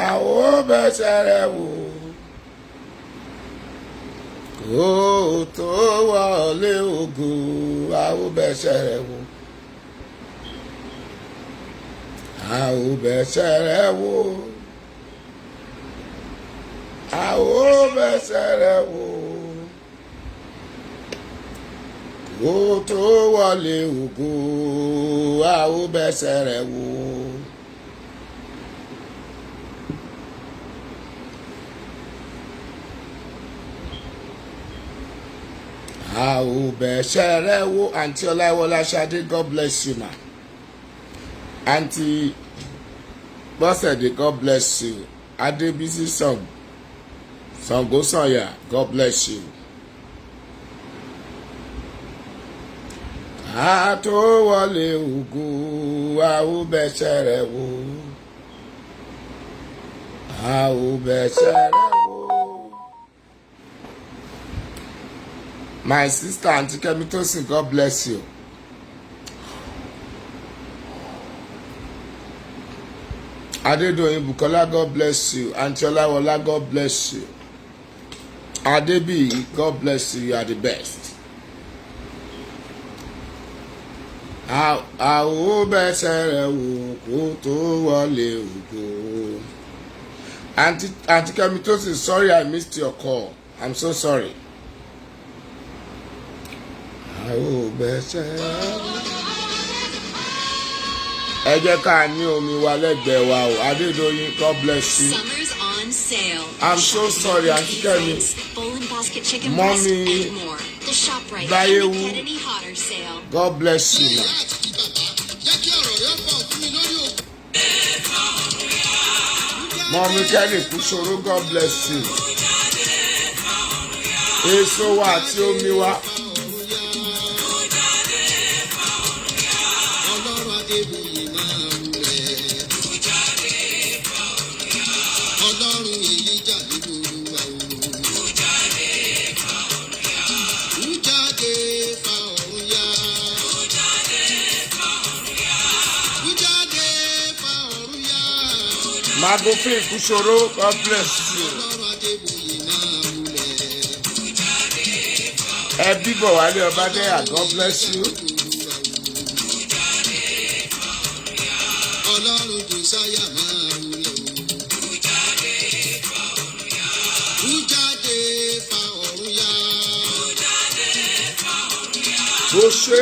Àwọn bẹ̀sẹ̀ rẹ̀ wò. Kó tó wọlé ògo. Àwọn bẹ̀sẹ̀ rẹ̀ wò. Àwọn bẹ̀sẹ̀ rẹ̀ wò. Àwọn bẹ̀sẹ̀ rẹ̀ wò. Kó tó wọlé ògo. Àwọn bẹ̀sẹ̀ rẹ̀ wò. Àwọn bẹ̀sẹ̀ rẹ̀ wò. Aunty Ọláìwọlá Ṣadé, God bless you ma. Aunty Bọ́sẹ̀dé, God bless you. Adébísí Ṣàngó Sànyà, God bless you. Ká tó wọlé ògo, àwọn bẹ̀sẹ̀ rẹ̀ wò. Àwọn bẹ̀sẹ̀ rẹ̀ wò. My sister Aunty Kemi Tosin, God bless you. Adedoyin Bukola, God bless you. Aunty Ọláìwọlá, God bless you. Adebi, God bless you. You are the best. Àwọn bẹ̀sẹ̀ rẹ̀ wò kó tó wọlé ògo. Aunty Kemi Tosin, sorry I missed your call. I'm so sorry. Àwọn bẹ̀sẹ̀ rẹ̀ wò. Ẹ jẹ́ ká ní omi wa lẹ́gbẹ̀ẹ́ wa o. Adédoyin, God bless you. I'm so sorry, Aunty Kemi. Mommy Bayewu, God bless you ma. Mommy Kenny Kusoro, God bless you. Èso wa àti omi wa. Magofin Kusoro, God bless you. Ẹbí Bọ̀wálé Ọbádẹ́yà, God bless you. Bó ṣe.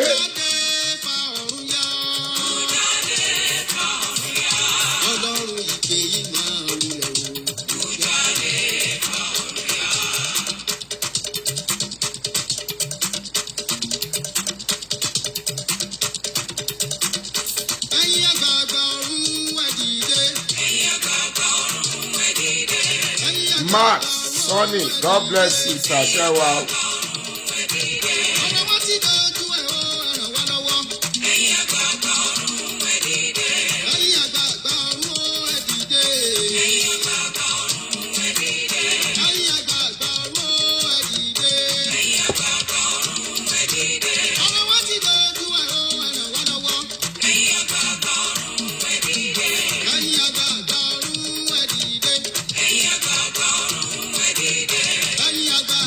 Mark, Sonny, God bless you, Sashewa.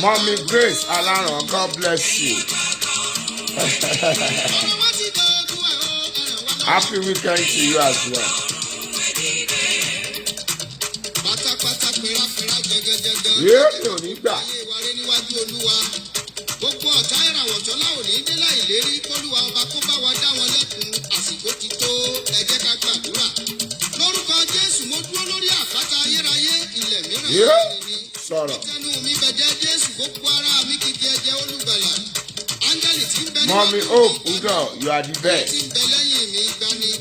Mommy Grace Alaron, God bless you. Happy weekend to you as well. Yeah, no, nígbà. Gbogbo ọ̀tá ìràwọ̀ tọ́lá ò ní dé láì lérí kólúwa ọba kó bá wa dá wọn lẹ́kùn àsìkò ti tó ẹ jẹ́ ká gbàdúrà. Lórúkọ Jésù mo dúró lórí àpáta ayérayé ilẹ̀ mìíràn yẹn ni. Sọ̀rọ̀. Ìtẹnu mi bẹ̀jẹ̀ Jésù gbogbo ara mi kìkì ẹ̀jẹ̀ olùgbàlà. Áńgẹ́lì tí ń bẹ lọ́wọ́ Mommy Hope Udo, you are the best. Tí ń bẹ lẹ́yìn mi gbani.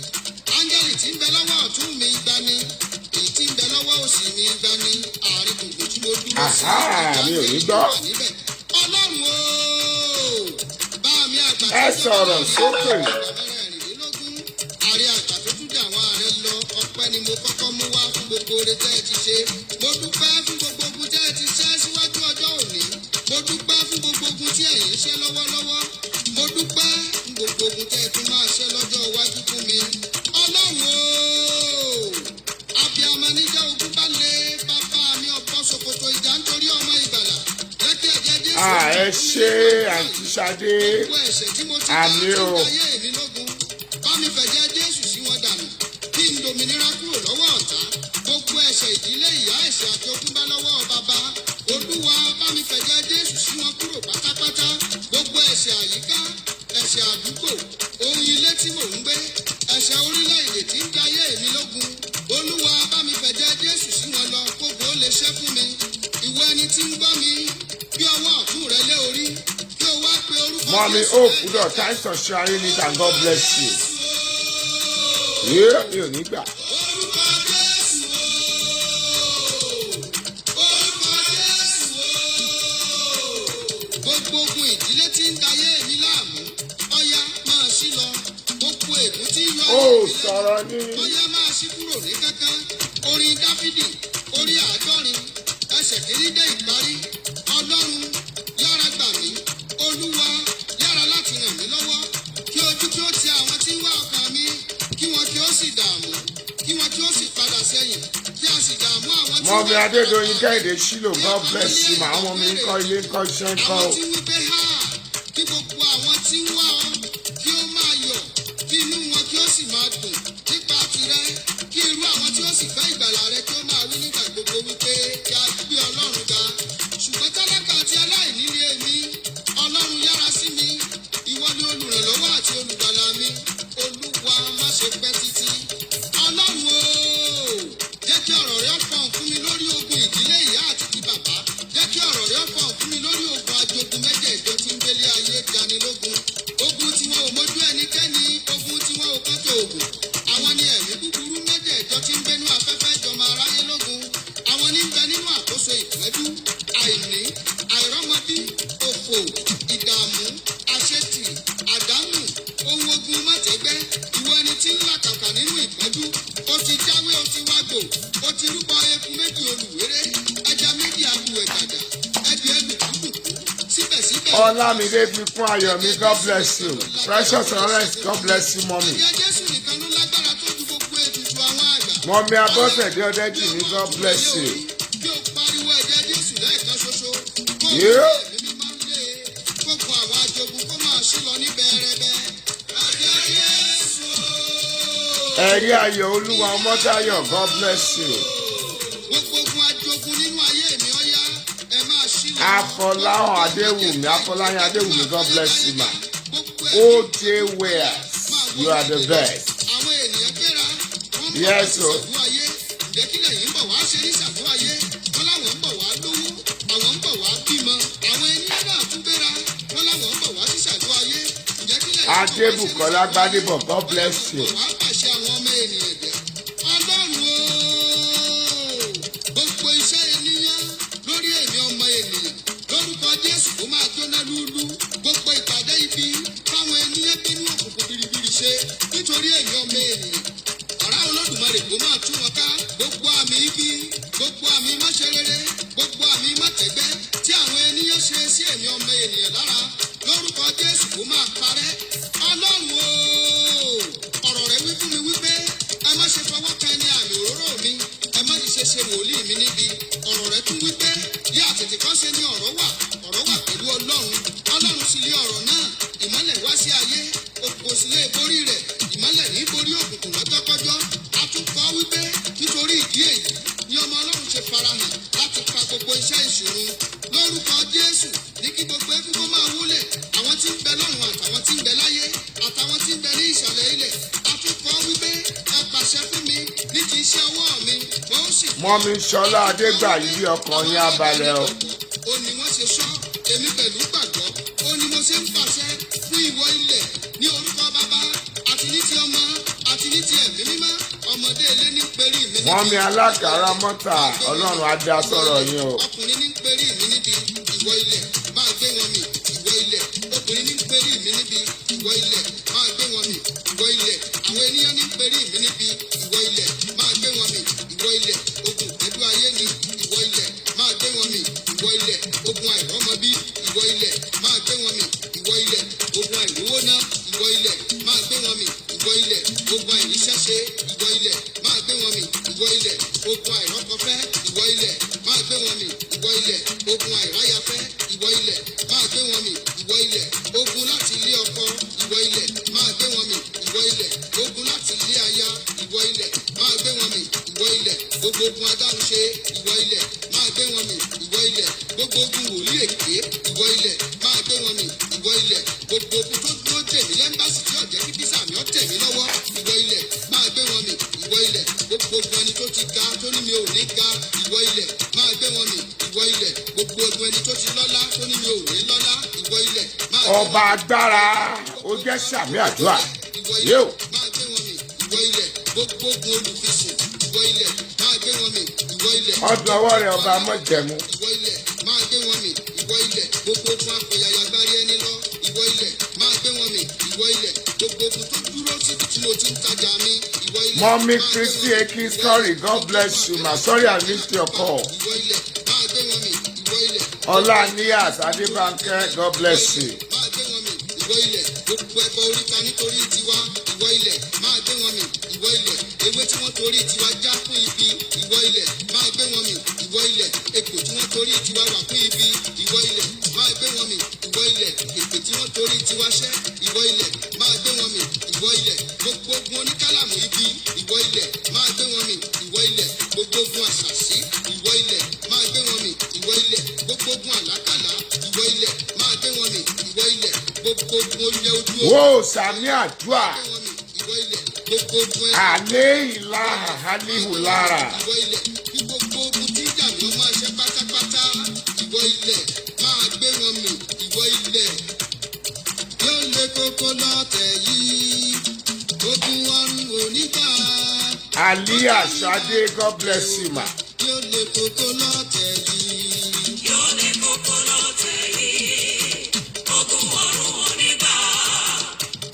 Áńgẹ́lì tí ń bẹ lọ́wọ́ ọ̀tún mi gbani. Èyí tí ń bẹ lọ́wọ́ òsì mi gbani. Àárín gbùngbùn tí mo dúró sí. Mi ò ní gbọ́. Ọlọ́run o, bá mi àgbà Ẹ sọ̀rọ̀ sókè. Àrí àgbà tó tún dé àwọn ààrẹ lọ, ọpẹ́ ni mo kọ́kọ́ mú wá fún gbogbo oore tẹ́ ẹ ti ṣe. Mo dúpẹ́ fún gbogbo ogun tẹ́ ẹ ti ṣẹ́ síwájú ọjọ́ òní. Mo dúpẹ́ fún gbogbo ogun tí ẹ̀yin ń ṣẹ́ lọ́wọ́lọ́wọ́. Mo dúpẹ́ fún gbogbo ogun tẹ́ ẹ tún máa ṣẹ́ lọ́jọ́ iwájú fún mi. Ọlọ́run o, abiyamọ níjẹ́ ogun bá ẹ ṣé àǹtí Ṣadé. gbogbo ẹ̀ṣẹ̀ tí mo ti dá Àmín tí o. ń dayé èmi lógun bá mi fẹ̀jẹ̀ Jésù sí wọn dànù kí n dòmìnira kúrò lọ́wọ́ ọ̀tá gbogbo ẹ̀ṣẹ̀ ìdílé ìyá ẹ̀ṣẹ̀ àjogúnbá lọ́wọ́ bàbá Olúwa bá mi fẹ̀jẹ̀ Jésù sí wọn kúrò pátápátá gbogbo ẹ̀ṣẹ̀ àyíká ẹ̀ṣẹ̀ àdúgbò ohun ilé tí mò ń gbé ẹ̀ṣẹ̀ orílẹ̀-èdè tí ń dayé èmi lógun Olúwa bá mi fẹ̀jẹ̀ Jésù sí wọn lọ kókó lè ṣẹ́ fún mi ìwọ ẹni tí ń gbọ́ mi bí ọwọ́ ọ̀tún rẹ lé orí kí o wá pe orúkọ Mommy Jésù Hope lẹ́ẹ̀kan. Udo, thanks for sharing it and God bless you. Yeah, mi ò ní gbà. Orúkọ Jésù ooo. Orúkọ Jésù ooo. Gbogbo ogun ìdílé tí ń dayé mi láàmú, ọ̀yá máa ṣí lọ. Gbogbo ègún tí ń yọ Ó ayé mi lẹ́nu, sọ̀rọ̀ ní. ọ̀yá máa ṣí kúrò ní kankan. Orin Dáfídì, orí 100, ẹsẹ̀ kìíní dé ìparí. Ọlọ́run yára gbà mí, Olúwa yára láti ràn mí lọ́wọ́. Kí ojú kí ó ti àwọn tí ń wá ọkàn mi, kí wọn kí ó sì dààmú, kí wọn kí ó sì padà sẹ́yìn, kí a sì dààmú àwọn tí ń Mommy wá Adédoyin ọkàn mi. Kẹ́hìndé Ṣílò, God bless you. Mà àwọn ọmọ mi ń kọ́ ilé ń kọ́ iṣẹ́ ń kọ́. Àwọn tí ń wí pé ha kí gbogbo àwọn tí ń wá ọ kí ó máa yọ̀ kí inú wọn kí ó sì máa dùn nípa tirẹ̀ kí irú àwọn tí ó sì fẹ́ ìgbàlà rẹ kí ó máa wí nígbà gbogbo wípé kí a gbé Ọlọ́run ga ṣùgbọ́n tálákà àti aláìní ni èmi Ọlọ́run yára sí mi ìwọ ni olùrànlọ́wọ́ àti olùgbàlà mi Olúwa má ṣe pẹ́ títí Ọlọ́run ooo jẹ́ kí ọ̀rọ̀ rẹ fọhùn fún mi lórí ogun ìdílé ìyá àti ti bàbá jẹ́ kí ọ̀rọ̀ rẹ fọhùn fún mi lórí ogun ajogun mẹ́jẹ̀ẹ̀jọ tí ń gbélé ayé janilógun ogun tí wọn ò mójú ẹnikẹ́ni ogun tí wọn ò kọ́tò ògùn àwọn ni ẹ̀mí búburú mẹ́jẹ̀ẹ̀jọ tí ń gbénú afẹ́fẹ́ jọmọ aráyé lógun àwọn ní ń bẹ nínú àkóso ìpẹ́jú àìní àìrọ́mọbí òfò ìdààmú àṣetì àdánù ohun ogun mọ̀tẹ́gbẹ́ ìwọ ẹni tí ń làkàkà nínú ìpẹ́jú ó ti jáwé ó ti wágbò ó ti rúbọ eku méjì olùwéré ẹja méjì àbúwẹ̀ dàdà ẹbí ẹlùkùkù síbẹ̀síbẹ̀. Ọlámídé fi kún Ayọ̀mí, God bless you. Precious Lawrence, God bless you, mommy. Ẹ̀jẹ̀ Jésù nìkan ló lágbára tó ju gbogbo ètùtù àwọn àgbà. Mommy Abọ́sẹ̀dé Ọdẹ́jìmí, God bless you. Bí o pariwo ẹ̀jẹ̀ Jésù lẹ́ẹ̀kan ṣoṣo, kó o Yeah. fi ẹ̀mí mímọ́ lé e, kó kun àwọn ajogun kó máa ṣí lọ ní bẹ́ẹ̀rẹ́bẹ́. Ẹ̀jẹ̀ Jésù. Ẹ̀rí Ayọ̀ Olúwa Ọmọ́táyọ̀, God bless you. Gbogbo ogun ajogun nínú ayé mi ọ̀yá, ẹ máa ṣí lọ. Afọláhàn Adéwùmí, Afọláyàn Adéwùmí, God bless you, ma. Gbogbo O.J. Wares, you are the best. Àwọn ènìyàn gbéra, wọ́n ń bọ̀ Yes, wá sí o. ṣàgó ayé. Ìjẹ́kílẹ̀ yìí ń bọ̀ wá ṣe ní ṣàgó ayé. Wọ́n láwọn ń bọ̀ wá lówó, àwọn ń bọ̀ wá bímọ. Àwọn ẹni náà tún gbéra, wọ́n láwọn ń bọ̀ wá sí ṣàgó ayé. Ìjẹ́kílẹ̀ yìí ń bọ̀ wá sí Adébùkọ́lá Gbádébọ̀, God bless you. wàá pàṣẹ àwọn ọmọ ènìyàn jẹ. Ọlọ́run ooo, gbogbo iṣẹ́ ènìyàn lórí èmi ọmọ ènìyàn lórúkọ Jésù kó máa jóná lúlú. Gbogbo ìpàdé ibi táwọn ènìyàn gbé ní òkùnkùn biribiri ṣe nítorí èmi ọmọ ènìyàn. Ọ̀rá Olódùmarè kó máa tú wọn ká. Gbogbo àmì ibi, gbogbo àmì máṣerere, gbogbo àmì mátẹ̀gbẹ́ tí àwọn ènìyàn ṣe sí èmi ọmọ ènìyàn lára lórúkọ Jésù kó máa parẹ́. Ọlọ́run ooo, ọ̀rọ̀ rẹ̀ wí fún mi wípé ẹ má ṣe fọwọ́ kan ẹni àmì òróró mi, ẹ má sì ṣe ṣe wòlíì mi níbi. Ọ̀rọ̀ rẹ̀ tún wípé bí àtètè kan ṣe ní ọ̀rọ̀ wà pẹ̀lú Ọlọ́run. Ọlọ́run sì lé ọ̀rọ̀ náà, ìmọ́lẹ̀ wá sí ayé, òkùnkùn sì lé borí rẹ̀, ìmọ́lẹ̀ ní borí òkùnkùn lọ́jọ́kọ́jọ́. A tún kọ wípé nítorí ìdí èyí ni ọmọ Ọlọ́run ṣe farahàn láti pa gbogbo iṣẹ́ ìṣòro. Lórúkọ Jésù ní kí gbogbo eégún kó máa wólẹ̀, àwọn tí ń bẹ lọ́run àtàwọn tí ń bẹ láyé àtàwọn tí ń bẹ ní ìsàlẹ̀ ilẹ̀. A tún kọ wípé ẹ pàṣẹ fún mi ní ti iṣẹ́ ọwọ́ mi, wọ́n ó sì Mọ́mí Ṣọlá Adégbàyí, bí ọkàn yín á balẹ̀ o. ó ní wọ́n ṣe sọ èmi pẹ̀lú gbàgbọ́ ó ní mo ṣe ń pàṣẹ fún ìwọ ilẹ̀ ní orúkọ bàbá àti ní ti ọmọ àti ní ti ẹ̀mí mímọ́ ọmọdé ilé ní pẹ̀lú mi níbi. Mọ́mí Alákàrà Mọ́tà, Ọlọ́run á dá sọ̀rọ̀ yín o. ọkùnrin ní pẹ̀lú mi níbi ìwọ ilẹ̀ máa gbé wọn mì ìwọ ilẹ̀ obìnrin ní pẹ̀lú mi níbi ìwọ ilẹ̀ máa gbé wọn mì ìwọ ilẹ̀ àwọn ènìyàn ní pẹ̀lú mi níbi ìwọ ilẹ̀ máa gbé wọn mì ìwọ ilẹ̀ ogun pẹ̀lú ayé ni ìwọ ilẹ̀ máa gbé wọn mì ìwọ ilẹ̀ ogun àìrọ́mọbí ìwọ ilẹ̀ máa gbé wọn mì ìwọ ilẹ̀ ogun àìrówó ná ìwọ ilẹ̀ máa gbé wọn mì ìwọ ilẹ̀ ogun àìríṣẹ́ṣe ìwọ ilẹ̀ máa gbé wọn mì ìwọ ilẹ̀ ogun àìrọ́kọfẹ́ ìwọ ilẹ̀ máa gbé wọn mì ìwọ ilẹ̀ ogun àìráyafẹ́ ìwọ ilẹ̀ ìwọ ilẹ̀ máa gbé wọn mì ìwọ ilẹ̀ gbogbo ogun adáhunṣe ìwọ ilẹ̀ máa gbé wọn mì ìwọ ilẹ̀ gbogbo ogun wòlíì èké ìwọ ilẹ̀ máa gbé wọn mì ìwọ ilẹ̀ gbogbo ogun tó dúró dè mí lẹ́ńbàsì tí ọ̀jẹ̀ kí bísà mi ọ̀ tẹ̀ mí lọ́wọ́ ìwọ ilẹ̀ máa gbé wọn mì ìwọ ilẹ̀ gbogbo ogun ẹni tó ti ga tó ní mi ò ní ga ìwọ ilẹ̀ máa gbé wọn mì ìwọ ilẹ̀ gbogbo ogun ẹni tó ti lọ́lá tó ní mi ò ní lọ́lá ìwọ ilẹ̀ máa gbé wọn mì. Ọba agbára ó jẹ́ sàmì àdúrà yóò. máa gbé wọn mì ìwọ ilẹ̀ gbogbo ogun olùfisùn ìwọ ilẹ̀ máa gbé wọn mì ìwọ ilẹ̀. Ọdún ọwọ́ rẹ̀ ọba mọ̀jẹ̀mú. ìwọ ilẹ̀ máa gbé wọn mì ìwọ ilẹ̀ gbogbo ogun akọ̀yàyà gbárí ẹni lọ ìwọ ilẹ̀ máa gbé wọn mì ìwọ ilẹ̀ gbogbo ogun tó dúró síbi tí mo ti ń tajà mi ìwọ ilẹ̀. Mommy Christy Eki, sorry, God bless you, ma. Sorry I missed your call. ìwọ ilẹ̀ máa gbé wọn mì ìwọ ilẹ̀. Ọlá Níyàs Adébánkẹ́, God bless you. máa gbé wọn mì ìwọ ilẹ̀ gbogbo ẹbọ oríta nítorí tiwa ìwọ ilẹ̀ máa gbé wọn mì ìwọ ilẹ̀ ewé tí wọ́n torí tiwa já fún ibi ìwọ ilẹ̀ máa gbé wọn mì ìwọ ilẹ̀ èpò tí wọ́n torí tiwa wà fún ibi ìwọ ilẹ̀ máa gbé wọn mì ìwọ ilẹ̀ èpè tí wọ́n torí tiwa ṣẹ́ ìwọ ilẹ̀ máa gbé wọn mì ìwọ ilẹ̀ gbogbo ogun oníkálàmù ibi ìwọ ilẹ̀ máa gbé wọn mì ìwọ ilẹ̀ gbogbo ogun àṣàṣì ìwọ ilẹ̀ máa gbé wọn mì ìwọ ilẹ̀ gbogbo ogun àlákàlà ìwọ ilẹ̀ máa gbé wọn mì ìwọ ilẹ̀ gbogbo ogun olè ojú Wo sàmì àdúrà. ìwọ ilẹ̀ gbogbo ogun Àlẹ́ ìlà àhálíhù lára. ìwọ ilẹ̀ kí gbogbo ogun tí ìjà mi ó máa ṣe pátápátá ìwọ ilẹ̀ máa gbé wọn mì ìwọ ilẹ̀ yóò lé kókó lọ́tẹ̀ yìí ogun ọrùn onígbà Aliyah Ṣadé, God bless you, ma. yóò lé kókó lọ́tẹ̀ yìí. Yóò lé kókó lọ́tẹ̀ yìí, ogun ọ̀run onígbà.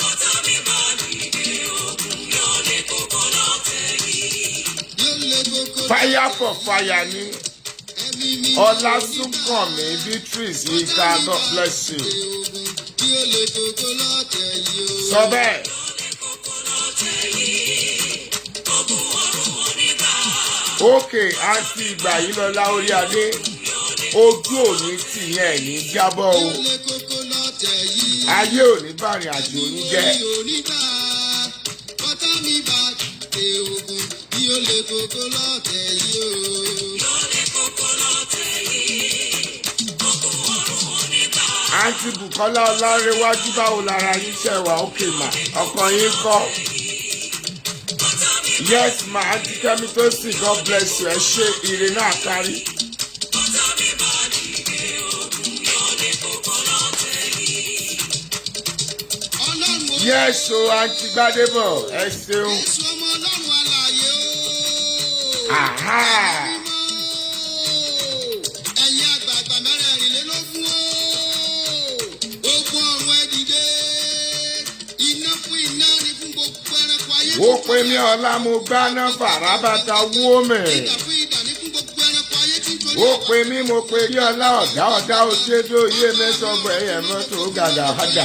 Ọ̀tá mi bá dìde ogun, yóò lé kókó lọ́tẹ̀ yìí. yóò lé kókó Fire for fire ni. ẹ̀mí mi Ọlásùnkànmí Beatrice Ika, God bless you. ogun yóò lé kókó lọ́tẹ̀ yìí o. Sọ bẹ́ẹ̀. Yóò lé kókó lọ́tẹ̀ yìí, ogun ọ̀run onígbà. Ókè àǹtí ìgbà yìí lọ́lá orí adé. Ojú òní tìyẹn ní jábọ́ o. yóò lé kókó lọ́tẹ̀ yìí. Ayé òní bàrìn àjò òní jẹ́. onígbà ọ̀tá mi bá dé ogun yóò lé kókó lọ́tẹ̀ yìí o. Yóò lé kókó lọ́tẹ̀ yìí, ogun ọ̀run onígbà. Àǹtí Bùkọ́lá Ọlárẹ̀wájú báwo lára yín ṣe wà ókè mà? Ọkàn yín kọ́. Ọ̀tá mi Yes ma, Àǹtí Kẹ́mi tó sì, God bless you. Ẹ ṣe ire náà kárí. ọ̀tá mi bá dìde ogun, yóò lé kókó lọ́tẹ̀ yìí. ọlọ́run o. Yes o, Àǹtí Gbádébọ̀, ẹ ṣeun. Jésù ọmọ ọlọ́run alààyè o. Àhá. Ẹ̀yin àgbààgbà mẹ́rẹ̀ẹ̀rìnlélógún o. Ogun ọ̀run ẹ dìde. Iná fún iná ni fún gbogbo ẹranko ayé. Ó pe mí ọlá mo gbáná fàràbàtà wó mi. Ìdà fún ìdà ní fún gbogbo ẹranko ayé tí ń torí Ó pe mí mo pe yí ọlá ọ̀dá òṣèdó yé mẹ́sọ̀gbọ̀ ẹ̀yẹ mọ́tò gàgà hàgà.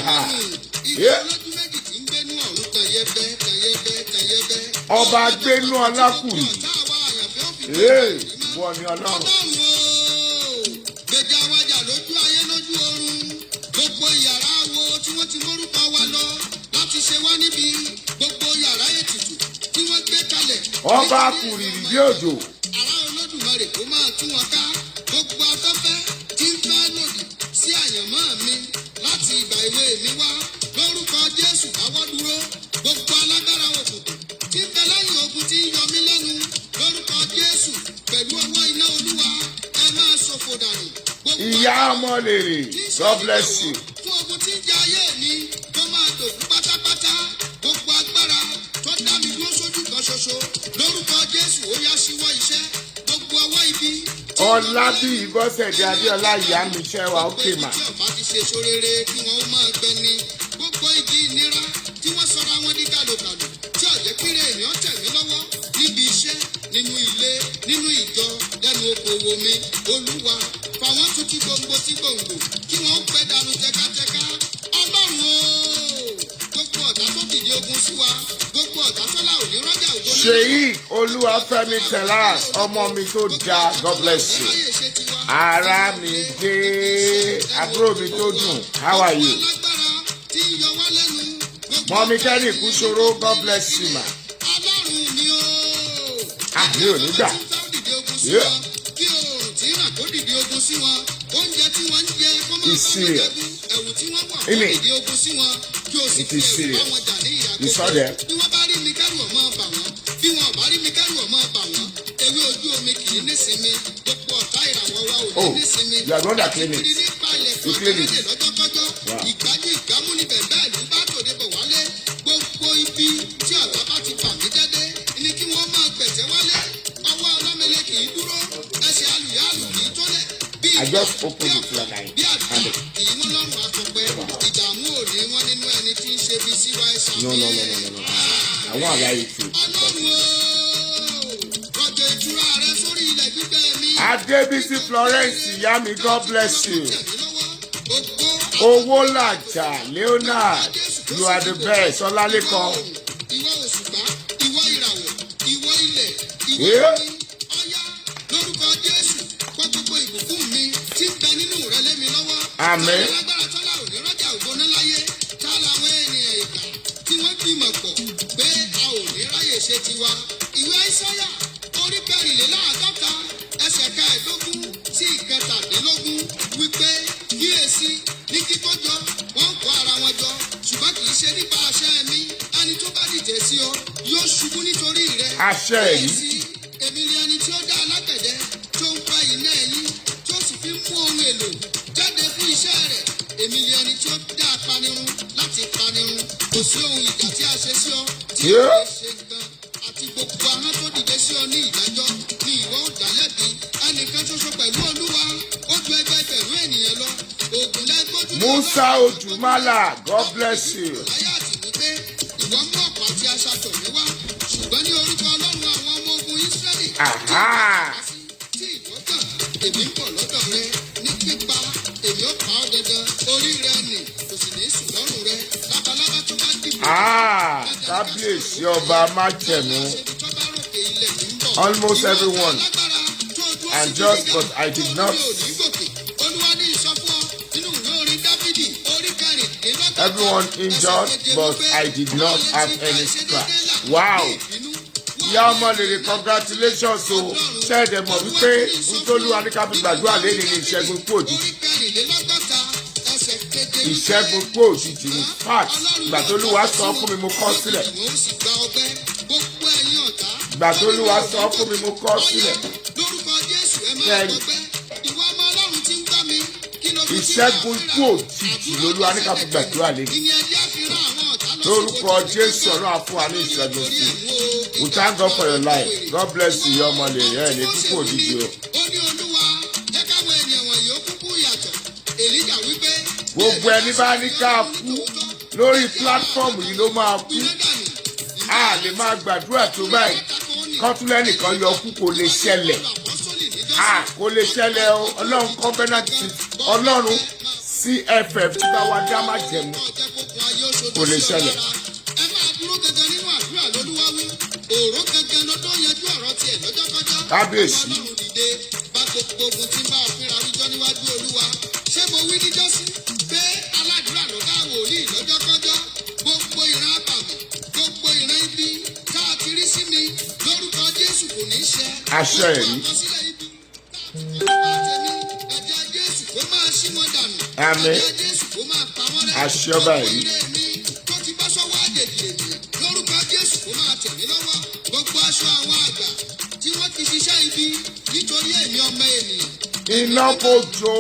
ìgbà olójú méjì tí ń gbénú ọ̀run tẹ̀yẹ́bẹ́ tẹ̀yẹ́bẹ́ tẹ̀yẹ́bẹ́. Ọba gbénú ọlákùnrin. Ọ̀tá àwa àyànfẹ́ òfin Ee, wọ ni Ọlọ́run. Ọlọ́run o, gbèjà wájà lójú ayé lójú ọ̀run. Gbogbo yàrá wo tí wọ́n ti mórúkọ wa lọ láti ṣe wá níbi. Gbogbo yàrá ètùtù tí wọ́n gbé kalẹ̀. Ọba kùrìrì bí òjò. Àrá Olódùmarè kó máa tú wọn ká. Gbogbo afẹ́fẹ́ tí ń fẹ́ lòdì sí àyànmọ́ mi láti ìgbà èwe mi wá. Lórúkọ Jésù káwọ́ dúró. Gbogbo alágbára òkùnkùn tí ń bẹ lẹ́yìn ogun tí ń yọ mí lẹ́nu. Lórúkọ Jésù pẹ̀lú ọwọ́ iná Olúwa ẹ máa ṣòfò dànù. Gbogbo Ìyá ọmọ lèrè, God bless you. fún ogun tí ń jẹ ayé mi tó máa dòkú pátápátá. Gbogbo agbára tó dá mi dúró sójú kan ṣoṣo. Lórúkọ Jésù ó yá síwọ́ iṣẹ́. Gbogbo ọwọ́ ibi. Ọlá bí Ìbọ́sẹ̀dé Adéọlá ìyá mi ṣẹ́ wa ókè mà. Tí ọba ti ṣe sóréré kí wọ́n ó máa gbẹ ni. Gbogbo igi ìnira tí wọ́n sọra wọn ní kàlòkàlò. Tí ọ̀jẹ̀ péré èèyàn tẹ̀ mí lọ́wọ́ níbi iṣẹ́, nínú ilé, nínú ìjọ, lẹ́nu okòwò mi. Olúwa fàwọn tún tí gbòǹgbò sí gbòǹgbò kí wọ́n pẹ́ dànù tẹkátẹká. Ọlọ́run o! Gbogbo ọ̀tá tó dìde ogun sí wa. Gbogbo ọ̀tá tó là ò ní rọ́jà ògo náà. Ṣèyí Olúwafẹ́mi Tẹ̀lás, ọmọ mi tó dáa, God bless you. Láyé ṣe tiwa. Ara mi dé, àbúrò mi tó dùn, how are you? Alágbára tí ń yọ wá lẹ́nu. Gbogbo Mọ̀mí Kẹ́rì Kúṣoró, God bless you ma. Ọlọ́run ọlọ́run mi o. mi ò ní gbà. kí oòrùn tí ràn kó dìde ogun sí wọn. oúnjẹ tí wọ́n ń jẹ kó máa bá wọn jẹ̀bú. ẹ̀wù tí wọ́n wọ̀ kó dìde ogun sí wọn. kí o sì fi ẹ̀wù bá wọn jà ní ìyà kókó. bí wọ́n bá rí mi kẹ́rù ọmọ bà wọ́n. bí wọn ò bá rí mi kẹ́rù ọmọ bà wọ́n. ewé ojú omi kì í nísinmi. gbogbo ọ̀tá ìràwọ̀ wa ò ní nísinmi. you are the one that clean it. You clean it. ìgbájú ìgbámú níbẹ̀ bẹ́ẹ̀ ló bá tòde bọ̀ wálé. gbogbo ibi tí ọ̀tá bá ti bà mí jẹ́dé ni kí wọ́n máa gbẹ̀jẹ̀ wálé. ọwọ́ ọlọ́mẹlẹ kì í dúró. ẹsẹ̀ alùyàlù kì í tólẹ̀. I just open the floor line. bí àdúrà kì í wọ́n lọ́rùn àtọ̀pẹ́. ìdààmú ò ní wọ́n nínú ẹni tí ń ṣe bí síwá ẹ̀sà mi. No. I won't allow you to. ọlọ́run o rọ̀jò ìtura rẹ sórí ilẹ̀ gbígbẹ́ mi. Adébísí Florence Yami, God bless you. Owó làjà Leonard, you are the best. Ọlálékan. Ìwọ òṣùpá, ìwọ ìràwọ̀, ìwọ ilẹ̀, ìwọ Yeah. omi, ọ̀yá lórúkọ Jésù, kọ́ gbogbo ìbùkún mi tí ń bẹ nínú rẹ lé mi lọ́wọ́. Àmín. Táwọn alágbára tọ́lá òní rọ́jà ògbóná láyé, tá làwọn ènìyàn ìkà tí wọ́n gbìmọ̀ pọ̀ pé a ò ní ráyè ṣe tiwa. Ìwé Àìsáyà orí kẹrìnléláàádọ́ta ẹsẹ̀ kẹẹ̀ẹ́dógún sí ìkẹtàdínlógún wípé kíyèsí ní kíkójọ wọ́n ń kó ara wọn jọ ṣùgbọ́n kì í ṣe nípa àṣẹ mi ẹni tó bá dìde sí ọ yóò ṣubú nítorí rẹ. Àṣẹ yìí. Kíyèsí èmi ni ẹni tí ó dá alágbẹ̀dẹ tó ń fa iná ẹ̀yìn tó sì fi ń mú ohun èlò jáde fún iṣẹ́ rẹ̀. Èmi ni ẹni tí ó dá apanirun láti panirun kò sí ohun ìjà tí a ṣe sí ọ tí ó lè ṣe nǹkan àti gbogbo ahọ́n tó dìde sí ọ ní ìdájọ́ ni ìwọ ò dá lẹ́bi ẹnìkan ṣoṣo pẹ̀lú Olúwa ó ju ẹgbẹgbẹ̀rún ènìyàn lọ. Ògùn lẹ́gbọ́dún Musa Ojumala, God bless you. láyé àti wípé ìwọ mú ọ̀pọ̀ àti aṣọ tọ̀ mí wá ṣùgbọ́n ní orúkọ Ọlọ́run àwọn ọmọ ogun Ísírẹ́lì tí ìwọ kàn èmi ń bọ̀ lọ́dọ̀ rẹ ní pípa èmi ó pa ọ́ dandan orí rẹ nì kò sì ní sùn lọ́rùn rẹ labalábá tó bá dìbò. Kábíyèsí ọba májẹ̀mú. Almost everyone. And just but I did not. Everyone injured, but I did not have any scratch. Wow. Ìyá ọmọ lèrè congratulations o. Ṣé ẹ̀dẹ̀ mọ̀ wípé Ntolúwa ní ká fi gbàdúrà lẹ́ni ní ìṣẹ́gun kú òjijì. Ìṣẹ́gun kú òjijì in fact ìgbà t'Olúwa sọ fún mi mo kọ sílẹ̀. Ìgbà t'Olúwa sọ fún mi mo kọ sílẹ̀. Ìṣẹ́gun kú òjijì l'Olúwa ní ká fi gbàdúrà lẹ́ni. Lórúkọ Jésù ọ̀rọ̀ àfún wa ní ìṣẹ́gun sí. We thank God for your life. God bless you, your money. Yeah, ní kíkó òjijì o. Gbogbo ẹni bá ní ká kú lórí platform yìí ló máa kú. A lè máa gbàdúrà tó báyìí. Kọ́túlẹ̀ nìkan yọ kú kò lè ṣẹlẹ̀. Kò lè ṣẹlẹ̀ o. Ọlọ́run covenant Ọlọ́run CFF tí bá wa dá má jẹ̀mú. Kò lè ṣẹlẹ̀. Kábíyèsí. Ṣé mo wí níjọ́sí pé aládùúrà ló dá wòlíì lọ́jọ́kọ́jọ́ gbogbo ìran àbàmì gbogbo ìran ibi tá a ti rí sí mi lórúkọ Jésù kò ní ṣẹ. Àṣẹ yìí. Ẹ̀jẹ̀ Jésù kó máa ṣí wọn dànù. Àmín. Ẹ̀jẹ̀ Jésù kó máa pa wọ́n rẹ́. Àṣẹ ọba yìí. Tó ti bá sọ́wọ́ àjèjì ènìyàn lórúkọ Jésù kó máa tẹ̀ mí lọ́wọ́. Gbogbo aṣọ àwọn àgbà tí wọ́n ti ṣiṣẹ́ ibi nítorí èmi ọmọ ènìyàn. Iná kò jó.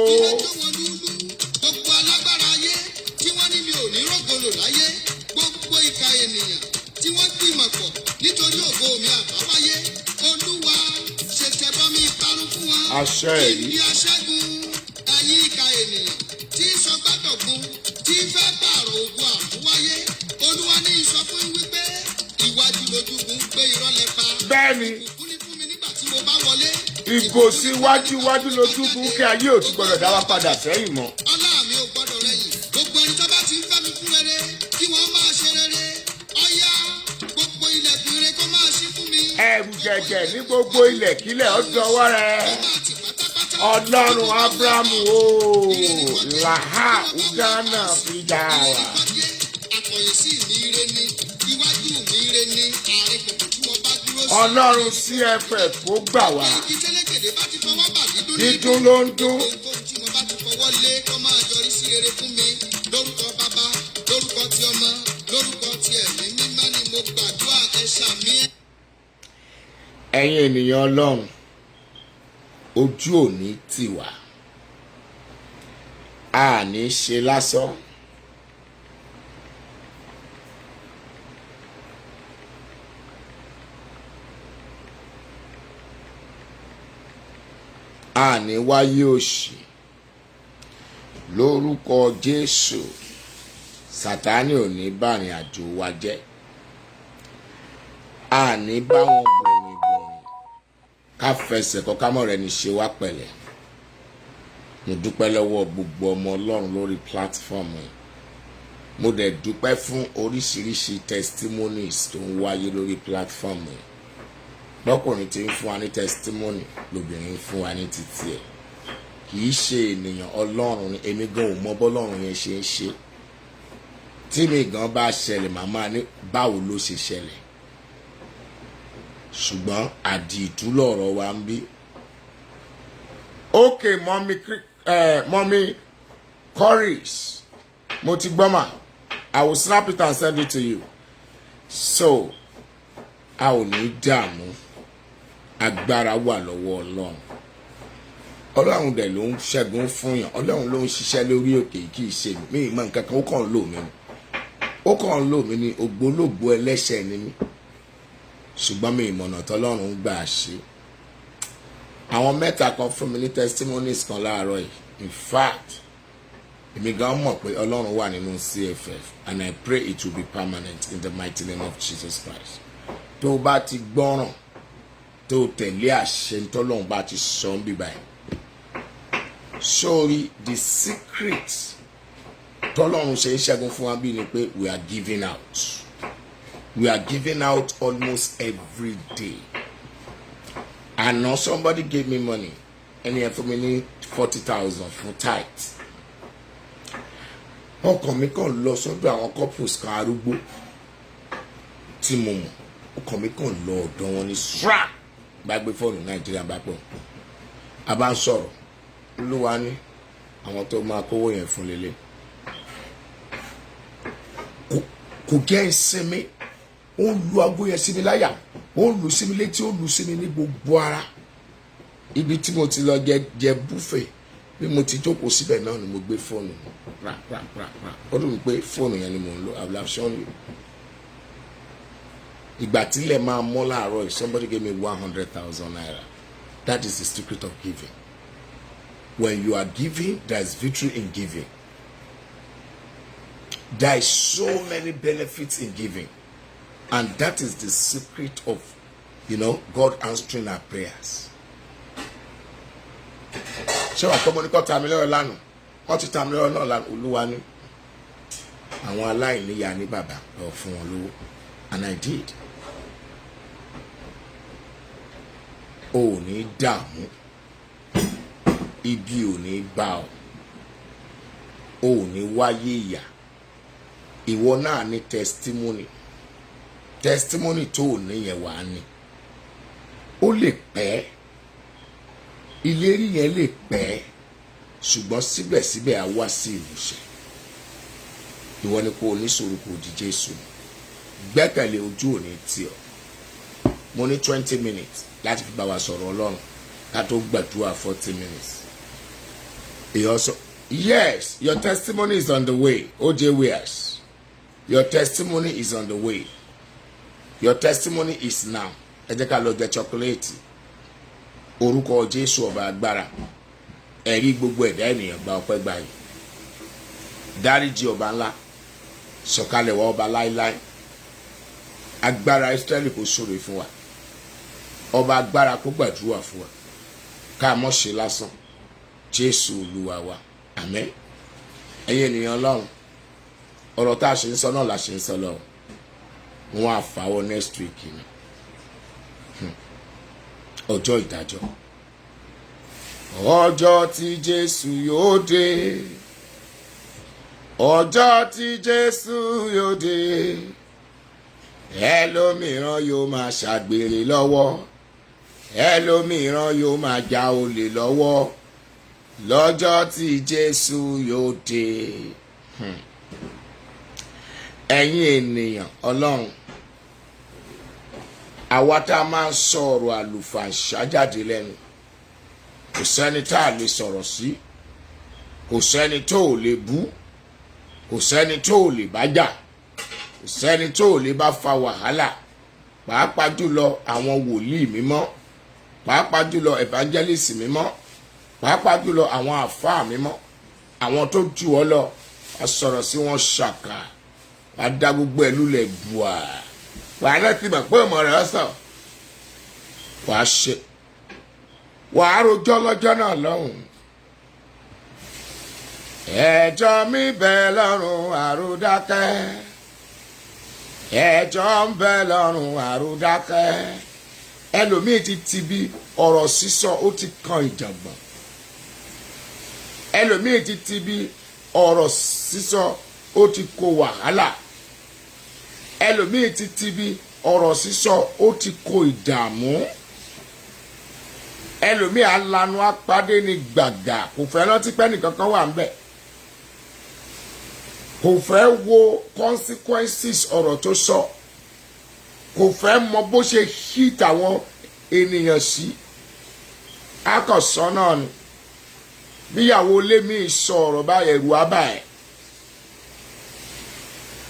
Gbogbo alágbára ayé tí wọ́n ní mi ò ní rògbòlò láyé. Gbogbo ìka ènìyàn tí wọ́n gbìmọ̀ pọ̀ nítorí ògo mi àbáwáyé. Olúwa ṣẹ̀ṣẹ̀ bọ́ mi parun fún wọn. Àṣẹ yìí. Ìdí aṣẹ́gun ẹ̀yin ìka ènìyàn tí sọgbàdọ̀gbun tí fẹ́ pààrọ̀ ogun àmúwáyé. Olúwa ní sọ fún wípé ìwájú lójúgun gbé irọ́ lẹ́pa. Bẹ́ẹ̀ni. Ìbùkún ni fún mi nígbà tí mo bá wọlé. Ìgò sí wájú lójú fún kí ayé ò tún gbọdọ̀ dá wa padà sẹ́yìn mọ́. Ọlá mi ò gbọdọ̀ rẹ̀yìn. Gbogbo ẹni tó bá ti ń fẹ́ mi fún rere kí wọ́n máa ṣe rere. Ọ̀yá gbogbo ilẹ̀kùn rere kó máa ṣí fún mi. Ẹ̀rù jẹ̀jẹ̀ ní gbogbo ilẹ̀kílẹ̀ ọ̀dọ́wọ́ rẹ̀. Ọlọ́run Ábúráhámù o, làhá Uganda fi dà wá. Àkọ̀yèsí mi ire ni, iwájú mi ire ni, àárín kòkò tí mo bá Ọlọ́run CFF kó gbà wá. Ibi tẹ́lẹ̀kẹ̀dẹ̀ bá ti fọwọ́ bà dídún ní Dídún ló ń dún. ohunkóhun tí mo bá ti fọwọ́ lé kó máa yọrí sí rere fún mi. Lórúkọ bàbá, lórúkọ ti ọmọ, lórúkọ ti ẹ̀mí mímọ́ ni mo gbàdúrà ẹ ṣàmì ẹ̀. Ẹ̀yin ènìyàn Ọlọ́run, ojú òní tì wá. A ní ṣe lásán. A ní wáyé òṣì. Lórúkọ Jésù, Sátánì ò ní bàrìn àjò wa jẹ́. A ní bá wọn bòrìnbòrìn. Ká fẹsẹ̀ kọ́ ká mọ̀ rẹ̀ ní ṣe wá pẹ̀lẹ́. Mo dúpẹ́ lọ́wọ́ gbogbo ọmọ Ọlọ́run lórí platform yìí. Mo dẹ̀ dúpẹ́ fún oríṣiríṣi testimonies tó ń wáyé lórí platform yìí. Lọ́kùnrin tí ń fún wa ní testimony, lóbìnrin ń fún wa ní títí ẹ̀. Kì í ṣe ènìyàn Ọlọ́run ni, èmi gan ò mọ bọ́lọ́run yẹn ṣe ń ṣe. Tí mi gan bá ṣẹlẹ̀, màmá ní báwo ló ṣe ṣẹlẹ̀. Ṣùgbọ́n àdìtú lọ̀rọ̀ wa ń bí. Okay, mommy Coris, mo ti gbọ́ mà. I will snap it and send it to you. So, a ò ní dààmú. Agbára wà lọ́wọ́ Ọlọ́run. Ọlọ́run dẹ̀ ló ń ṣẹ́gun fún yàn. Ọlọ́run ló ń ṣiṣẹ́ lórí òkè kì í ṣe mi. Mi ìmọ̀ nǹkan kan, ó kàn ń lò mí ni. Ó kàn ń lò mí ni, ògbólógbòó ẹlẹ́ṣẹ̀ ni mí. Ṣùgbọ́n mi ìmọ̀nà tọ́lọ́run gbà ṣe. Àwọn mẹ́ta kan fún mi ní testimonies kan láàárọ̀ yìí. In fact, èmi gan mọ̀ pé Ọlọ́run wà nínú CFF and I pray it will be permanent in the mighty name of Jesus Christ. Tó o bá ti gbọ́ràn, tó o tẹ̀lé àṣẹ tọ́lọ́run bá ti sọ ń bíbá ẹ̀. Sorry, the secret tọ́lọ́run ṣe ń ṣẹ́gun fún wa bí ni pé we are giving out. We are giving out almost every day. I know somebody gave me money. And he for me 40,000 for tithe. Ọkàn mi kàn lọ sọ́dọ̀ àwọn couples kan arúgbó tí mo mọ̀. Ọkàn mi kàn lọ ọ̀dọ̀ wọn ní sra. Bá gbé fóònù Nàìjíríà bá pọ̀. A bá ń sọ̀rọ̀. Olúwa ní àwọn tó máa kówó yẹn fún lélẹ̀. Kò jẹ́ ìsinmi. Ó lu aago yẹn sí mi láyà. Ó lu sí mi létí, ó lu sí mi ní gbogbo ara. Ibi tí mo ti lọ jẹ buffet, bí mo ti jókòó síbẹ̀ náà ni mo gbé fóònù ra. Ó dùn mí pé fóònù yẹn ni mo ń lò. I will have shown you. Ìgbà tílẹ̀ máa mọ́ láàárọ̀ yìí, somebody gave me 100,000 naira. That is the secret of giving. When you are giving, there is victory in giving. There is so many benefits in giving. And that is the secret of, God answering our prayers. Ṣé wàá kọ́mọ́ ní kọ́ ta mi lọ́rọ̀ lánàá? Wọ́n ti ta mi lọ́rọ̀ náà lánàá. Olúwa ní àwọn aláìníyà ní bàbá lọ fún wọn lówó. And I did. O ò ní dààmú. Ibi ò ní bá ọ. O ò ní wáyé ìyà. Ìwọ náà ní testimony. Testimony tó ò ní yẹn wà ní. Ó lè pẹ́. Ìlérí yẹn lè pẹ́. Ṣùgbọ́n síbẹ̀síbẹ̀ á wá sí ìmúṣẹ. Ìwọ ni kò ní sùúrù kò di Jésù. Gbẹ́kẹ̀lé ojú òní tì ọ́. Mo ní 20 minutes láti fi bá wa sọ̀rọ̀ Ọlọ́run ká tó gbàdúrà 40 minutes. Yes, your testimony is on the way. OJ Wears. Your testimony is on the way. Your testimony is now. Ẹ jẹ́ ká lọ jẹ chocolate. Orúkọ Jésù ọba agbára. Ẹ̀rí gbogbo ẹ̀dá ènìyàn gba ọpẹ́ gbà yìí. Dáríjì ọba ńlá. Sọ̀kalẹ̀ wá ọba láíláí. Agbára Ísírẹ́lì kò ṣòro fún wa. Ọba agbára kó gbàdúrà fún wa. Ká mọ́ ṣe lásán. Jésù Olúwa wa. Àmín. Ẹ̀yin ènìyàn Ọlọ́run. Ọ̀rọ̀ tá a ṣe ń sọ náà la ṣe ń sọ lọ. Wọ́n á fàwọ́ next week ni. Ọjọ́ ìdájọ́. Ọjọ́ tí Jésù yóò dé. Ọjọ́ tí Jésù yóò dé. ẹlòmíràn yóò máa ṣàgbèrè lọ́wọ́, ẹlòmíràn yóò máa ja olè lọ́wọ́ lọ́jọ́ tí Jésù yóò dé. Ẹ̀yin ènìyàn Ọlọ́run, àwa tá a máa ń sọ̀rọ̀ àlùfàǹṣá jáde lẹ́nu, kò sẹ́ni tá a lè sọ̀rọ̀ sí, kò sẹ́ni tó ò lè bú, kò sẹ́ni tó ò lè bá jà, kò sẹ́ni tó ò lè bá fa wàhálà, pàápàá jùlọ àwọn wòlíì mímọ́, pàápàá jùlọ evangelist mímọ́, pàápàá jùlọ àwọn àfáà mímọ́, àwọn tó jù ọ́ lọ, a sọ̀rọ̀ sí wọn ṣàkà, a dá gbogbo ẹ̀ lulẹ̀ bùà, wàá náà ti mọ̀ pé ọmọ rẹ̀ sọ, wàá rojọ́ lọ́jọ́ náà lọ́hùn. Ẹjọ́ mi bẹ lọ́rùn àròdákẹ́, ẹjọ́ ń bẹ lọ́rùn àròdákẹ́. Ẹlòmíì ti bí ọ̀rọ̀ sísọ ó ti kan ìjàngbọ̀n, ẹlòmíì ti bí ọ̀rọ̀ sísọ ó ti kó wàhálà, ẹlòmíì ti bí ọ̀rọ̀ sísọ ó ti kó ìdààmú, ẹlòmíì alanu apádé ní gbàgbà, kò fẹ́ rántí pé nìkankan wà ń bẹ̀, kò fẹ́ wo consequences ọ̀rọ̀ tó sọ, kò fẹ́ mọ bó ṣe hit àwọn ènìyàn sí. Akọ̀sọ́ náà ni bíyàwó ilé mi sọ ọ̀rọ̀ báyìí ẹ̀rù abá ẹ̀,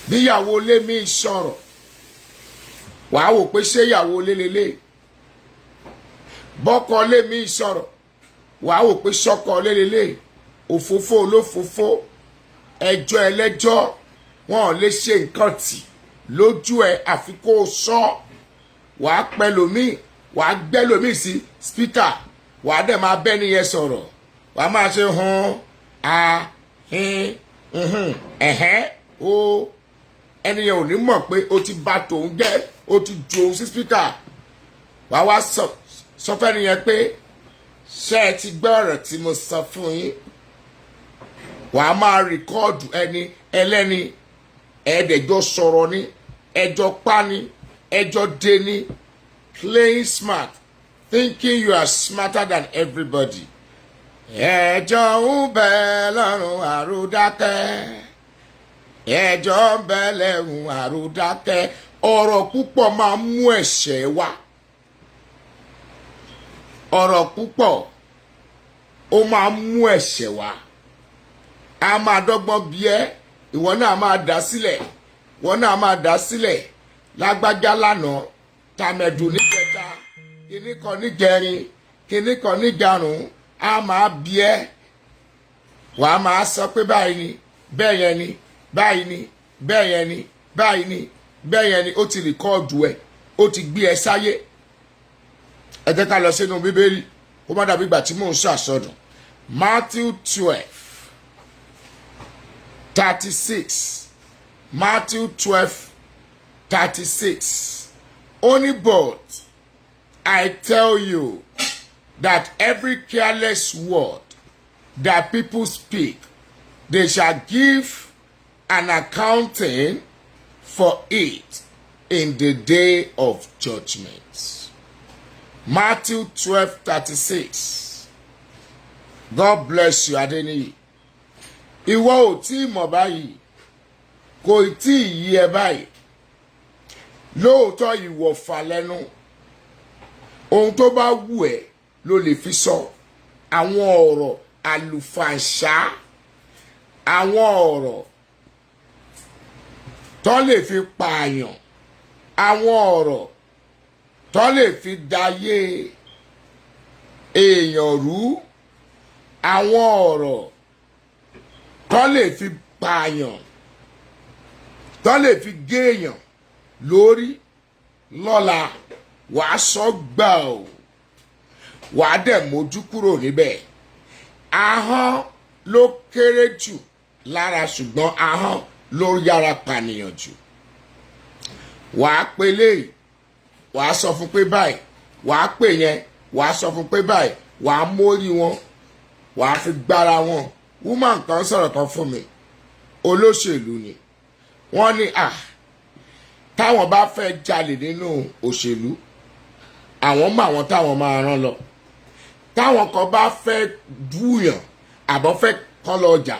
bíyàwó ilé mi sọ̀rọ̀ wàá wò pé ṣé ìyàwó ilé lélẹ̀, bọ́kọ ilé mi sọ̀rọ̀ wàá wò pé ṣọ́kọ ilé lélẹ̀. Òfófó olófófó, ẹjọ́ ẹlẹ́jọ́, wọn ò lè ṣe nǹkan tì lójú ẹ àfi kó o sọ. Wàá pẹ́ lòmíì, wàá gbẹ́ lòmíì sí spíkà, wàá dẹ̀ máa bẹ́ nìyẹn sọ̀rọ̀, wàá máa ṣe ẹ̀hẹ́n o. Ẹnìyẹn ò ní mọ̀ pé o ti bà tòun jẹ́, o ti ju òun sí spíkà. Wàá wá sọ fẹ́ nìyẹn pé ṣé ẹ ti gbọ́ ọ̀rọ̀ tí mo sọ fún yín. Wàá máa rìkọ́ọ̀dù ẹni ẹlẹ́ni, ẹ̀ẹ́dẹ̀jọ́ sọ̀rọ̀ ni, ẹjọ́ pa ni, ẹjọ́ dé ni, playing smart, thinking you are smarter than everybody. Ẹjọ́ ń bẹ lọ́rùn àròdákẹ́, ẹjọ́ ń bẹ lẹ́rùn àròdákẹ́. Ọ̀rọ̀ púpọ̀ máa mú ẹ̀ṣẹ̀ wá, ọ̀rọ̀ púpọ̀ ó máa mú ẹ̀ṣẹ̀ wá. A máa dọ́gbọ́n bí ẹ́, ìwọ náà máa dá sílẹ̀, ìwọ náà máa dá sílẹ̀. Lágbájá lánàá, tàmẹ̀dù níjẹta, kíní kan níjẹrin, kíní kan níjarùn, a máa bí ẹ́. Wàá máa sọ pé báyìí ni, bẹ́ẹ̀ yẹn ni, báyìí ni, bẹ́ẹ̀ yẹn ni, báyìí ni, bẹ́ẹ̀ yẹn ni. Ó ti rìkọ́ọ̀dù ẹ̀, ó ti gbé ẹ sáyé. Ẹ jẹ́ ká lọ sínú Bíbélì, ó má dàbí ìgbà tí mò ń ṣàsọdùn. Matthew 12:36. Matthew 12:36. Only but I tell you that every careless word that people speak, they shall give an accounting for it in the day of judgment. Matthew 12:36. God bless you, Adeniyi. Ìwọ ò tí mọ̀ báyìí, kò tí yí ẹ báyìí. Lóòótọ́ ìwọ̀fà lẹ́nu, ohun tó bá wù ẹ́ ló lè fi sọ. Àwọn ọ̀rọ̀ àlùfàǹṣá, àwọn ọ̀rọ̀ tó lè fi pààyàn, àwọn ọ̀rọ̀ tó lè fi dayé èèyàn rú, àwọn ọ̀rọ̀ tó lè fi pààyàn, tó lè fi géèyàn lórí lọ́la. Wàá sọ gbà ó, wàá dẹ̀ mójú kúrò níbẹ̀. Ahọ́n ló kéré jù lára, ṣùgbọ́n ahọ́n ló yára pànìyàn jù. Wàá pe léyìí, wàá sọ fún pé báyìí, wàá pè yẹn, wàá sọ fún pé báyìí, wàá mórí wọn, wàá fi gbára wọn. Woman kan sọ̀rọ̀ kan fún mi, olóṣèlú ni. Wọ́n ní táwọn bá fẹ́ jalè nínú òṣèlú àwọn mọ àwọn táwọn máa rán lọ táwọn kan bá fẹ́ búyàn àbọ̀ fẹ́ kán lọ jà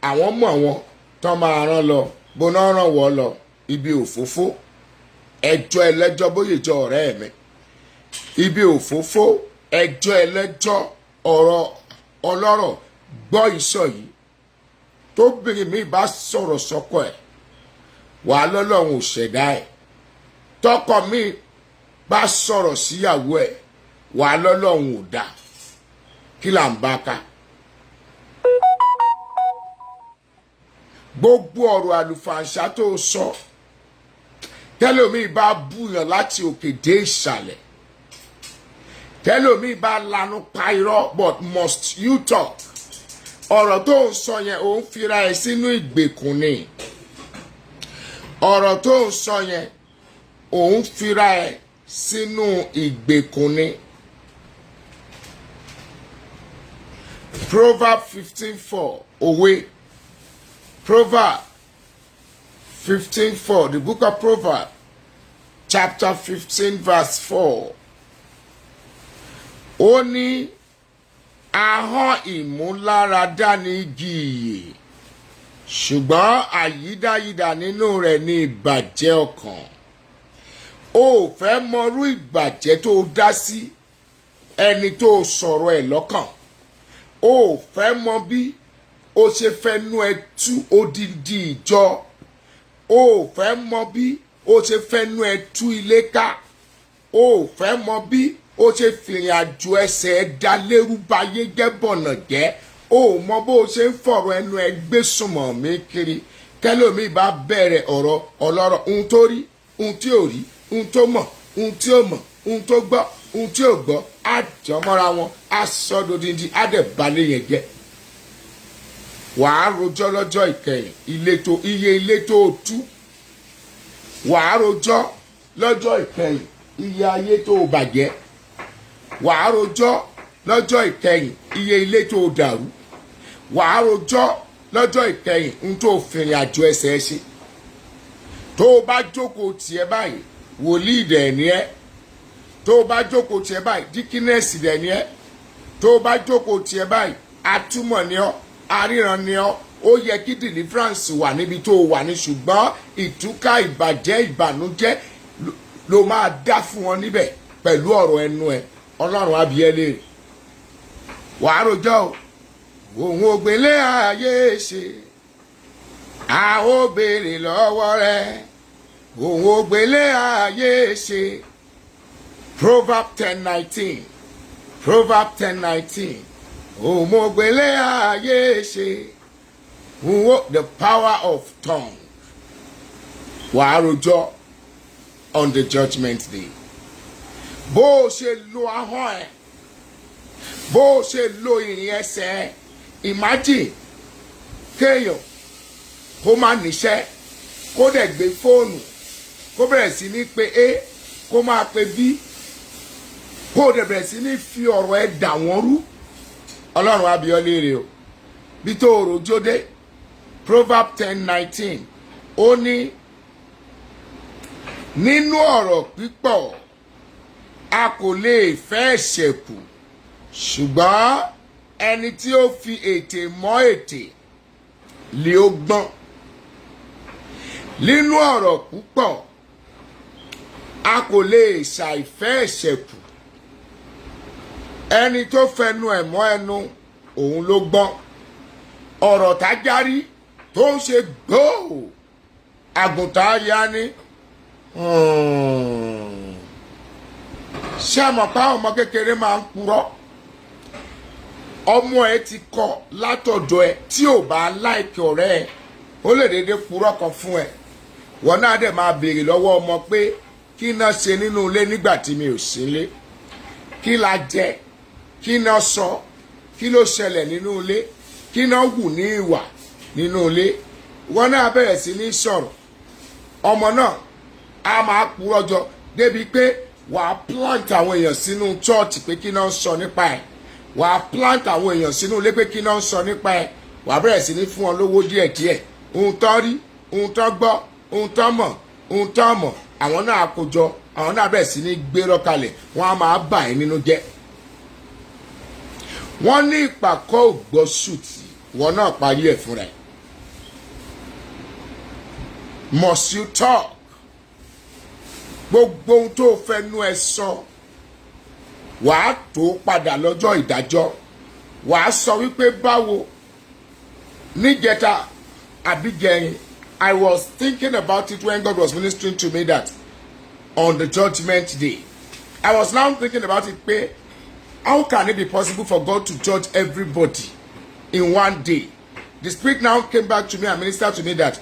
àwọn mọ àwọn tó máa rán lọ bóná rán wọ́ lọ ibi òfófó ẹjọ́ ẹlẹ́jọ́ bóyè jọ ọ̀rẹ́ mi ibi òfófó ẹjọ́ ẹlẹ́jọ́ ọ̀rọ̀ ọlọ́rọ̀ gbọ́ ìsọ̀ yìí tó bèrè mi bá sọ̀rọ̀ sọ́kọ ẹ̀ wà á lọ́lọ́run ò ṣẹ̀dá ẹ̀ tọkọ mi bá sọ̀rọ̀ síyàwó ẹ̀ wà á lọ́lọ́run ò dá kí là ń bá ká. gbogbo ọ̀rọ̀ àlùfàǹṣá tó sọ tẹ́lómi bá búyàn láti òkè dé ìsàlẹ̀ tẹ́lómi bá lanu pa irọ́ but must you talk ọ̀rọ̀ tó ń sọ yẹn òun fira ẹ̀ sínú ìgbèkùn ni ọ̀rọ̀ tó ń sọ yẹn òun fira ẹ̀ sínú ìgbèkùn ni. Proverbs 15:4 òwe Proverbs 15:4 the book of Proverbs chapter 15 verse 4 ó ní ahọ́n ìmúláradá ní igi ìyè ṣùgbọ́n àyídáyídá nínú rẹ̀ ní ìbàjẹ́ ọkàn ó fẹ́ mọrú ìbàjẹ́ tó dá sí ẹni tó sọ̀rọ̀ ẹ̀ lọ́kàn ó fẹ́ mọ bí ó ṣe fẹnu ẹ tú odindi ìjọ ó fẹ́ mọ bí ó ṣe fẹnu ẹ tú ilé ká ó fẹ́ mọ bí ó ṣe fìrìn àjò ẹsẹ̀ ẹ dá lérú bayé jẹ́ bọ̀nà jẹ́ ó mọ bó ṣe ń fọ̀rọ̀ ẹnu ẹ gbé sùnmọ̀ mí kiri kẹlòmíì bá bẹ̀rẹ̀ ọ̀rọ̀ ọlọ́rọ̀ ohun tó rí ohun tí ò rí ohun tó mọ̀ ohun tí ò mọ̀ ohun tó gbọ́ ohun tí ò gbọ́ á jọmọ́ra wọn á sọ́dọ̀díndín á dẹ̀ balẹ̀ yẹn jẹ́ wàá rojọ́ lọ́jọ́ ìkẹyìn iye ilé tó tú wàá rojọ́ lọ́jọ́ ìkẹyìn iye ayé tó bàjẹ́ wàá rojọ́ lọ́jọ́ ìkẹyìn iye ilé tó dàrú wàá rojọ́ lọ́jọ́ ìkẹyìn ń tó fìrìn àjò ẹsẹ̀ ṣe tó o bá jókòó tiẹ̀ báyìí wòlíì dẹ̀ ni ẹ́ tó o bá jókòó tiẹ̀ báyìí díkínẹ́sì dẹ̀ ni ẹ́ tó o bá jókòó tiẹ̀ báyìí atúmọ̀ ni ọ́ aríran ni ọ́ ó yẹ kí deliverance wà níbi tó o wà ní ṣùgbọ́n ìtúká ìbàjẹ́ ìbànújẹ́ ló máa dá fún wọn níbẹ̀ pẹ̀lú ọ̀rọ̀ ẹnu ẹ̀ ọlọ́run abiyẹ́lé rẹ̀ wàá rojọ́ o òun ò gbélé ayé ṣe a ó béèrè lọ́wọ́ rẹ̀ òun ò gbélé ayé ṣe Proverbs 10:19 Proverbs 10:19 òun ò gbélé ayé ṣe the power of tongue wàá rojọ́ on the judgment day bó o ṣe lo ahọ́n ẹ̀ bó o ṣe lo ìrìn ẹsẹ̀ ẹ̀ imagine kéèyàn kó má níṣẹ́ kó dẹ̀ gbé fóònù kó bẹ̀rẹ̀ sí ní pe a kó máa pe b kó dẹ̀ bẹ̀rẹ̀ sí ní fi ọ̀rọ̀ ẹ̀ dà wọ́n rú ọlọ́run abiyọ́lé rè o bí tó o rojọ́ dé Proverbs 10:19 ó ní nínú ọ̀rọ̀ pípọ̀ a kò lè fẹ́ ẹ̀ṣẹ̀ kù ṣùgbọ́n ẹni tí ó fi ètè mọ́ ètè lé ó gbọ́n nínú ọ̀rọ̀ púpọ̀ a kò lè ṣàìfẹ́ ẹ̀ṣẹ̀ kù ẹni tó fẹnu ẹ̀ mọ́ ẹnu òun ló gbọ́n ọ̀rọ̀ tájárí tó ń ṣe gbòò àgùntàn ayá ní ṣé àmọ̀ páwọn ọmọ kékeré máa ń purọ́ ọmọ ẹ ti kọ́ látọ̀dọ̀ ẹ tí ò bá láìkì ọ̀rẹ́ ẹ ó lè dédé purọ́ kan fún ẹ wọn náà dẹ̀ máa béèrè lọ́wọ́ ọmọ pé kí náà ṣe nínú ilé nígbà tí mi ò sí ilé kí la jẹ kí náà sọ kí ló ṣẹlẹ̀ nínú ilé kí náà wù ní ìwà nínú ilé wọn náà bẹ̀rẹ̀ sí ní sọ̀rọ̀ ọmọ náà a máa purọ́ jọ débi pé wàá plant àwọn èèyàn sínú church pé kí náà sọ nípa ẹ̀ wàá plant àwọn èèyàn sínú ilé pé kí náà sọ nípa ẹ̀ wàá bẹ̀rẹ̀ sí ní fún wọn lówó díẹ̀díẹ̀ ohun tó rí ohun tó gbọ́ ohun tó mọ̀ ohun tó mọ̀ àwọn náà kójọ àwọn náà bẹ̀rẹ̀ sí ní gbérọ́ kalẹ̀ wọ́n á máa bà ẹ́ nínú jẹ́. wọ́n ní ìpàkọ́ ògbọ́sùtì wọ́n náà parí ẹ̀ fúnra ẹ̀. must you talk? gbogbo ohun tó fẹnu ẹ sọ wàá tó padà lọ́jọ́ ìdájọ́ wàá sọ wípé báwo níjẹta àbíjẹrin. I was thinking about it when God was ministering to me that on the judgment day. I was now thinking about it, pé how can it be possible for God to judge everybody in one day? The Spirit now came back to me and ministered to me that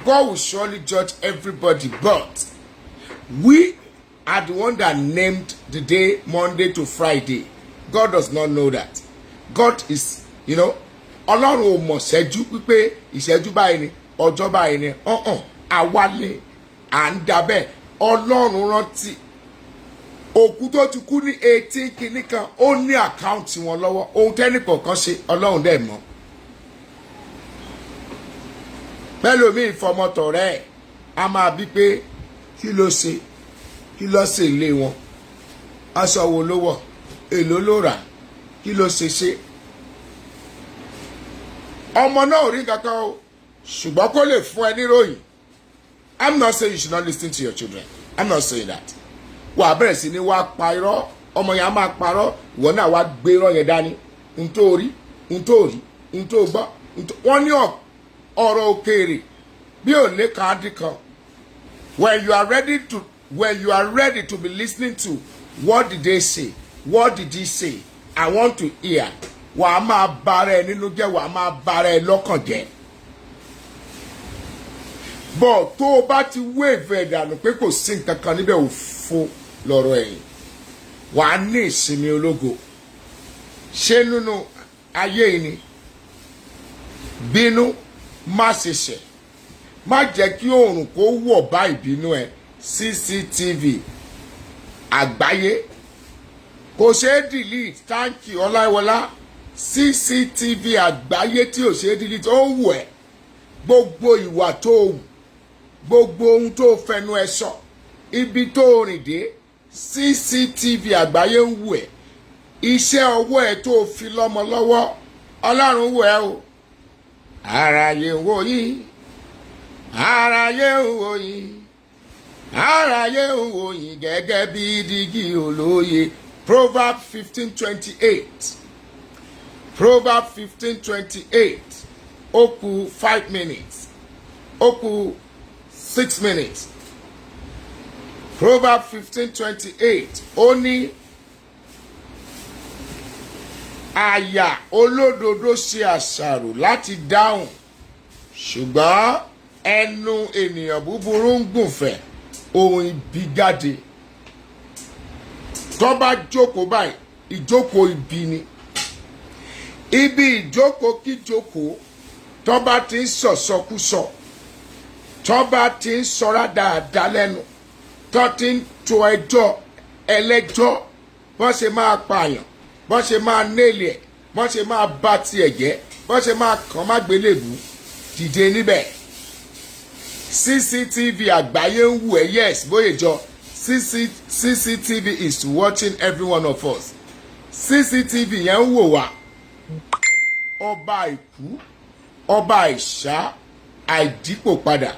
God will surely judge everybody, but we are the one that named the day Monday to Friday. God does not know that. God is, Ọlọ́run ò mọ̀ ṣẹ́jú pípé ìṣẹ́jú báyìí ni ọjọ́ báyìí ni àwálé à ń dabẹ́ Ọlọ́run rántí òkú tó ti kú ní 18 kìíní kan ó ní àkáǹtì wọn lọ́wọ́ ohun tẹ́nì kọ̀ọ̀kan ṣe Ọlọ́run dẹ̀ mọ̀. mẹ́lòmíì fọmọtọ̀ rẹ̀ a máa bí pé kí ló ṣe kí ló ṣe ilé wọn aṣọ wo ló wọ̀ èló ló rà kí ló ṣe. ọmọ náà ò rí kankan o ṣùgbọ́n kó lè fún ẹ níròyìn. I'm not saying you should not listen to your children. I'm not saying that. wà á bẹ̀rẹ̀ sí ni wàá pa irọ́ ọmọ yẹn á máa parọ́ ìwọ náà wàá gbé irọ́ yẹn dání ntórí ntógbọ́ wọ́n ní ọ̀rọ̀ òkèèrè bí ò lè kàn á dín kan. When you are ready to be listening to what did they say, what did he say, I want to hear. wà á máa bara ẹ nínú jẹ́ wà á máa bara ẹ lọ́kàn jẹ́. bọ̀ tó o bá ti wéèvẹ̀ dànù pé kò sí nǹkan kan níbẹ̀ òfo lọ́rọ̀ ẹ̀yìn wà á ní ìsinmi ológo. ṣé nínú ayé yìí ni bínú má ṣe ṣẹ̀ má jẹ́ kí oòrùn kó wọ̀ bá ìbínú ẹ. CCTV àgbáyé kò ṣeé delete thank you Ọláìwọlá. CCTV àgbáyé tí ò ṣeé delete ó wù ẹ́ gbogbo ìwà tó wù gbogbo ohun tó fẹnu ẹ sọ ibi tó rìn dé CCTV àgbáyé ń wù ẹ́ iṣẹ́ ọwọ́ ẹ tó fi lọ́mọ lọ́wọ́ Ọlọ́run wù ẹ́ o. àráyé ń wò yín àráyé ń wò yín àráyé ń wò yín gẹ́gẹ́ bí dígí olóye. Proverbs 15:28. Proverbs 15:28. Ó kù 5 minutes. Ó kù 6 minutes. Proverbs 15:28. Ó ní àyà olódodo ṣe àṣàrò láti dáhùn ṣùgbọ́n ẹnu ènìyàn búburú ń gùnfẹ̀ ohun ibi jáde. tó bá jókòó báyìí ìjókòó ibi ni. ibi ìjókòó kí jókòó tó bá ti ń sọ̀sọkúsọ tó bá ti ń sọra dáadáa lẹ́nu tó ti ń to ẹjọ́ ẹlẹ́jọ́ bọ́n ṣe máa pààyàn bọ́n ṣe máa nélì ẹ̀ bọ́n ṣe máa bá tiẹ̀ jẹ́ bọ́n ṣe máa kàn má gbélébùú dìde níbẹ̀. CCTV àgbáyé ń wù ẹ́ yes bóyá jọ CCTV is watching every one of us. CCTV yẹn ń wò wá. ọba ìkú ọba ìṣá àìdípò padà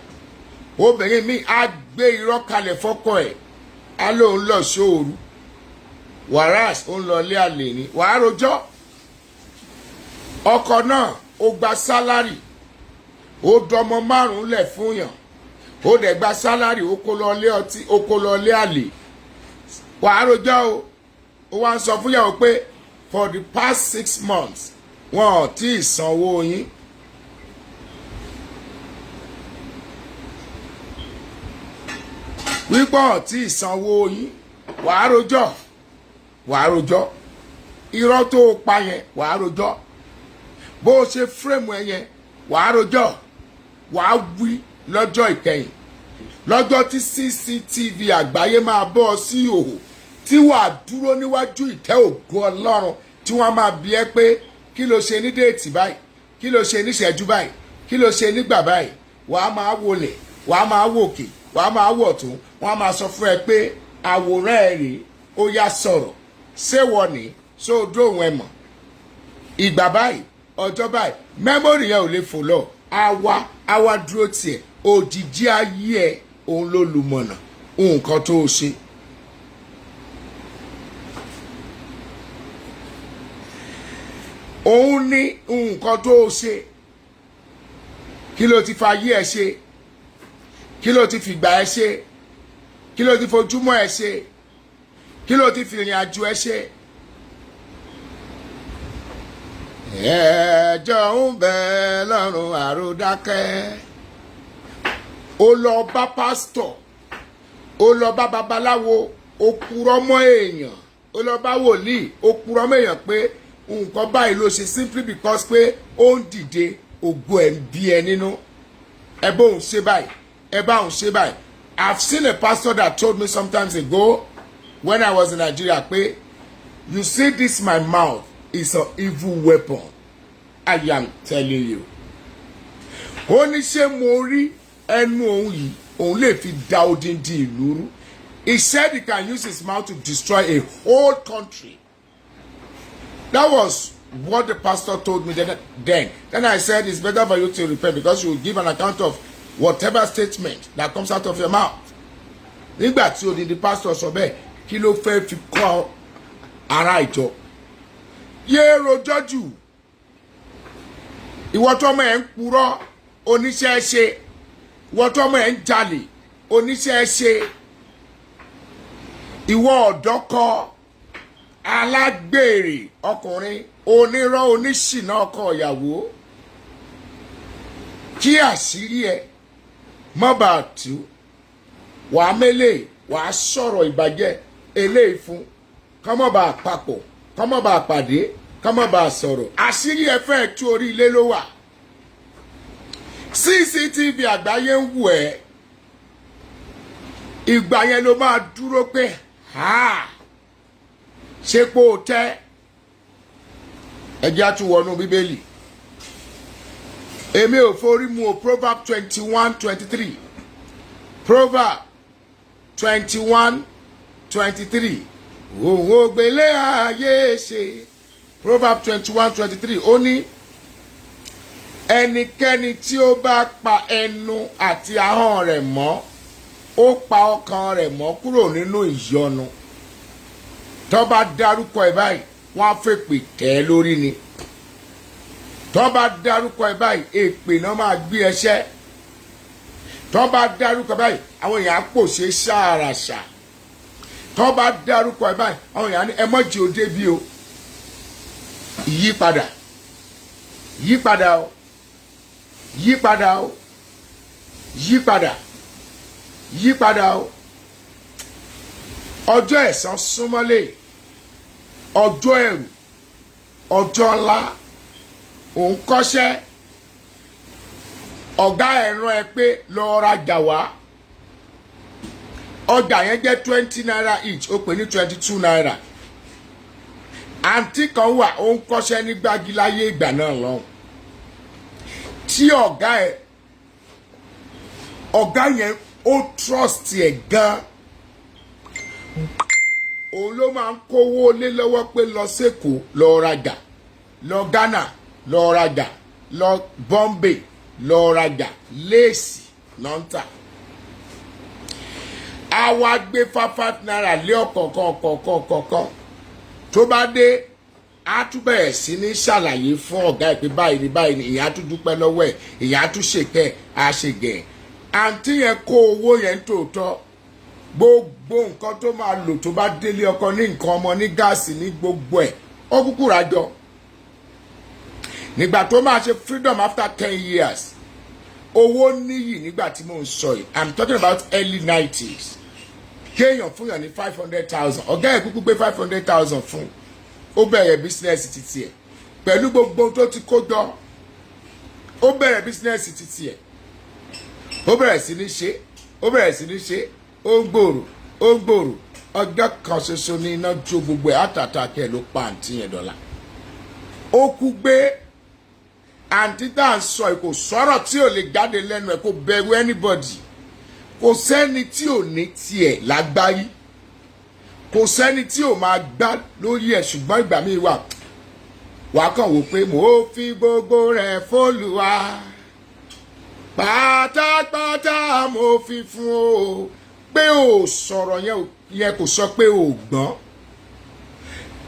obìnrin mi á gbé irọ́ kalẹ̀ fọ́kọ ẹ̀ á lóun lọ sóoru wàràs ó ń lọ ilé àlè ní wàá rojọ́ ọkọ náà ó gba sálárì ó dọmọ 5 lẹ̀ fún yàn ó dẹ̀ gba sálárì ó kó lọ ilé ọtí ó kó lọ ilé àlè wàá rojọ́ o ó wá ń sọ fún yàwó pé for the past 6 months wọn ò tí ì sanwó yín. wípọ̀ ò tí ì sanwó yín wàá rojọ́ irọ́ tó o pa yẹn wàá rojọ́ bó o ṣe fírèmù ẹ yẹn wàá rojọ́ wàá wí lọ́jọ́ ìkẹyìn lọ́jọ́ tí CCTV àgbáyé máa bọ́ ọ sí ìhòòhò tí wàá dúró níwájú ìtẹ́ ògo Ọlọ́run tí wọ́n máa bi ẹ́ pé kí ló ṣe ní déètì báyìí kí ló ṣe níṣẹ́jú báyìí kí ló ṣe nígbà báyìí wàá máa wọlé wàá máa wòkè wàá máa wọ̀ tún wọ́n á máa sọ fún ẹ pé àwòrán ẹ rèé ó yá sọ̀rọ̀ ṣé wọ́n ní ṣó o dó òun ẹ mọ̀ ìgbà báyìí ọjọ́ báyìí mẹ́mórì yẹn ò lè fò lọ àwa dúró tiẹ̀ òjijì ayé ẹ òun ló lùmọ̀nà nǹkan tó o ṣe. òun ní nǹkan tó o ṣe kí ló ti fa ayé ẹ ṣe kí ló ti fìgbà ẹ ṣe kí ló ti fojúmọ́ ẹ ṣe kí ló ti fìrìn àjò ẹ ṣe. ẹjọ́ ń bẹ lọ́rùn àròdákẹ́ ó lọ bá pásítọ̀ ó lọ bá babaláwo ó purọ́ mọ́ èèyàn ó lọ bá wòlíì ó purọ́ mọ́ èèyàn pé nǹkan báyìí ló ṣe simply because pé ó ń dìde ògo ẹ̀ ń bí ẹ nínú ẹ bá òun ṣe báyìí ẹ bá òun ṣe báyìí. I've seen a pastor that told me sometimes ago when I was in Nigeria pé you see this my mouth is an evil weapon. I am telling you. Ó ní ṣé mo rí ẹnu òun yìí òun lè fi da odindi ìlú rú. He said he can use his mouth to destroy a whole country. That was what the pastor told me then. Then I said it's better for you to repent because you will give an account of whatever statement that comes out of your mouth. Nígbà tí odindi pastor sọ bẹ́ẹ̀ kí ló fẹ́ fi kọ́ ara ìjọ. Yé rojọ́ jù. Ìwọ tọ́mọ ẹ̀ ń purọ́ oníṣẹ́ ṣe. Ìwọ tọ́mọ ẹ̀ ń jalè oníṣẹ́ ṣe. Ìwọ ọ̀dọ́kọ alágbèrè ọkùnrin onírọ́ oníṣìnà ọkọ ìyàwó. Kí àṣírí ẹ má bàa tú wàá mélèé wàá sọ̀rọ̀ ìbàjẹ́ eléyìí fún kọ́mọ́ bá papọ̀ kọ́mọ́ bá pàdé kọ́mọ́ bá sọ̀rọ̀ àṣírí ẹ fẹ́ tú orí ilé ló wà. CCTV àgbáyé ń wù ẹ́ ìgbà yẹn ló máa dúró pé ṣé pé o tẹ́ ẹjẹ́ àtúwọ̀nù bíbélì èmi ò forí mu o Proverb 21:23 Proverb 21:23 òun ò gbélé ayé ṣe Proverb 21:23 ó ní ẹnikẹ́ni tí ó bá pa ẹnu àti ahọ́n rẹ̀ mọ́ ó pa ọkàn rẹ̀ mọ́ kúrò nínú ìyọnu tó bá dárúkọ ẹ̀ báyìí wọ́n á fèpè tẹ́ ẹ lórí ni tó bá dárúkọ ẹ̀ báyìí èpè náà máa gbé ẹṣẹ́ tó bá dárúkọ báyìí àwọn èèyàn á pòṣe ṣàràṣà tó bá dárúkọ ẹ̀ báyìí àwọn èèyàn ní ẹ mọ̀jì ó débi o yípadà yípadà o yípadà o yípadà yípadà o ọjọ́ ẹ̀san súnmọ́lé ọjọ́ ẹ̀rù ọjọ́ ńlá òun kọ́ṣẹ́ ọ̀gá ẹ̀ràn ẹ pé lọ rajà wá ọjà yẹn jẹ́ 20 naira each ó pè ní 22 naira àǹtí kan wà ó ń kọ́ṣẹ́ ní gbági láyé ìgbà náà lọ́hùn tí ọ̀gá yẹn ó trust ẹ̀ gan òun ló máa ń kówó lé lọ́wọ́ pé lọ sẹ́kọ̀ọ́ lọ rajà lọ Ghana lọ rajà lọ Bombay lọ rajà léèsì lọ́ńtà a wá gbé 5 naira lé ọ̀kọ̀ọ̀kan tó bá dé a tún bẹ̀rẹ̀ sí ní ṣàlàyé fún ọ̀gá ẹ̀ pé báyìí ni ìyá tún dúpẹ́ lọ́wọ́ ẹ̀ ìyá tún ṣèkẹ́ a ṣe gẹ̀ àǹtí yẹn kó owó yẹn tòótọ́ gbogbo nǹkan tó máa lò tó bá délé ọkọ ní nǹkan ọmọ ní gáàsì ní gbogbo ẹ̀ ó kúkú rájọ nígbà tó máa ṣe freedom after 10 years owó níyì nígbà tí mò ń sọ yìí I'm talking about early 90s kéèyàn fún yàn ní 500,000 ọ̀gá ẹ̀ kúkú gbé 500,000 fún ó bẹ̀rẹ̀ bísínẹ́sì títí ẹ̀ pẹ̀lú gbogbo tó ti kó jọ ó bẹ̀rẹ̀ bísínẹ́sì títí ẹ̀ ó bẹ̀rẹ̀ sí ní ṣe ó ń gbòòrò ọjọ́ kan ṣoṣo ní iná jó gbogbo ẹ̀ àtàtàkẹ́ ló pa àǹtí yẹn dọ́là ó kú gbé àǹtí tá à ń sọ kò sọ̀rọ̀ tí ò lè jáde lẹ́nu ẹ̀ kò bẹ̀rù anybody kò sẹ́ni tí ò ní tiẹ̀ lágbárí kò sẹ́ni tí ò máa gbá lórí ẹ̀ ṣùgbọ́n ìgbà míì wà kàn wò pé mo fi gbogbo rẹ̀ f'Olúwa pátápátá mo fi fún o pé o sọ̀rọ̀ yẹn kò sọ pé o gbọ́n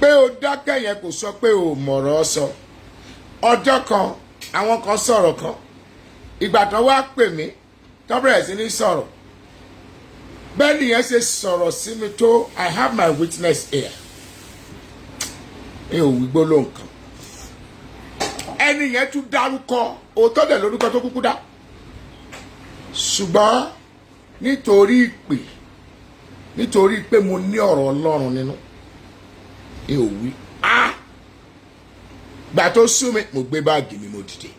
pé o dákẹ́ yẹn kò sọ pé o mọ̀rọ̀ sọ ọjọ́ kan àwọn kan sọ̀rọ̀ kan ìgbà tán wá pè mí tán bẹ̀rẹ̀ sí ní sọ̀rọ̀ bẹ́ẹ̀ ni yẹn ṣe sọ̀rọ̀ sí mi tó I have my witness here ẹ ò wí gbólóhùn kan ẹni yẹn tún dárúkọ òótọ́ dẹ̀ lórúkọ tó kúkú dá ṣùgbọ́n nítorí pé mo ní ọ̀rọ̀ Ọlọ́run nínú ẹ ò wí gbà tó sú mi mo gbé báàgì mi mo dìde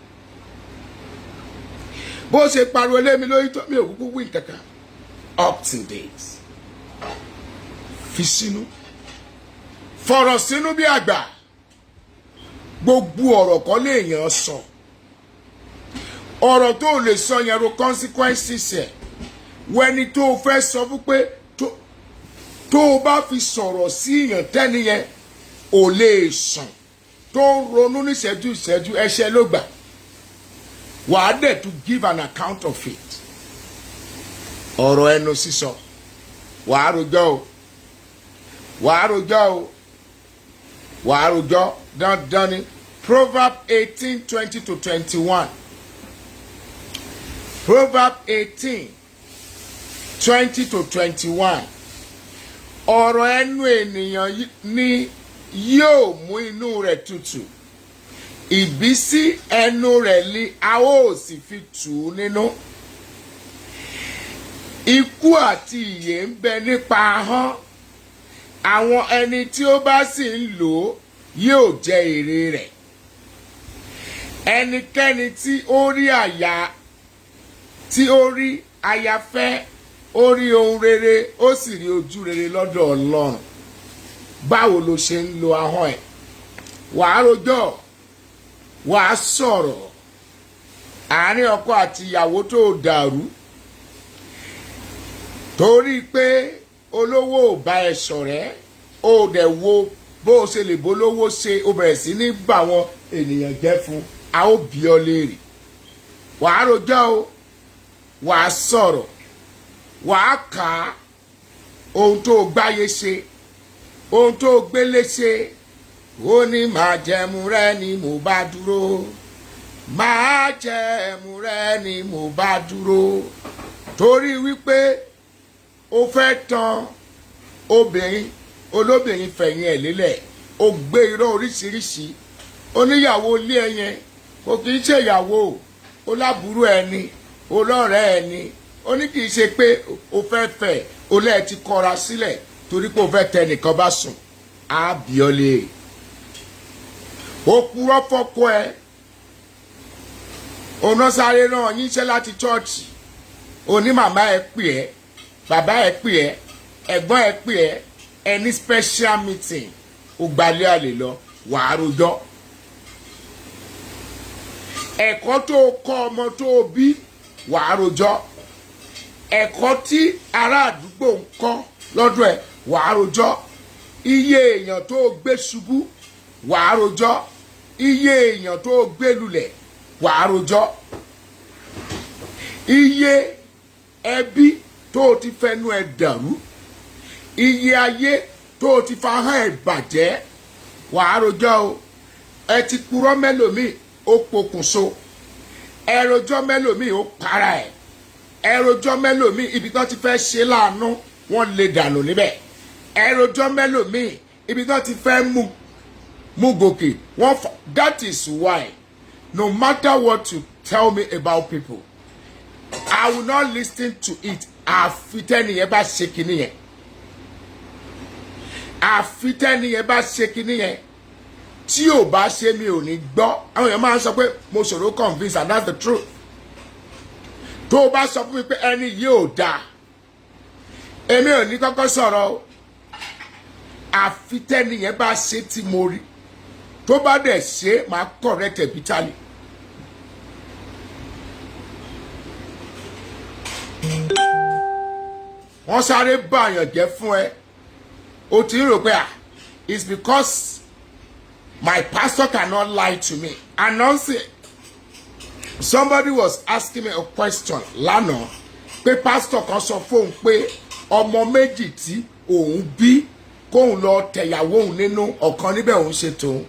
bó ṣe pariwo lé mi lórí tó mi ò kúkú wí kankan up to date fi sínú fọ̀rọ̀ sínú bí àgbà gbogbo ọ̀rọ̀ kan léèyàn sọ ọ̀rọ̀ tó lè sọ yẹn ro consequences ẹ̀ wẹni tó fẹ́ sọ fún pé tó o bá fi sọ̀rọ̀ sí èèyàn tẹ́ni yẹn ò lè sàn tó ń ronú ní ìṣẹ́jú ẹ̀ṣẹ̀ ló gbà wàá dẹ̀ to give an account of it ọ̀rọ̀ ẹnu sísọ wàá rojọ́ dandan ni Proverbs 18:20-21 Proverbs 18:20-21 ọ̀rọ̀ ẹnu ènìyàn ni yóò mú inú rẹ̀ tutù ìbísí ẹnu rẹ̀ li a ó sì fi tù ú nínú ikú àti ìyè ń bẹ nípa ahọ́n àwọn ẹni tí ó bá sì ń lò ó yóò jẹ èrè rẹ̀ ẹnikẹ́ni tí ó rí aya fẹ́ ó rí ohun rere ó sì rí ojú rere lọ́dọ̀ Ọlọ́run báwo ló ṣe ń lo ahọ́n ẹ̀ wàá rojọ́ wàá sọ̀rọ̀ àárín ọkọ àti ìyàwó tó dàrú torí pé olówó ò bá ẹ ṣọ̀rẹ́ ó dẹ̀ wo bó o ṣe lè bólówó ṣe ó bẹ̀rẹ̀ sí ní bá àwọn ènìyàn jẹ́ fún a ó bí ọ léèrè wàá rojọ́ o wàá sọ̀rọ̀ wàá kà á ohun tó gbáyé ṣe ohun tó gbélé ṣe ó ní májẹ̀mú rẹ ni mo bá dúró májẹ̀mú rẹ ni mo bá dúró torí wípé ó fẹ́ tan olóbìnrin fẹ̀yìn ẹ̀ lélẹ̀ ó gbé irọ́ oríṣiríṣi oníyàwó ilé ẹ yẹn kò kì í ṣe ìyàwó ó lábúrò ẹni olọ́rẹ̀ ẹni ó ní kì í ṣe pé ó fẹ́ fẹ́ ó lẹ́ẹ̀ ti kọra sílẹ̀ torí pé ó fẹ́ tẹ nìkan bá sùn á bí ọ lè ó purọ́ fọ́kọ ẹ ọ̀nà sáré náà yínṣẹ́ láti chọ́ọ̀chì oní màmá ẹ pè ẹ́ bàbá ẹ pè ẹ́ ẹ̀gbọ́n ẹ pè ẹ́ ẹni special meeting ó gbalẹ̀ àlè lọ wàá rojọ́ ẹ̀kọ́ tó kọ́ ọmọ tó bí wàá rojọ́ ẹ̀kọ́ tí ará àdúgbò ń kọ́ lọ́dọ̀ ẹ̀ wàá rojọ́ iye èèyàn tó gbé ṣubú wàá rojọ́ iye èèyàn tó gbé lulẹ̀ wàá rojọ́ iye ẹbí tó ti fẹnu ẹ̀ dàrú iye ayé tó ti fa hàn ẹ̀ bàjẹ́ wàá rojọ́ o ẹ ti purọ́ mẹ́lòmíì ó pokùnso ẹrojọ́ mẹ́lòmíì ó para ẹ̀ ẹrojọ́ mẹ́lòmíì ibi tó ti fẹ́ ṣe láàánú wọ́n lè dànù níbẹ̀ ẹrojọ́ mẹ́lòmíì ibi tó ti fẹ́ mú gòkè wọ́n fa that is why no matter what you tell me about people I will not listen to it àfi tẹ́niyẹn bá ṣe kinní yẹn àfi tẹ́niyẹn bá ṣe kinní yẹn tí ò bá ṣe mi ò ní gbọ́ àwọn èèyàn máa ń sọ pé mo ṣòro convince and that's the truth tó o bá sọ fún mi pé ẹni yìí ò dáa èmi ò ní kọ́kọ́ sọ̀rọ̀ o àfi tẹ́niyẹn bá ṣe tí mo rí tó bá dẹ̀ ṣe máa correct ẹ̀ bitally. wọ́n sáré báyàn jẹ́ fún ẹ o ti rò pé it's because my pastor cannot lie to me. Announce it. Somebody was asking me a question lánàá pé pastor kan sọ fóun pé ọmọ méjì tí òun bí kóun lọ tẹ̀yàwó òun nínú ọ̀kan níbẹ̀ òun ṣe tòun.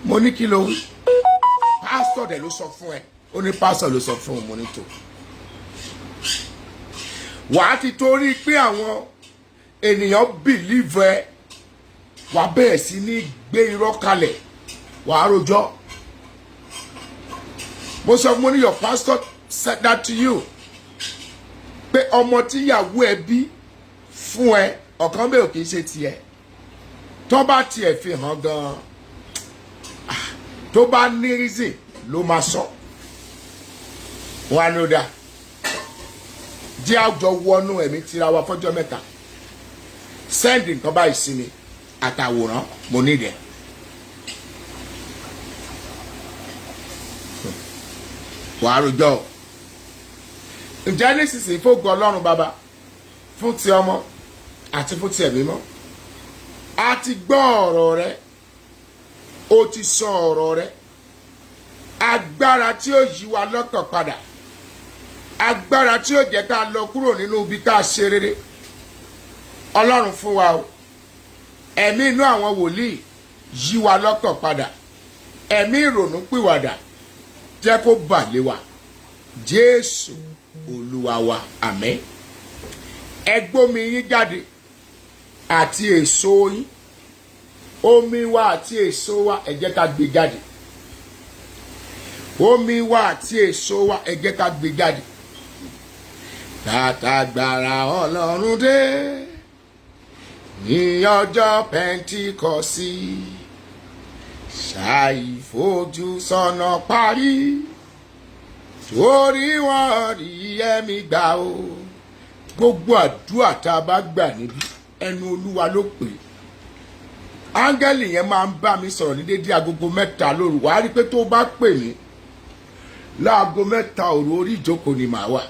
Mo ní kí ló wí? Pastor dẹ̀ ló sọ fún ẹ. Ó ní pastor ló sọ fún òun mo ní tó. Wàá ti torí pé àwọn ènìyàn believe ẹ wàá bẹ̀rẹ̀ sí ní gbé irọ́ kalẹ̀ wàá rojọ́. Mo sọ fún mo ní your pastor said that to you pé ọmọ tíyàwó ẹ bí fún ẹ ọ̀kan bẹ́ẹ̀ ò kì í ṣe tiẹ̀ tó bá tiẹ̀ fi hàn gan-an tó bá ní reason ló máa sọ wọn á ní ó dáa jẹ́ àjọ wọnú ẹ̀mí tira wa fọ́jọ́ mẹ́ta send nǹkan báyìí sí mi àtàwòrán mo ní dẹ̀. Wàá rojọ́ ǹjẹ́ nísinsìnyí fún ògo Ọlọ́run bàbá fún ti ọmọ àti fún ti ẹ̀mí mọ́ a ti gbọ́ ọ̀rọ̀ rẹ o ti sọ ọ̀rọ̀ rẹ agbára tí ó yí wa lọ́kàn padà agbára tí ó jẹ́ ká lọ kúrò nínú ibi ká ṣe rere Ọlọ́run fún wa o ẹ̀mí inú àwọn wòlíì yí wa lọ́kàn padà ẹ̀mí ìrònú pìwàdà jẹ́ kó bà lé wa Jésù Olúwa wa àmín. Ẹ gbómi yín jáde àti èso yín omi wa àti èso wa ẹ jẹ́ ká gbé jáde omi wa àti èso wa ẹ jẹ́ ká gbé jáde tàtàgbàrà Ọlọ́run dé ní ọjọ́ Pẹ́ńtíkọ́sì ṣàìfojúsọ́nà parí torí wọ́n rí ẹ̀mí gbà o. Gbogbo àdúrà tá a bá gbà níbí ẹnu Olúwa ló pè é áńgẹ́lì yẹn máa ń bá mi sọ̀rọ̀ ní dédé agogo 3 lóru wàá rí pé tó bá pè mí láago 3 òru orí ìjókòó ni màá wà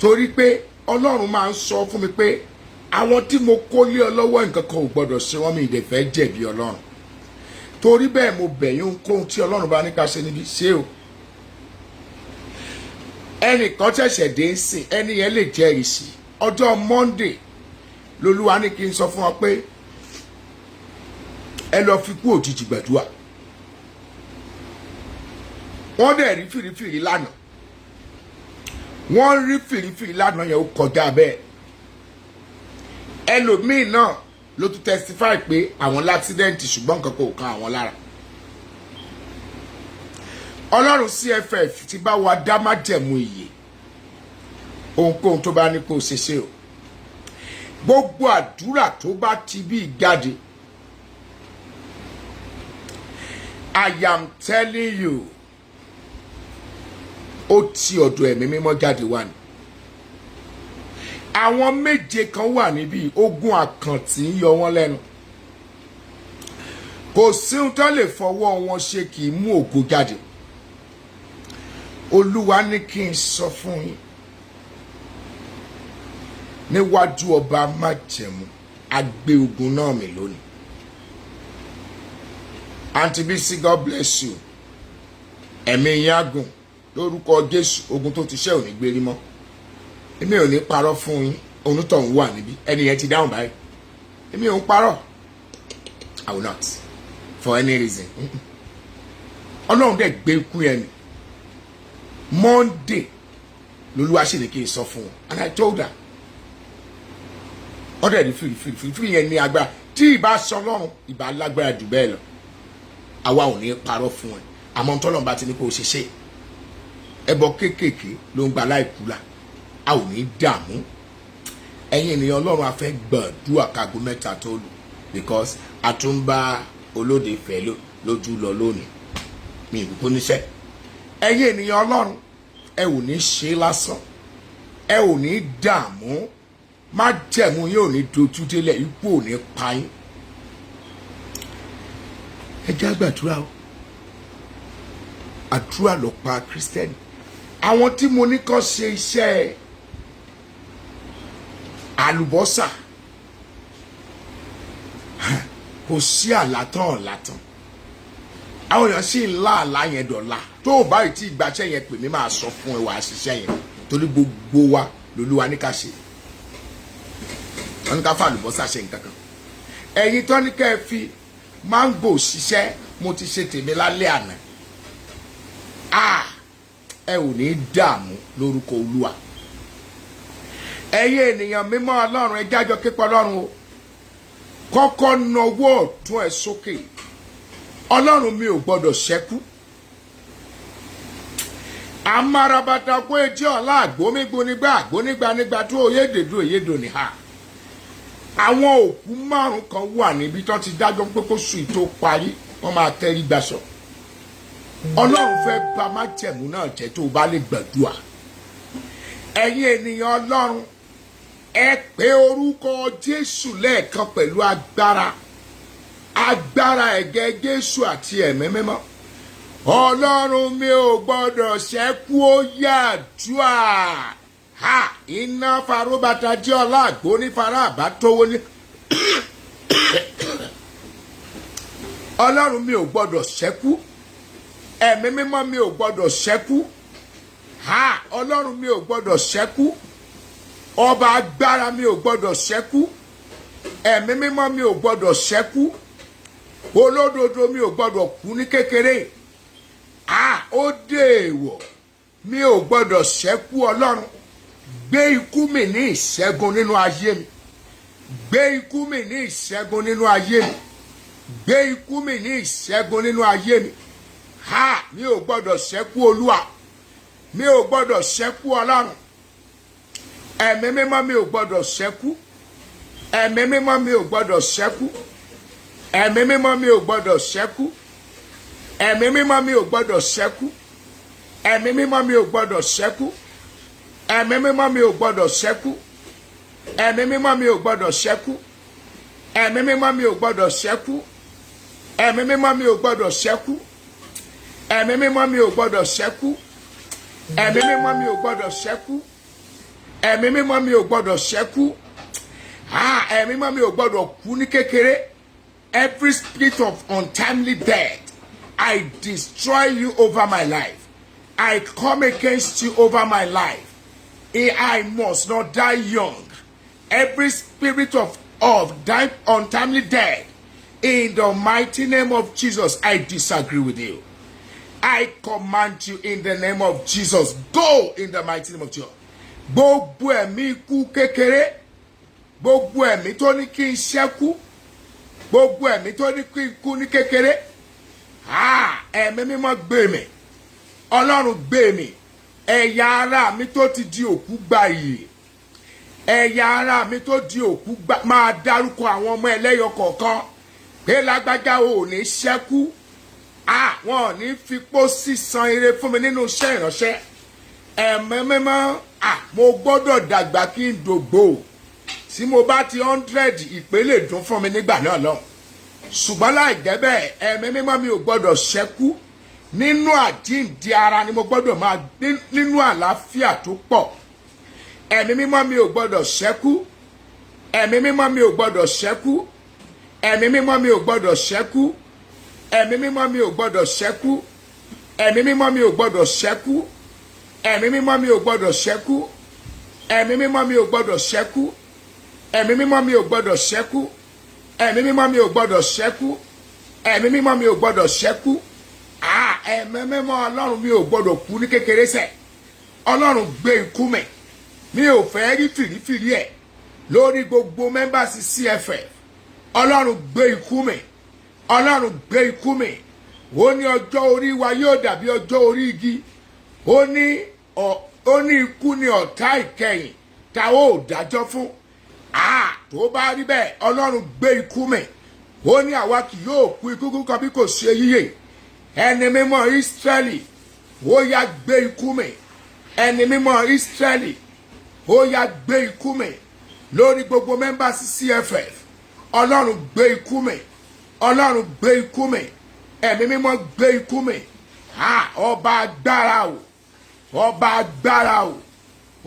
torí pé Ọlọ́run máa ń sọ fún mi pé àwọn tí mo kó lé ọ lọ́wọ́ nǹkan kan ò gbọ́dọ̀ ṣe wọ́n mi ìdẹ̀fẹ́ jẹ̀bi Ọlọ́run torí bẹ́ẹ̀ mo bẹ̀yìn ohunkóhun tí Ọlọ́run bá ní ká ṣe níbi ṣé o ẹnìkan ṣẹ̀ṣẹ̀ dé ń sìn ẹni yẹn lè jẹ́rìí sí ọjọ́ Monday lolúwa ní kí n sọ fún ọ pé ẹ lọ fi kú òjijì gbàdúrà wọ́n dẹ̀ rí fìrífìrí lánàá wọ́n rí fìrífìrí lánàá yẹn ó kọjá bẹ́ẹ̀ ẹlòmíì náà ló tún testify pé àwọn láksidẹ̀ntì ṣùgbọ́n nǹkan kò kan àwọn lára Ọlọ́run CFF ti bá wa dá májẹ̀mú ìyè ohunkóhun tó bá ní kó ṣe ṣe o gbogbo àdúrà tó bá ti bí jáde I am telling you ó ti ọ̀dọ̀ ẹ̀mí mímọ́ jáde wá ni àwọn méje kan wà níbí ogun àkàntì ń yọ wọ́n lẹ́nu kò sí ohun tó lè fọwọ́ wọn ṣe kì í mú ògo jáde Olúwa ní kí n sọ fún yín níwájú ọba májẹ̀mú agbé ogun náà mi lónìí Aunty Bisi, God bless you ẹ̀mí yín á gùn lórúkọ Jésù ogun tó ti ṣẹ́ ò ní gbérí mọ́ èmi ò ní parọ́ fún yín onítọ̀hún wà níbí ẹni yẹn ti dáhùn báyìí èmi ò ń parọ́ I will not for any reason Ọlọ́run dẹ̀ gbé ikú yẹn ni Monday lolúwa ṣe ní kí n sọ fún wọn and I told her ọdẹ ní fìrì yẹn ní agbára tí ìbá sọ Ọlọ́run ìbá lágbára jù bẹ́ẹ̀ lọ àwa ò ní parọ́ fún ẹ àmọ́ tọ́lọ́run bá ti ní kó o ṣe ṣe ẹbọ kéékèèké ló ń gba láìkúlà a ò ní dààmú ẹ̀yin ènìyàn Ọlọ́run a fẹ́ gbàdúrà kágo 3 tó lù because a tún bá olóde fẹ́ lójú lọ lónìí mi ìkókó níṣẹ́ ẹ̀yin ènìyàn Ọlọ́run ẹ ò ní ṣe lásán ẹ ò ní dààmú má jẹ̀mú yín ò ní dojú délẹ̀ ikú ò ní pa yín ẹ jẹ́ àgbàdúrà o àdúrà ló pa Kristẹni àwọn tí mo ní kàn ṣe iṣẹ́ àlùbọ́sà kò sí àlátàn ọ̀làtàn àwọn èèyàn sì ń lá àlá yẹn dọ̀la tó o bá tí ìgbàṣẹ́ yẹn pè mí máa sọ fún ẹ wàá ṣiṣẹ́ yẹn torí gbogbo wa lolúwa ní ká ṣe wọn ní ká fà àlùbọ́sà ṣe nǹkan kan ẹ̀yin tó ní ká ẹ fi máńgò ṣiṣẹ́ mo ti ṣe tèmi lálẹ́ àná ẹ ò ní dààmú lórúkọ olúwa ẹ̀yin ènìyàn mímọ́ ọlọ́run ẹ jájọ képa ọlọ́run o kọ́kọ́ nawọ́ ọ̀tún ẹ sókè ọlọ́run mi ò gbọ́dọ̀ ṣẹ́kù amarabata kó etí ọ̀la àgbómígbónígbà àgbónígbanígba tó oyédèdú òyédò níhà àwọn òkú márùn kan wà níbi tó ti dájọ́ pé kó sùn tó parí wọ́n máa tẹ́rí gbaṣọ ọlọ́run fẹ́ bà májẹ̀mú náà jẹ́ tó bá lè gbàdúrà ẹ̀yin ènìyàn ọlọ́run ẹ pé orúkọ jésù lẹ́ẹ̀kan pẹ̀lú agbára ẹ̀gẹ́ jésù àti ẹ̀mí mímọ́ ọlọ́run mi ò gbọ́dọ̀ ṣẹ́kù ó yàdúà iná farobata jẹ́ ọlá àgbóní fara àbátówó ní ọlọ́run mi ò gbọ́dọ̀ ṣẹ́kù ẹ̀mí mímọ́ mi ò gbọ́dọ̀ ṣẹ́kù ọlọ́run mi ò gbọ́dọ̀ ṣẹ́kù ọba agbára mi ò gbọ́dọ̀ ṣẹ́kù ẹ̀mí mímọ́ mi ò gbọ́dọ̀ ṣẹ́kù olódodo mi ò gbọ́dọ̀ kú ní kékeré ó dé èèwọ̀ mi ò gbọ́dọ̀ ṣẹ́kù ọlọ́run gbé ikú mi ní ìṣẹ́gun nínú ayé mi gbé ikú mi ní ìṣẹ́gun nínú ayé mi gbé ikú mi ní ìṣẹ́gun nínú ayé mi mi ò gbọ́dọ̀ ṣẹ́kù olúwa mi ò gbọ́dọ̀ ṣẹ́kù ọlọ́run ẹ̀mí mímọ́ mi ò gbọ́dọ̀ ṣẹ́kù ẹ̀mí mímọ́ mi ò gbọ́dọ̀ ṣẹ́kù ẹ̀mí mímọ́ mi ò gbọ́dọ̀ ṣẹ́kù ẹ̀mí mímọ́ mi ò gbọ́dọ̀ ṣẹ́kù ẹ̀mí mímọ́ mi ò gbọ́dọ̀ ṣẹ́kù ẹ̀mí mímọ́ mi ò gbọ́dọ̀ ṣẹ́kù ẹ̀mí mímọ́ mi ò gbọ́dọ̀ ṣẹ́kù ẹ̀mí mímọ́ mi ò gbọ́dọ̀ ṣẹ́kù ẹ̀mí mímọ́ mi ò gbọ́dọ̀ ṣẹ́kù ẹ̀mí mímọ́ mi ò gbọ́dọ̀ ṣẹ́kù ẹ̀mí mímọ́ mi ò gbọ́dọ̀ ṣẹ́kù ẹ̀mí mímọ́ mi ò gbọ́dọ̀ ṣẹ́kù ẹ̀mí mímọ́ mi ò gbọ́dọ̀ kú ní kékeré every spirit of untimely death I destroy you over my life I come against you over my life I must not die young every spirit of untimely death in the mighty name of Jesus I disagree with you I command you in the name of Jesus go in the mighty name of Jesus gbogbo ẹ̀mí ikú kékeré gbogbo ẹ̀mí tó ní kí n ṣẹ́kù gbogbo ẹ̀mí tó ní kí n kú ní kékeré ẹ̀mí mímọ́ gbé mi ọlọ́run gbé mi ẹ̀yà ara mi tó ti di òkú gba ìyè ẹ̀yà ara mi tó di òkú gba máa dárúkọ àwọn ọmọ ẹlẹ́yọ kọ̀ọ̀kan pé lágbájá ò ní ṣẹ́kù wọn ò ní fipó sísan ire fún mi nínú iṣẹ́ ìránṣẹ́ ẹ̀mí mímọ́ mo gbọ́dọ̀ dàgbà kí n dògbò tí mo bá ti 100 ìpele dùn fún mi nígbà náà lọ ṣùgbọ́n láì jẹ́ bẹ́ẹ̀ ẹ̀mí mímọ́ mi ò gbọ́dọ̀ ṣẹ́kù nínú àjíǹde ara ni mo gbọ́dọ̀ máa nínú àlàáfíà tó pọ̀ ẹ̀mí mímọ́ mi ò gbọ́dọ̀ ṣẹ́kù ẹ̀mí mímọ́ mi ò gbọ́dọ̀ ṣẹ́kù ẹ̀mí mímọ́ mi ò gbọ́dọ̀ ṣẹ́kù ẹ̀mí mímọ́ mi ò gbọ́dọ̀ ṣẹ́kù ẹ̀mí mímọ́ mi ò gbọ́dọ̀ ṣẹ́kù ẹ̀mí mímọ́ mi ò gbọ́dọ̀ ṣẹ́kù ẹ̀mí mímọ́ mi ò gbọ́dọ̀ ṣẹ́kù ẹ̀mí mímọ́ mi ò gbọ́dọ̀ ṣẹ́kù ẹ̀mí mímọ́ mi ò gbọ́dọ̀ ṣẹ́kù ẹ̀mí mímọ́ mi ò gbọ́dọ̀ ṣẹ́kù ẹ̀mí mímọ́ ọlọ́run mi ò gbọ́dọ̀ kú ní kékeré sẹ̀ ọlọ́run gbé ikú mi ò fẹ́ rí fìrífìrí ẹ̀ lórí gbogbo mẹ́mbàsì CFF ọlọ́run gbé ikú mi ọlọ́run gbé ikú mi ó ní ọjọ́ orí wa yóò dàbí ọjọ́ orí igi ó ní ikú ni ọ̀tá ìkẹyìn tá ó dájọ́ fún tó bá rí bẹ́ẹ̀ ọlọ́run gbé ikú mi ó ní àwa kì yóò kú ikú kan bí kò ṣe yíyè ẹni mímọ́ Ísírẹ́lì ó yá gbé ikú mi ẹni mímọ́ Ísírẹ́lì ó yá gbé ikú mi lórí gbogbo mẹ́mbàsì CFF ọlọ́run gbé ikú mi ọlọ́run gbé ikú mi ẹ̀mí mímọ́ gbé ikú mi ọba agbára o ọba agbára o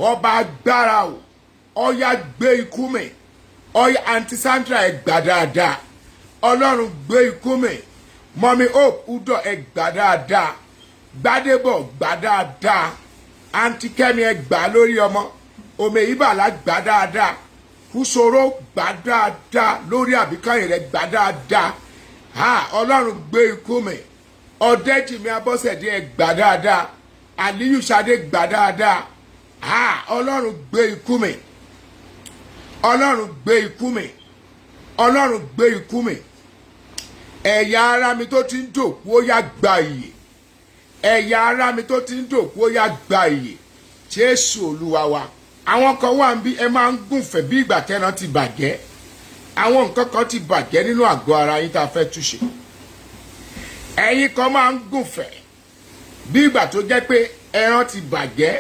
ọba agbára o ọya gbé ikú mi ọya Aunty Sandra ẹ gbà dáadáa ọlọ́run gbé ikú mi Mommy Hope Udoh ẹ gbà dáadáa Gbádébọ̀ gbà dáadáa Aunty Kẹ́mi ẹ gbà lórí ọmọ Omeyibala gbà dáadáa Kúsòrò gbà dáadáa lórí àbíkáyìn rẹ gbà dáadáa ọlọ́run gbé ikú mi Ọ̀dẹ́jìmí Abọ́sẹ̀dé ẹ gbà dáadáa Àlíyù Ṣadé gbà dáadáa ọlọ́run gbé ikú mi ọlọ́run gbé ikú mi ọlọ́run gbé ikú mi ẹ̀yà ara mi tó ti ń dòkú ó yá gba ìyè ẹ̀yà ara mi tó ti ń dòkú ó yá gba ìyè Jésù Olúwa wa àwọn kan wà ń bí ẹ máa ń gùnfẹ̀ bí ìgbà tẹ́ran ti bàjẹ́ àwọn nǹkan kan ti bàjẹ́ nínú àgọ́ ara yín tá a fẹ́ túṣe ẹ̀yin kan máa ń gùnfẹ̀ bí ìgbà tó jẹ́ pé ẹran ti bàjẹ́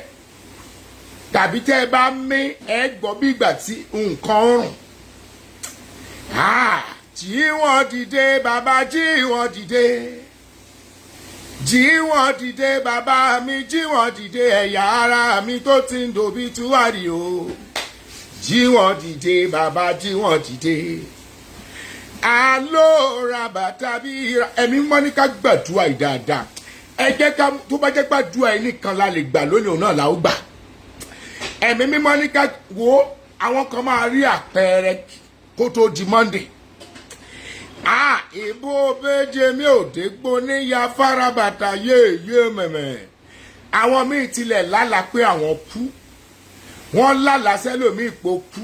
tàbí tẹ́ ẹ bá mí ẹ gbọ́ bí ìgbà tí nǹkan rùn jí wọ́n dìde bàbá jí wọ́n dìde jí wọ́n dìde bàbá mi jí wọ́n dìde ẹ̀yà ara mi tó ti ń dòbí túwárì o jí wọ́n dìde bàbá jí wọ́n dìde àlóra bàtà bí ẹ̀mí mọ́ ní ká gbàdúrà yìí dáadáa ẹ jẹ́ ká tó bá jẹ́ gbàdúrà yìí nìkan la lè gbà lónìí òun náà la ó gbà ẹ̀mí mímọ́ ní ká wo àwọn kan máa rí àpẹẹrẹ kó tó di Monday ìbò méje mi ò dégbò níyà farabata yéèyé mẹ̀mẹ̀ àwọn míì tilẹ̀ lálàá pé àwọn kú wọ́n lálàá sẹ́lòmíì pò kú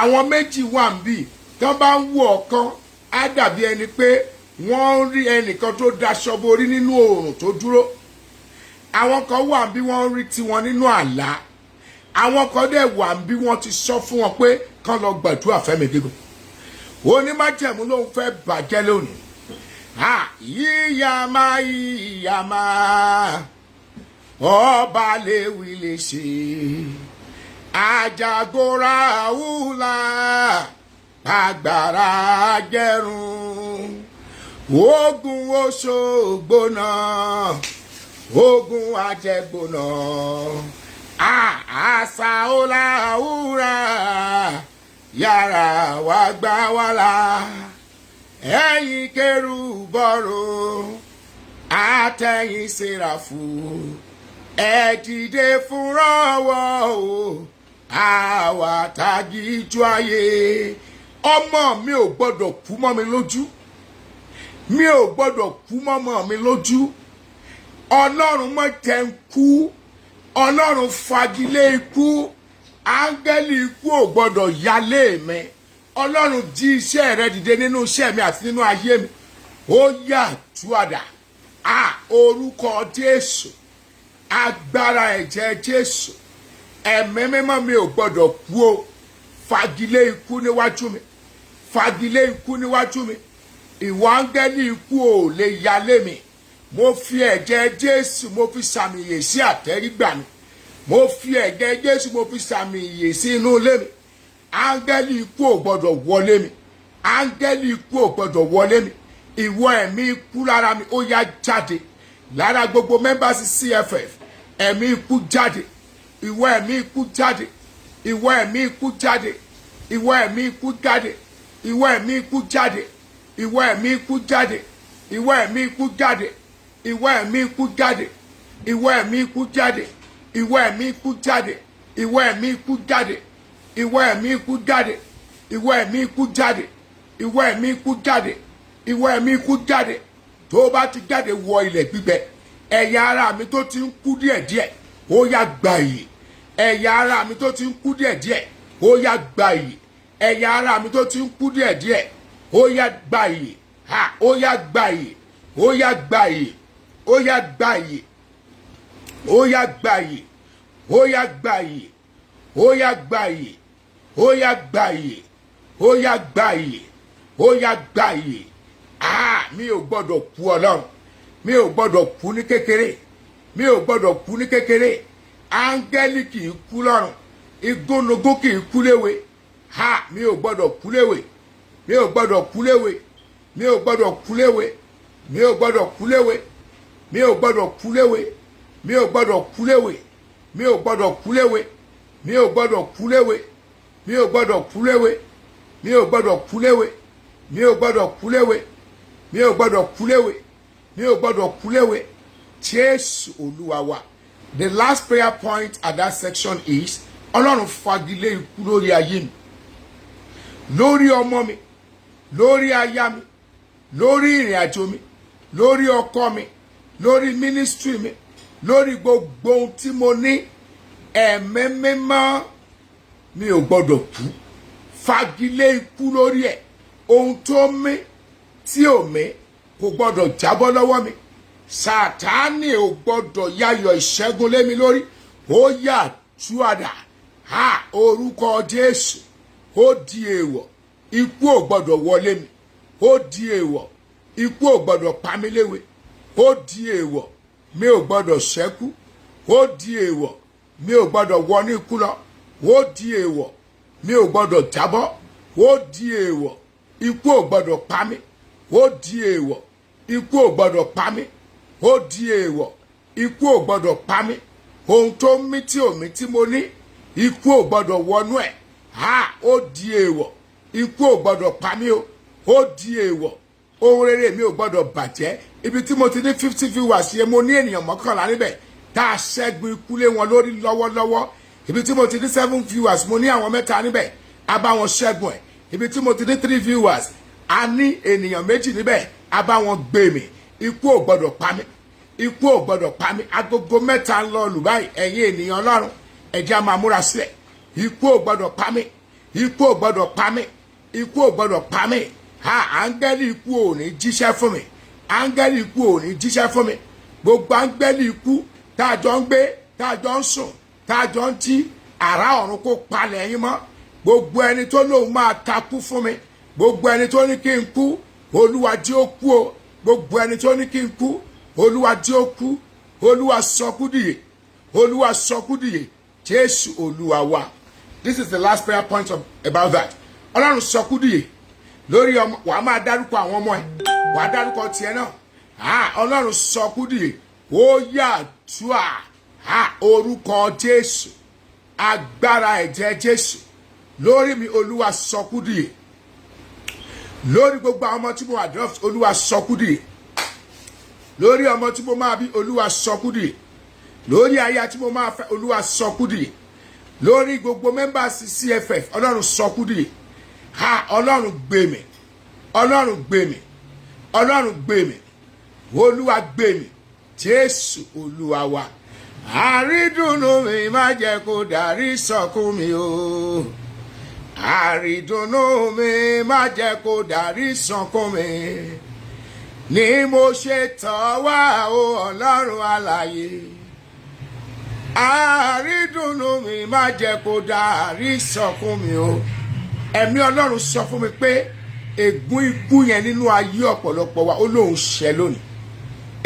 àwọn méjì wà ń bì tán bá ń wò ọ̀kan á dàbí ẹni pé wọ́n ń rí ẹnìkan tó daṣọ borí nínú oòrùn tó dúró àwọn kan wà ń bí wọ́n ń rí tiwọn nínú àlá àwọn kan dẹ̀ wà ń bí wọ́n ti sọ fún wọn pé kán lọ gbàdúrà fẹ́mi gígùn onímájẹ̀mú ló ń fẹ́ bàjẹ́ lónìí yíyàmá ọba léwi lè ṣe àjàgòrà àwùlà agbára jẹrun ogun oṣogbóná ogun ajẹgbóná àṣà ọ̀làwúrà yàrá wà gbà wàlà ẹ̀yin kérúbọ̀rò àtẹ̀yìn séráfù ẹ dìde fúnrọ́wọ́ o àwa tajíjú ayé ọmọ mi ò gbọ́dọ̀ kú mọ́ mi lójú mi ò gbọ́dọ̀ kú mọ́mọ́ mi lójú ọlọ́run má jẹ́ n kú ọlọ́run fagilé ikú áńgẹ́lì ikú ò gbọ́dọ̀ yálé mi ọlọ́run jí iṣẹ́ rẹ dìde nínú iṣẹ́ mi àti nínú ayé mi ó yà túwàdà orúkọ Jésù agbára ẹ̀jẹ̀ Jésù ẹ̀mí mímọ́ mi ò gbọ́dọ̀ kú o fagilé ikú níwájú mi fagilé ikú níwájú mi ìwọ áńgẹ́lì ikú ò lè yálé mi mo fi ẹ̀jẹ̀ Jésù mo fi sàmì ìyè sí àtẹ́rígbà mi mo fi ẹ̀jẹ̀ Jésù mo fi sàmì ìyè sí inú ilé mi áńgẹ́lì ikú ò gbọ́dọ̀ wọlé mi áńgẹ́lì ikú ò gbọ́dọ̀ wọlé mi ìwọ ẹ̀mí ikú lára mi ó yá jáde lára gbogbo members CFF ẹ̀mí ikú jáde ìwọ ẹ̀mí ikú jáde ìwọ ẹ̀mí ikú jáde ìwọ ẹ̀mí ikú jáde ìwọ ẹ̀mí ikú jáde ìwọ ẹ̀mí ikú jáde ìwọ ẹ̀mí ikú jáde ìwọ ẹ̀mí ikú jáde ìwọ ẹ̀mí ikú jáde ìwọ ẹ̀mí ikú jáde ìwọ ẹ̀mí ikú jáde ìwọ ẹ̀mí ikú jáde ìwọ ẹ̀mí ikú jáde ìwọ ẹ̀mí ikú jáde ìwọ ẹ̀mí ikú jáde tó bá ti jáde wọ ilẹ̀ gbígbẹ ẹ̀yà ara mi tó ti ń kú díẹ̀díẹ̀ ó yá gba ìyè ẹ̀yà ara mi tó ti ń kú díẹ̀díẹ̀ ó yá gba ìyè ẹ̀yà ara mi tó ti ń kú díẹ̀díẹ̀ ó yá gba ìyè ó yá gba ìyè ó yá gba ìyè ó yá gba ìyè ó yá gba ìyè ó yá gba ìyè ó yá gba ìyè ó yá gba ìyè ó yá gba ìyè ó yá gba ìyè mi ò gbọ́dọ̀ kú Ọlọ́run mi ò gbọ́dọ̀ kú ní kékeré mi ò gbọ́dọ̀ kú ní kékeré áńgẹ́lì kì í kú lọ́run igúnnugún kì í kú léwe mi ò gbọ́dọ̀ kú léwe mi ò gbọ́dọ̀ kú léwe mi ò gbọ́dọ̀ kú léwe mi ò gbọ́dọ̀ kú léwe mi ò gbọ́dọ̀ kú léwe mi ò gbọ́dọ̀ kú léwe mi ò gbọ́dọ̀ kú léwe mi ò gbọ́dọ̀ kú léwe mi ò gbọ́dọ̀ kú léwe mi ò gbọ́dọ̀ kú léwe mi ò gbọ́dọ̀ kú léwe mi ò gbọ́dọ̀ kú léwe mi ò gbọ́dọ̀ kú léwe Jésù Olúwa wa. The last prayer point at that section is Ọlọ́run fagilé ikú lórí ayé mi, lórí ọmọ mi, lórí aya mi, lórí ìrìn àjò mi, lórí ọkọ mi, lórí ministry mi, lórí gbogbo ohun tí mo ní. Ẹ̀mí mímọ́ mi ò gbọ́dọ̀ kú, fagilé ikú lórí ẹ̀. Ohun tó mí tí ò mí kò gbọ́dọ̀ jábọ́ lọ́wọ́ mi. Sátánì ò gbọ́dọ̀ yayọ̀ ìṣẹ́gun lé mi lórí. Ó yà túwàdà ha orúkọ Jésù. Ó di èèwọ̀, ikú ò gbọ́dọ̀ wọlé mi. Ó di èèwọ̀, ikú ò gbọ́dọ̀ pa mí léwe. Ó di èèwọ̀, mi ò gbọ́dọ̀ ṣẹ́kù. Ó di èèwọ̀, mi ò gbọ́dọ̀ wọnú ikú lọ. Ó di èèwọ̀, mi ò gbọ́dọ̀ jábọ́. Ó di èèwọ̀, ikú ò gbọ́dọ̀ pa mí. Ó di èèwọ̀, ikú ò gbọ́dọ̀ pa mí. Ó di èèwọ̀, ikú ò gbọ́dọ̀ pa mí. Ohun tó mí tí ò mí tí mo ní, ikú ò gbọ́dọ̀ wọnú ẹ̀. Ó di èèwọ̀, ikú ò gbọ́dọ̀ pa mí o. Ó di èèwọ̀, ohun rere mi ò gbọ́dọ̀ bàjẹ́. Ibi tí mo ti ní 50 viewers yẹn, mo ní ènìyàn 11 níbẹ̀ tá a ṣẹ́gun ikú lé wọn lórí lọ́wọ́lọ́wọ́. Ibi tí mo ti ní 7 viewers, mo ní àwọn 3 níbẹ̀ a bá wọn ṣẹ́gun ẹ̀. Ibi tí mo ti ní 3 viewers, a ní ènìyàn 2 níbẹ̀ a bá wọn gbé mi. Ikú ò gbọ́dọ̀ pa mí, ikú ò gbọ́dọ̀ pa mí. Agogo 3 ń lọ lù báyìí, ẹ̀yin ènìyàn Ọlọ́run ẹ jẹ́ á máa múra sílẹ̀. Ikú ò gbọ́dọ̀ pa mí, ikú ò gbọ́dọ̀ pa mí, ikú ò gbọ́dọ̀ pa mí. Áńgẹ́lì ikú ò ní jíṣẹ́ fún mi, áńgẹ́lì ikú ò ní jíṣẹ́ fún mi. Gbogbo áńgẹ́lì ikú tá a jọ ń gbé, tá a jọ ń sùn, tá a jọ ń jí, àrá ọ̀run kó palẹ̀ yín mọ́. Gbogbo ẹni tó lóun máa takú fún mi, gbogbo ẹni tó ní kí n kú, Olúwa jẹ́ ó kú o. Gbogbo ẹni tó ní kí n kú, Olúwa jẹ́ ó kú. Olúwa sọkú dìye, Olúwa sọkú dìye. Jésù Olúwa wa. This is the last prayer point about that. Ọlọ́run sọkú dìye lórí ọmọ. Wàá máa dárúkọ àwọn ọmọ ẹ̀, wàá dárúkọ tiẹ̀ náà. Ọlọ́run sọkú dìye. Ó yà túà orúkọ Jésù, agbára ẹ̀jẹ̀ Jésù lórí mi. Olúwa sọkú dìye lórí gbogbo àwọn ọmọ tí mo adopt. Olúwa sọkú dìye lórí ọmọ tí mo máa bí. Olúwa sọkú dìye lórí aya tí mo máa fẹ́. Olúwa sọkú dìye lórí gbogbo members CFF. Ọlọ́run sọkú dìye. Ọlọ́run gbé mi, Ọlọ́run gbé mi, Ọlọ́run gbé mi, Olúwa gbé mi. Jésù Olúwa wa. Àrídùnnú mi má jẹ́ kó dárí sọkún mi o. Àrídùnnú mi má jẹ́ kó dárí sọkún mi. Ni mo ṣe tọ̀ wá o Ọlọ́run alààyè. Àrídùnnú mi má jẹ́ kó dárí sọkún mi o. Ẹ̀mí Ọlọ́run sọ fún mi pé ègún ikú yẹn nínú ayé ọ̀pọ̀lọpọ̀ wa ó lóun ṣẹ lónìí.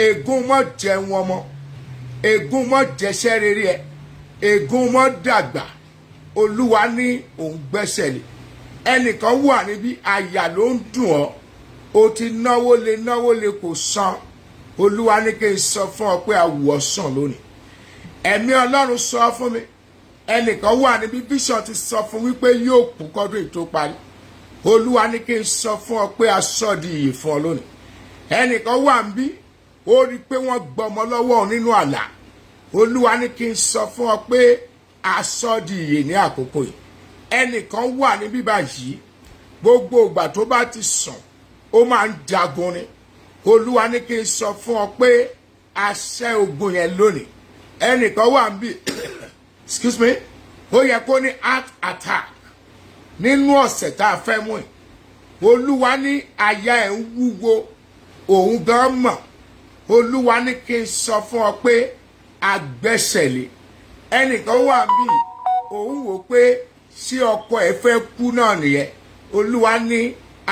Ègún mọ́ jẹun ọmọ, ègún mọ́ jẹṣẹ́ rere ẹ̀, ègún mọ́ dàgbà. Olúwa ní òun gbẹ́sẹ̀ lé. Ẹnìkan wà níbí, àyà ló ń dùn ọ́, o ti náwó lé kò san. Olúwa ní kí n sọ fún ọ pé àwọ̀ sàn lónìí. Ẹ̀mí Ọlọ́run sọ fún mi. Ẹnìkan wà níbí, bíṣọ̀ ti sọ fún wípé yóò kú kọ́dún tó parí. Olúwa ní kí n sọ fún ọ pé aṣọ di ìyè fún ọ lónìí. Ẹnìkan wà níbí, ó rí pé wọ́n gbọmọ lọ́wọ́ nínú àlá. Olúwa ní kí n sọ fún ọ pé aṣọ di ìyè ní àkókò yìí. Ẹnìkan wà níbí báyìí, gbogbo ìgbà tó bá ti sùn ó máa ń jagun ni. Olúwa ní kí n sọ fún ọ pé àṣẹ ogun yẹn lónìí. Ẹnìkan wà níbí excuse me, ó yẹ kó ní heart attack nínú ọ̀sẹ̀ tá a fẹ́ mú ẹ̀. Olúwa ní àyà ẹ̀ ń wúwo, òun gan mọ̀. Olúwa ní kí n sọ fún ọ pé agbẹ́sẹ̀lé. Ẹnìkan wà níbí, òun wò pé ṣé ọkọ ẹ̀ fẹ́ kú náà nìyẹn. Olúwa ní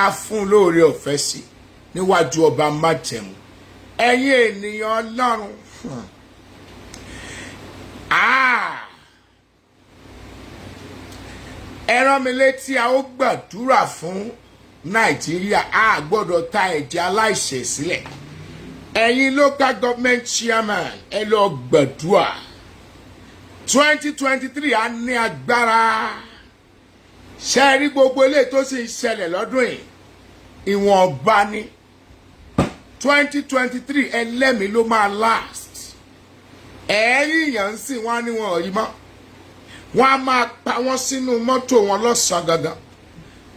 afún lóore ọ̀fẹ́ sí níwájú ọba májẹ̀mú. Ẹ̀yin ènìyàn Ọlọ́run, ẹ rán mi létí, a ó gbàdúrà fún Nàìjíríà. A gbọ́dọ̀ ta ẹ̀jẹ̀ aláìṣẹ̀ sílẹ̀. Ẹ̀yin local government chairman, ẹ lọ gbàdúrà. 2023 a ní agbára. ṣe rí gbogbo eléyìí tó sì ń ṣẹlẹ̀ lọ́dún yìí ìwọ̀nba ni 2023 ẹlẹ́mìí ló máa last ẹ̀ẹ́rì èèyàn sì wọ́n ní wọn ò rí mọ́ wọ́n á máa pa wọ́n sínú mọ́tò wọn lọ́sàn-án gangan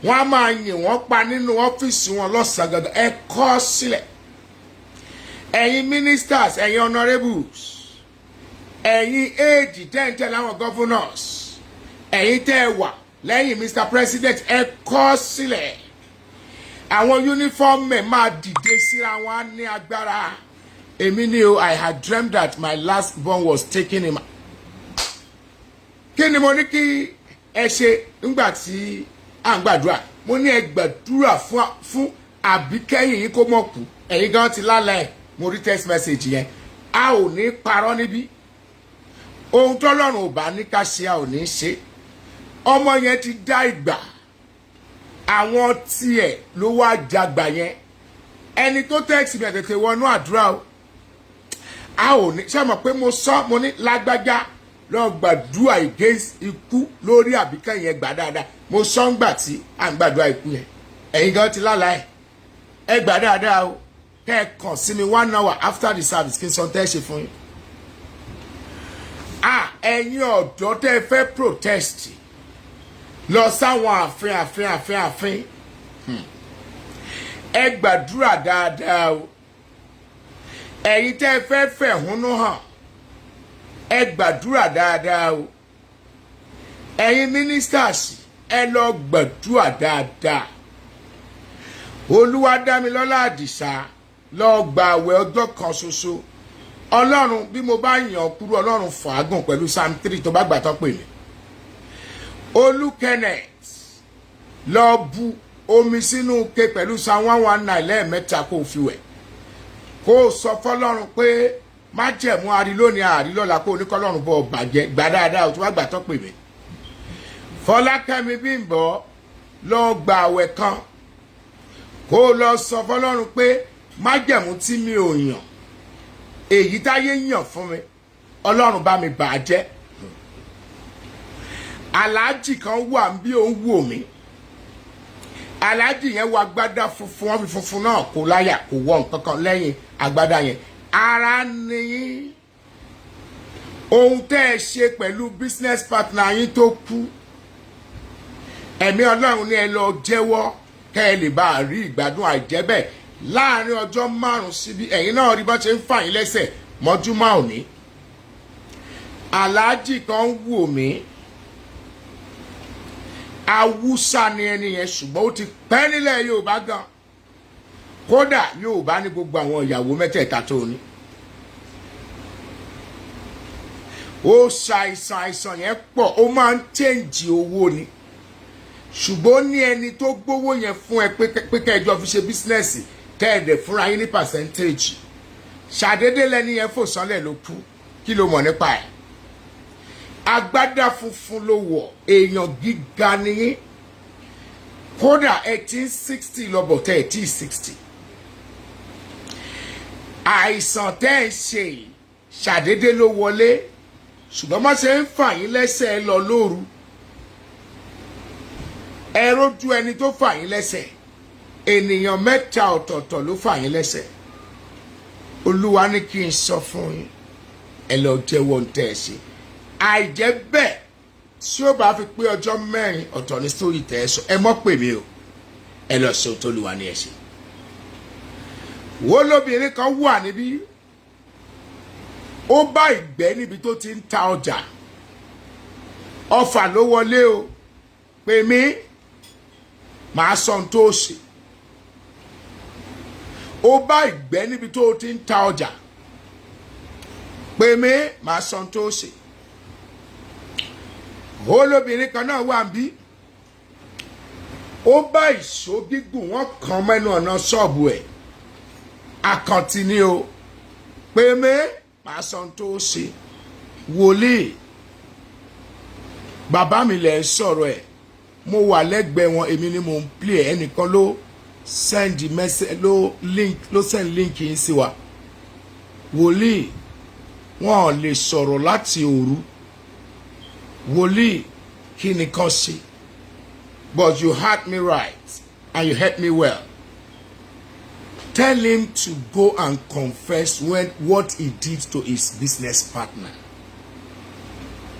wọ́n á máa yìn wọ́n pa nínú ọ́fíìsì wọn lọ́sàn-án gangan ẹ kọ́ sílẹ̀ ẹ̀yin ministers ẹ̀yin honourables ẹ̀yin éèdì tẹ́ǹtẹ́ láwọn governors ẹ̀yin tẹ́ ẹ wà lẹ́yìn Mr. President ẹ kọ́ sílẹ̀ àwọn uniform men máa dìde síra wọn á ní agbára èmi ni o I had dreamt that my last born was taken in my. Kí ni mo ní kí ẹ ṣe nígbà tí à ń gbàdúrà mo ní ẹ gbàdúrà fún àbíkẹ́yìn yín kó mọ̀ kú ẹ̀yin gan ti lálẹ́ ẹ̀ mo rí text message yẹn a ò ní parọ́ níbí ohun tọ́lọ́run ò bá ní ká ṣe a ò ní ṣe ọmọ yẹn ti dá ìgbà àwọn tiẹ̀ ló wá jàgbà yẹn ẹni tó text mi tètè wọnú àdúrà o a ò ní ṣe mọ̀ pé mo sọ mo ní lágbájá lọ gbàdúrà against ikú lórí àbíkẹ́yìn yẹn gbà dáadáa mo sọ ń gbà tí à ń gbàdúrà ikú yẹn ẹ̀yin gan ti lálàá ẹ gbà dáadáa o kẹ́ ẹ kàn sí mi 1 hour after the service kí n sọ tẹ́ ẹ ṣe fún yín. Ẹ̀yin ọ̀dọ́ tẹ́ ẹ fẹ́ protest lọ sáwọn ààfin ẹ gbàdúrà dáadáa o ẹ̀yin tẹ́ ẹ fẹ́ fẹ̀hónú hàn ẹ gbàdúrà dáadáa o ẹ̀yin ministers ẹ lọ gbàdúrà dáadáa Olúwadámilọ́lá Àdìsá lọ gba àwẹ̀ ọjọ́ kan ṣoṣo Ọlọ́run bí mo bá yàn kúrò Ọlọ́run fàágùn pẹ̀lú Psalm 3 tó bá gbà tán pè mí Olú Kenneth lọ bu omi sínú ke pẹ̀lú Psalm 119 lẹ́ẹ̀mẹ́ta kó fi wẹ̀ kó sọ fọ́lọ́run pé má jẹ̀mú arílónìí àrílọ́la kó oníkọ́lọ́run bọ̀ bàjẹ́ gbà dáadáa tó bá gbà tán pè mí Fọlákẹ́mi Bímbọ́ lọ gba àwẹ̀ kan kó lọ sọ fọ́lọ́run pé má jẹ̀mú tí mi ò yàn èyí táyé yàn fún mi Ọlọ́run bá mi bàjẹ́ aláàjì kan wà bí ó ń wò mí aláàjì yẹn wọ agbádá funfun wọn fi funfun náà kó láyà kó wọ nǹkan kan lẹ́yìn agbádá yẹn ara ni ohun tẹ́ ẹ ṣe pẹ̀lú business partner yín tó kú ẹ̀mí Ọlọ́run ni ẹ lọ jẹ́wọ́ kẹ́ ẹ lè bá a rí ìgbádùn àìjẹ́ bẹ́ẹ̀ láàrin ọjọ́ 5 síbi ẹ̀yin náà rí bá ṣe ń fà yín lẹ́sẹ̀ mọ́júmọ́ òní aláàjì kan wò mí Awúsá ni ẹni yẹn ṣùgbọ́n ó ti pẹ́ nílẹ̀ Yorùbá gan kódà Yorùbá ní gbogbo àwọn ìyàwó mẹ́tẹ̀ẹ̀ta tó ní ó àìsàn yẹn pọ̀ ó máa ń chẹ́ǹjì owó ni ṣùgbọ́n ní ẹni tó gbówó yẹn fún ẹ pé kẹjọ fi ṣe bísínẹ́sì kẹ́ẹ̀dẹ̀ fúnra yín ní pàṣẹ́ntéèjì ṣàdédé lẹ́ni yẹn fò sánlẹ̀ ló kú kí ló mọ̀ nípa ẹ̀ agbádá funfun ló wọ̀ èèyàn gíga nìyí kódà 1860 lọ́bọ̀ tẹ́ 1860 àìsàn tẹ́ ẹ ṣe ṣàdédé ló wọlé ṣùgbọ́n má ṣe ń fà yín lẹ́sẹ̀ lọ lóru ẹ rójú ẹni tó fà yín lẹ́sẹ̀ ènìyàn 3 ọ̀tọ̀ọ̀tọ̀ ló fà yín lẹ́sẹ̀ Olúwa ní kí n sọ fún yín ẹ lọ jẹ́wọ́ ń tẹ́ ẹ ṣe àìjẹ́ bẹ́ẹ̀ tí ó bá fi pé ọjọ́ 4 ọ̀tọ̀ ní sórí tẹ́ ẹ sọ ẹ mọ́ pè mí o ẹ lọ ṣe tó Olúwa ní ẹ ṣe wo lóbìnrin kan wà níbí ó bá ìgbẹ́ níbi tó ti ń ta ọjà ọfà ló wọlé o pè mí màá sọ ohun tó ṣe ó bá ìgbẹ́ níbi tó ti ń ta ọjà pè mí màá sọ ohun tó ṣe olóbìnrin kan náà wà bí ó bá ìṣó gígùn wọn kàn mẹ́nu ọ̀nà ṣọ́ọ̀bù ẹ̀ àkàntì ni o pè mí màá sọ ohun tó ṣe wòlíì bàbá mi lẹ̀ sọ̀rọ̀ ẹ̀ mo wà lẹ́gbẹ̀ẹ́ wọn èmi ni mo ń play ẹnìkan ló send message ló send link yín sí wa wòlíì wọn ò lè sọ̀rọ̀ láti òru wòlíì kí ni kàn ṣe but you heard me right and you heard me well. Tell him to go and confess what he did to his business partner.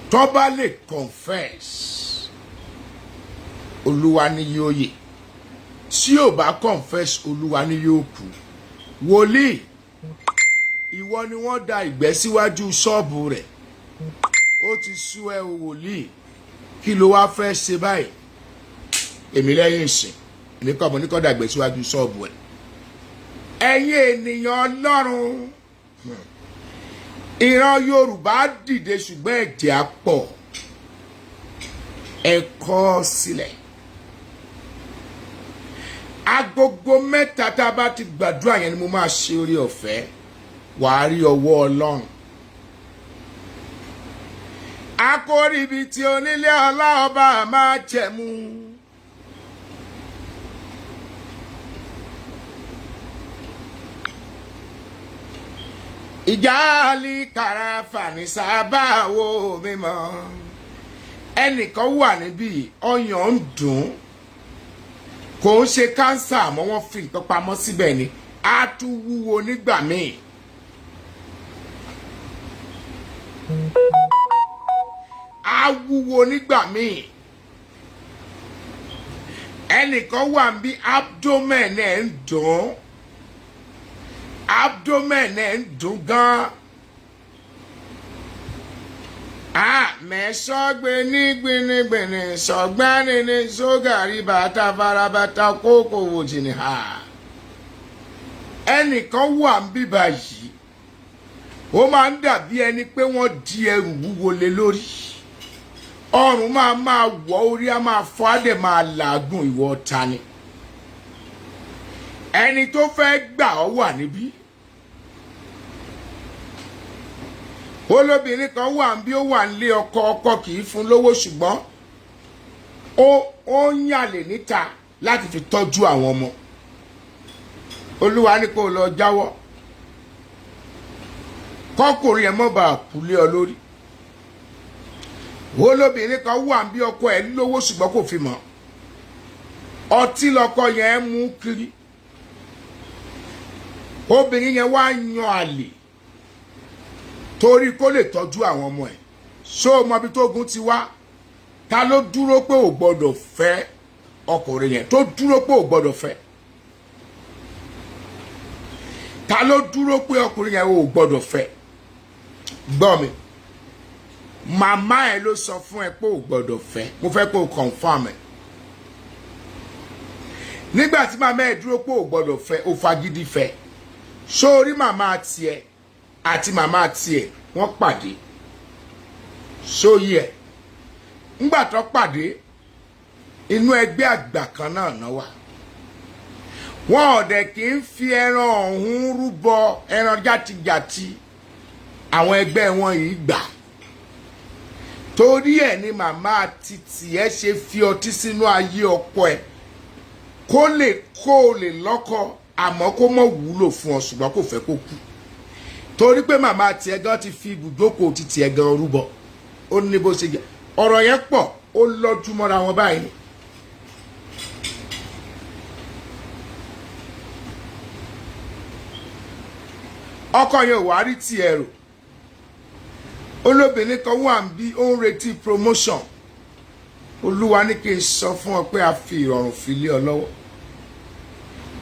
Tó bá lè confess, Olúwa ni yóò yè. Tí ò bá confess, Olúwa ni yóò kú. Wòlíì, ìwọ ni wọ́n da ìgbẹ́ síwájú ṣọ́ọ̀bù rẹ̀. Ó ti sú ẹ o wòlíì. Kí ló wá fẹ́ ṣe báyìí? Èmi lẹ́yìn ìsìn. Èmi kọ́ mo ní kó da ìgbẹ́ síwájú ṣọ́ọ̀bù ẹ̀. Ẹ̀yin ènìyàn Ọlọ́run. Ìran Yorùbá dìde ṣùgbọ́n ẹ̀jẹ̀ á pọ̀. Ẹ kọ̀ sílẹ̀. Agogo mẹ́ta tá a bá ti gbàdúrà yẹn ni mo máa ṣe orí ọ̀fẹ́. Wàá rí ọwọ́ Ọlọ́run. Akórí ibi tí onílé ọlá ọba máa jẹ̀mú. Ìjàlí kàràfà ní sábà wo mímọ́. Ẹnìkan wà níbí ọyàn ń dùn. Kò ń ṣe kánsà àmọ́ wọ́n fi nǹkan pamọ́ síbẹ̀ ni. Á tún wúwo nígbà míì. Á wúwo nígbà míì. Ẹnìkan wà níbí abdomen ẹ̀ ń dùn. Abdomen ẹ̀ ń dùn gan. Mẹ́sọ́gbé ní gbinigbini sọ̀gbẹ́ni ní sógàrí bàtà farabata kókò wòjì ní ha. Ẹnìkan wà ń bíbá yìí. Ó máa ń dàbí ẹni pé wọ́n di ẹrù wúwo lé lórí. Ọrùn máa wọ̀ orí á máa fọ́ á dẹ̀ máa làágùn ìwọ ta ni. Ẹni tó fẹ́ gbà ọ́ wà níbí. Olóbìnrin kan wà bí ó wà nílé ọkọ kì í fún lówó ṣùgbọ́n ó ń yàlè níta láti fi tọ́jú àwọn ọmọ. Olúwa ní kó lọ jáwọ́. Kọ́kùnrin ẹ̀ mọ́ bá kúlé ọ lórí. Olóbìnrin kan wà bí ọkọ ẹ̀ lówó ṣùgbọ́n kò fi mọ̀. Ọtí lọkọ yẹn mú kiri. Obìnrin yẹn wá yan àlè. Torí kó lè tọ́jú àwọn ọmọ ẹ̀. Ṣó mọ bí tógun ti wá? Ta ló dúró pé ò gbọ́dọ̀ fẹ́ ọkùnrin yẹn? Tó dúró pé ò gbọ́dọ̀ fẹ́? Ta ló dúró pé ọkùnrin yẹn ò gbọ́dọ̀ fẹ́? Gbọ́ mi. Màmá ẹ ló sọ fún ẹ pé ò gbọ́dọ̀ fẹ́. Mo fẹ́ kó o confirm ẹ. Nígbà tí màmá ẹ dúró pé ò gbọ́dọ̀ fẹ́, ó fagídí fẹ́. Ṣó rí màmá tiẹ̀ àti màmá tiẹ̀ wọ́n pàdé. Sóyí ẹ̀ ńgbà tó pàdé inú ẹgbẹ́ àgbà kan náà wà. Wọ́n ọ̀dẹ̀ kì í fi ẹran ọ̀hún rúbọ ẹran játijàti àwọn ẹgbẹ́ wọn yìí gbà. Torí ẹ̀ ni màmá títì ẹ ṣe fi ọtí sínú ayé ọkọ ẹ̀ kó lè lọ́kọ àmọ́ kó mọ̀ wúlò fún ọ ṣùgbọ́n kò fẹ́ kó kú. Torí pé màmá tiẹ̀ gan ti fi ibùdókò ti tiẹ̀ gan rúbọ. Ó ní bó ṣe jẹ́. Ọ̀rọ̀ yẹn pọ̀ ó lọ́jú mọ́ra wọn báyìí. Ọkọ yẹn ò wá rí tiẹ̀ rò. Olóbìnrin kan wà ń bí ó ń retí promotion. Olúwa ní kí n sọ fún ọ pé a fi ìrọ̀rùn fi lé ọ lọ́wọ́.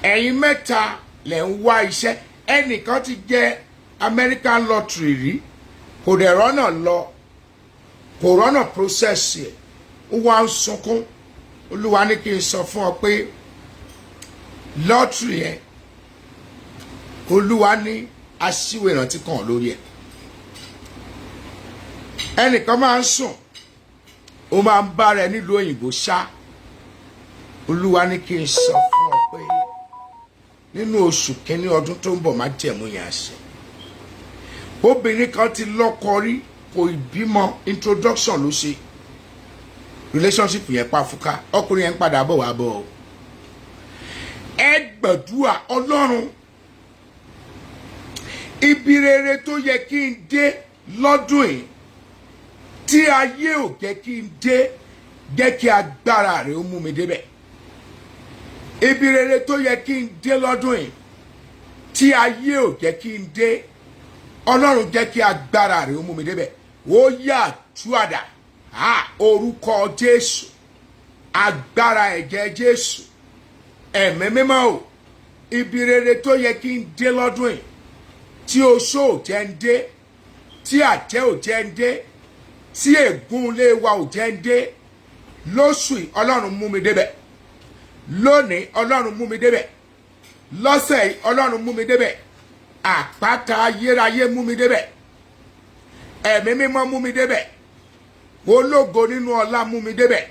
Ẹ̀yin mẹ́ta lẹ̀ ń wá iṣẹ́. Ẹnìkan ti jẹ́ American lottery rí. Kò dẹ̀ rọ́nà lọ. Kò rọ́nà process ẹ̀. Ó wá ń sunkún. Olúwa ní kí n sọ fún ọ pé lottery ẹ̀ Olúwa ní aṣíwèé ìrántí kan lórí ẹ̀. Ẹnìkan máa ń sùn. Ó máa ń bá rẹ̀ nílùú òyìnbó ṣá. Olúwa ní kí n sọ fún ọ pé nínú oṣù kínní ọdún tó ń bọ̀ má jẹ̀mú yẹn àṣẹ. Obìnrin kan ti lọ́kọ rí kò ìbímọ introduction ló ṣe. Relationship yẹn pa fúká. Ọkùnrin yẹn ń padà bọ̀ wá bọ̀ o. Ẹ gbàdúrà Ọlọ́run. Ibi rere tó yẹ kí n dé lọ́dún yìí tí ayé ò jẹ́ kí n dé jẹ́ kí agbára rẹ̀ ó mú mi débẹ̀. Ibi rere tó yẹ kí n dé lọ́dún yìí tí ayé ò jẹ́ kí n dé, Ọlọ́run jẹ́ kí agbára rẹ̀ ó mú mi débẹ̀. Ó yá àtúwàdà orúkọ Jésù, agbára ẹ̀jẹ̀ Jésù, ẹ̀mí mímọ́ o. Ibi rere tó yẹ kí n dé lọ́dún yìí tí oṣó ò jẹ́ ń dé, tí àjẹ́ ò jẹ́ ń dé, tí ègún ilé wa ò jẹ́ ń dé, lóṣù yìí Ọlọ́run mú mi débẹ̀. Lónìí Ọlọ́run mú mi débẹ̀. Lọ́sẹ̀ yìí Ọlọ́run mú mi débẹ̀. Àpáta ayérayé mú mi débẹ̀. Ẹ̀mí mímọ́ mú mi débẹ̀. Ológo nínú ọlá mú mi débẹ̀.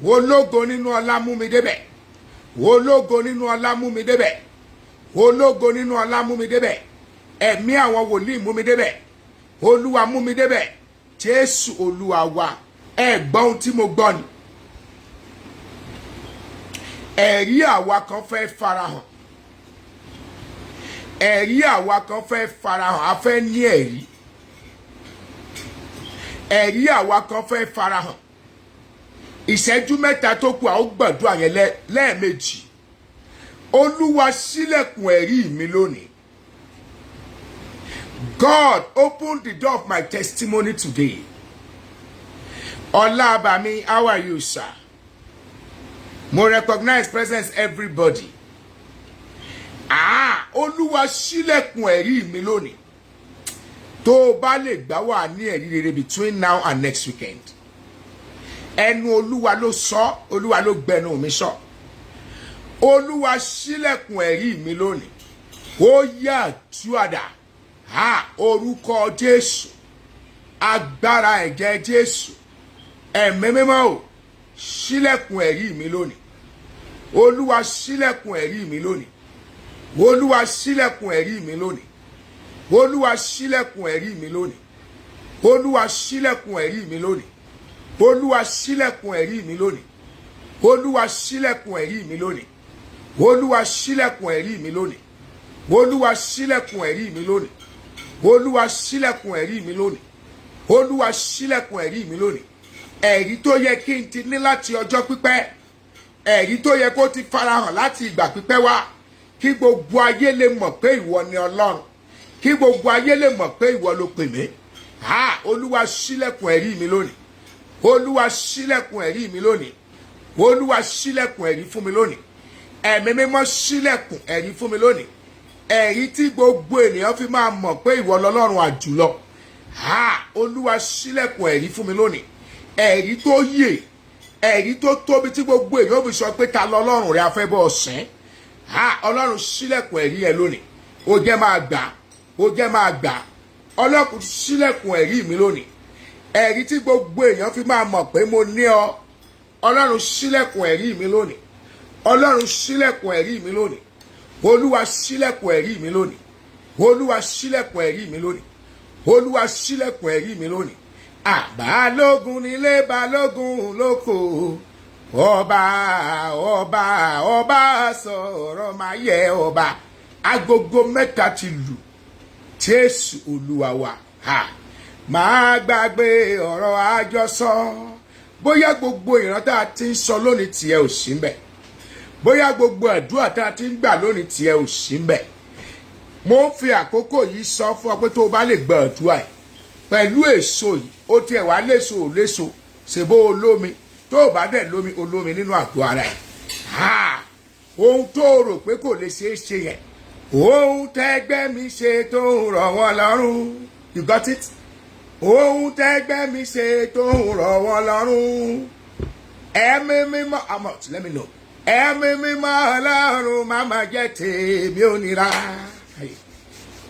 Ológo nínú ọlá mú mi débẹ̀. Ológo nínú ọlá mú mi débẹ̀. Ológo nínú ọlá mú mi débẹ̀. Ẹ̀mí àwọn wòlíì mú mi débẹ̀. Olúwa mú mi débẹ̀. Jésù Olúwa wa. Ẹ gbọ́ ohun tí mo gbọ́ ni. Ẹ̀rí àwa kan fẹ́ farahàn. Ẹ̀rí àwa kan fẹ́ farahàn. A fẹ́ ní ẹ̀rí. Ẹ̀rí àwa kan fẹ́ farahàn. Ìṣẹ́jú mẹ́ta tó kù a ó gbàdúrà yẹn lẹ́ẹ̀mejì. Olúwa ṣílẹ̀kùn ẹ̀rí mi lónìí. God, open the door of my testimony today. Olabami, how are you, sir? Mo recognize presence everybody. Olúwa ṣílẹ̀kùn ẹ̀rí mi lónìí. Tó o bá lè gbà wá ní ẹ̀rí rere between now and next weekend. Ẹnu Olúwa ló sọ, Olúwa ló gbẹnu mi sọ. Olúwa ṣílẹ̀kùn ẹ̀rí mi lónìí. Ó yá àtúwàdà. Orúkọ Jésù. Agbára ẹ̀jẹ̀ Jésù. Ẹ̀mí mímọ́ o. Ṣílẹ̀kùn ẹ̀rí mi lónìí. Olúwa ṣílẹ̀kùn ẹ̀rí mi lónìí. Olúwa ṣílẹ̀kùn ẹ̀rí mi lónìí. Olúwa ṣílẹ̀kùn ẹ̀rí mi lónìí. Olúwa ṣílẹ̀kùn ẹ̀rí mi lónìí. Olúwa ṣílẹ̀kùn ẹ̀rí mi lónìí. Olúwa ṣílẹ̀kùn ẹ̀rí mi lónìí. Olúwa ṣílẹ̀kùn ẹ̀rí mi lónìí. Olúwa ṣílẹ̀kùn ẹ̀rí mi lónìí. Olúwa ṣílẹ̀kùn ẹ̀rí mi lónìí. Olúwa ṣílẹ̀kùn ẹ̀rí mi lónìí. Ẹ̀rí tó yẹ kí n ti ní láti ọjọ́ pípẹ́. Ẹ̀rí tó yẹ kó ti farahàn láti ìgbà pípẹ́ wá. Kí gbogbo ayé lè mọ̀ pé ìwọ ni Ọlọ́run. Kí gbogbo ayé lè mọ̀ pé ìwọ ló pè mí. Olúwa ṣílẹ̀kùn ẹ̀rí mi lónìí. Olúwa ṣílẹ̀kùn ẹ̀rí mi lónìí. Olúwa ṣílẹ̀kùn ẹ̀rí fún mi lónìí. Ẹ̀mí mímọ́ ṣílẹ̀kùn ẹ̀rí fún mi lónìí. Ẹ̀rí tí gbogbo ènìyàn fi máa mọ̀ pé ìwọ lọ́lọ́run àjùlọ. Olúwa ṣílẹ̀kùn ẹ̀rí fún mi lónìí. Ẹ̀rí tó yè, ẹ̀rí tó tóbi tí gbogbo ènìyàn fi sọ pé ta lọ́lọ́run rẹ̀ afẹ́ bọ́ ọ̀sán. Ọlọ́run ṣílẹ̀kùn ẹ̀rí ẹ lónìí. Ó jẹ́ máa gbà, ó jẹ́ máa gbà. Ọlọ́run ṣílẹ̀kùn ẹ̀rí mi lónìí. Ẹ̀rí tí gbogbo èèyàn fi máa mọ̀ pé mo ní ọ. Ọlọ́run ṣílẹ̀kùn ẹ̀rí mi lónìí. Ọlọ́run ṣílẹ̀kùn ẹ̀rí mi lónìí. Olúwa ṣílẹ̀kùn ẹ̀rí mi lónìí. Olúwa ṣílẹ̀kùn ẹ̀rí mi lónìí. Olúwa ṣílẹ̀kùn ẹ̀rí mi lónìí. Balógun nílé balógun lóko. Ọba ọba ọba sọ̀rọ̀ máa yẹ ọba. Agogo mẹ́ta ti lù. Jésù Olúwa wa. Máa gbàgbé ọ̀rọ̀ àjọsọ. Bóyá gbogbo ìran tá a ti ń sọ lónìí tiẹ̀ ò sí mbẹ̀. Bóyá gbogbo àdúrà tá a ti ń gbà lónìí tiẹ̀ ò sí mbẹ̀. Mo ń fi àkókò yìí sọ fún ọ pé tó o bá lè gba àdúrà yìí pẹ̀lú èso yìí ó tiẹ̀ wá léso ò léso ṣèbó olómi tó o bá dẹ̀ lómi olómi nínú àgọ́ ara yìí. Ohun tó o rò pé kò lè ṣeé ṣe yẹn. Ohun tẹ́gbẹ́ mi ṣe tó ń rọ̀ wọ́n lọ́rùn. You got it? Ohun tẹ́gbẹ́ mi ṣe tó ń rọ̀ wọ́n lọ́rùn. Ẹ̀mí mímọ́ amọ̀t let me know. Ẹ̀mí mímọ́ Ọlọ́run má má jẹ́ tèmi ò nira.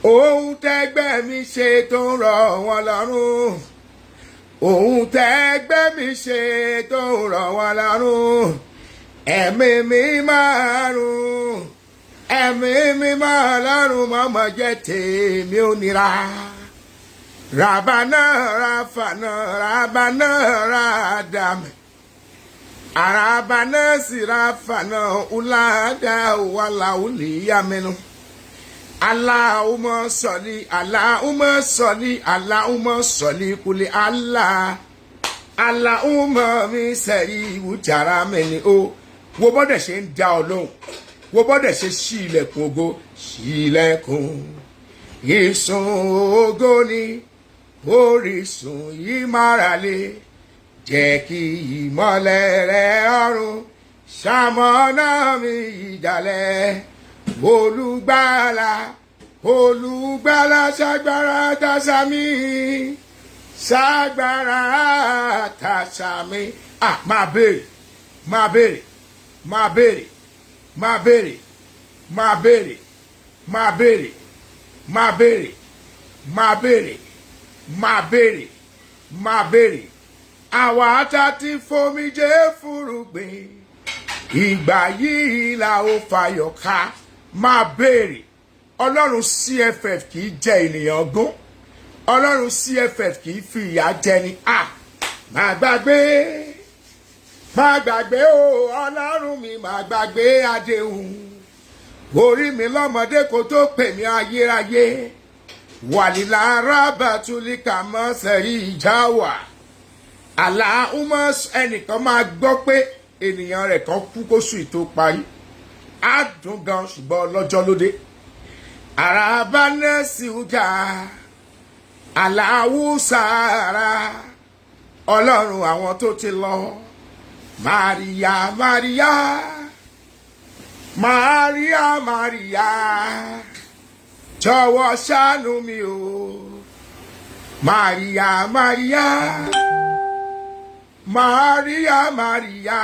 Ohun tẹ́gbẹ́ mi ṣe tó ń rọ̀ wọ́n lọ́rùn. Ohun tẹ́gbẹ́ mi ṣe tó ń rọ̀ wọ́n lọ́rùn. Ẹ̀mí mímọ́ Ọlọ́run. Ẹ̀mí mímọ́ Ọlọ́run má má jẹ́ tèmi ò nira. Rabana rafana rabana radame. Arabana sirafana ulada wala uliyamenu. Allahumma salli Allahumma salli Allahumma salli kuli Allah. Allahumma mi sẹ́yìn ìwújàrá mi ni ó wo bọ́dẹ̀ ṣe ń dá ọ lóhùn wo bọ́dẹ̀ ṣe ṣí ilẹ̀kùn ògo ṣí ilẹ̀kùn ìsun ògo ni orísun yìí mára lé jẹ́ kí ìmọ́lẹ̀ rẹ̀ ọ̀run ṣamọ́nà mi ìjàlẹ̀ olùgbàlà olùgbàlà ṣàgbára dásàmì ṣàgbára dásàmì. Máa béèrè máa béèrè máa béèrè máa béèrè máa béèrè máa béèrè máa béèrè máa béèrè máa béèrè máa béèrè. Àwa tá ti fomijé fúrúgbìn ìgbà yìí la ó fayọ̀ ká. Máa béèrè. Ọlọ́run CFF kì í jẹ ènìyàn gún. Ọlọ́run CFF kì í fi ìyà jẹni. Má gbàgbé o Ọlọ́run mi má gbàgbé àdéhùn. Orí mi lọ́mọdé kó tó pè mí ayérayé. Wàlílà rábàtúlíkà mọ́ sẹ́rí ìjà wà. Allahumma ẹnìkan máa gbọ́ pé ènìyàn rẹ̀ kan kú kóṣù ìtó parí. Á dùn gan ṣùgbọ́n lọ́jọ́ lóde. Àràbá nẹ́ẹ̀sì ọjà aláwùsára Ọlọ́run àwọn tó ti lọ. Maria Maria Maria Maria jọ̀wọ́ ṣàánú mi o. Maria Maria Maria Maria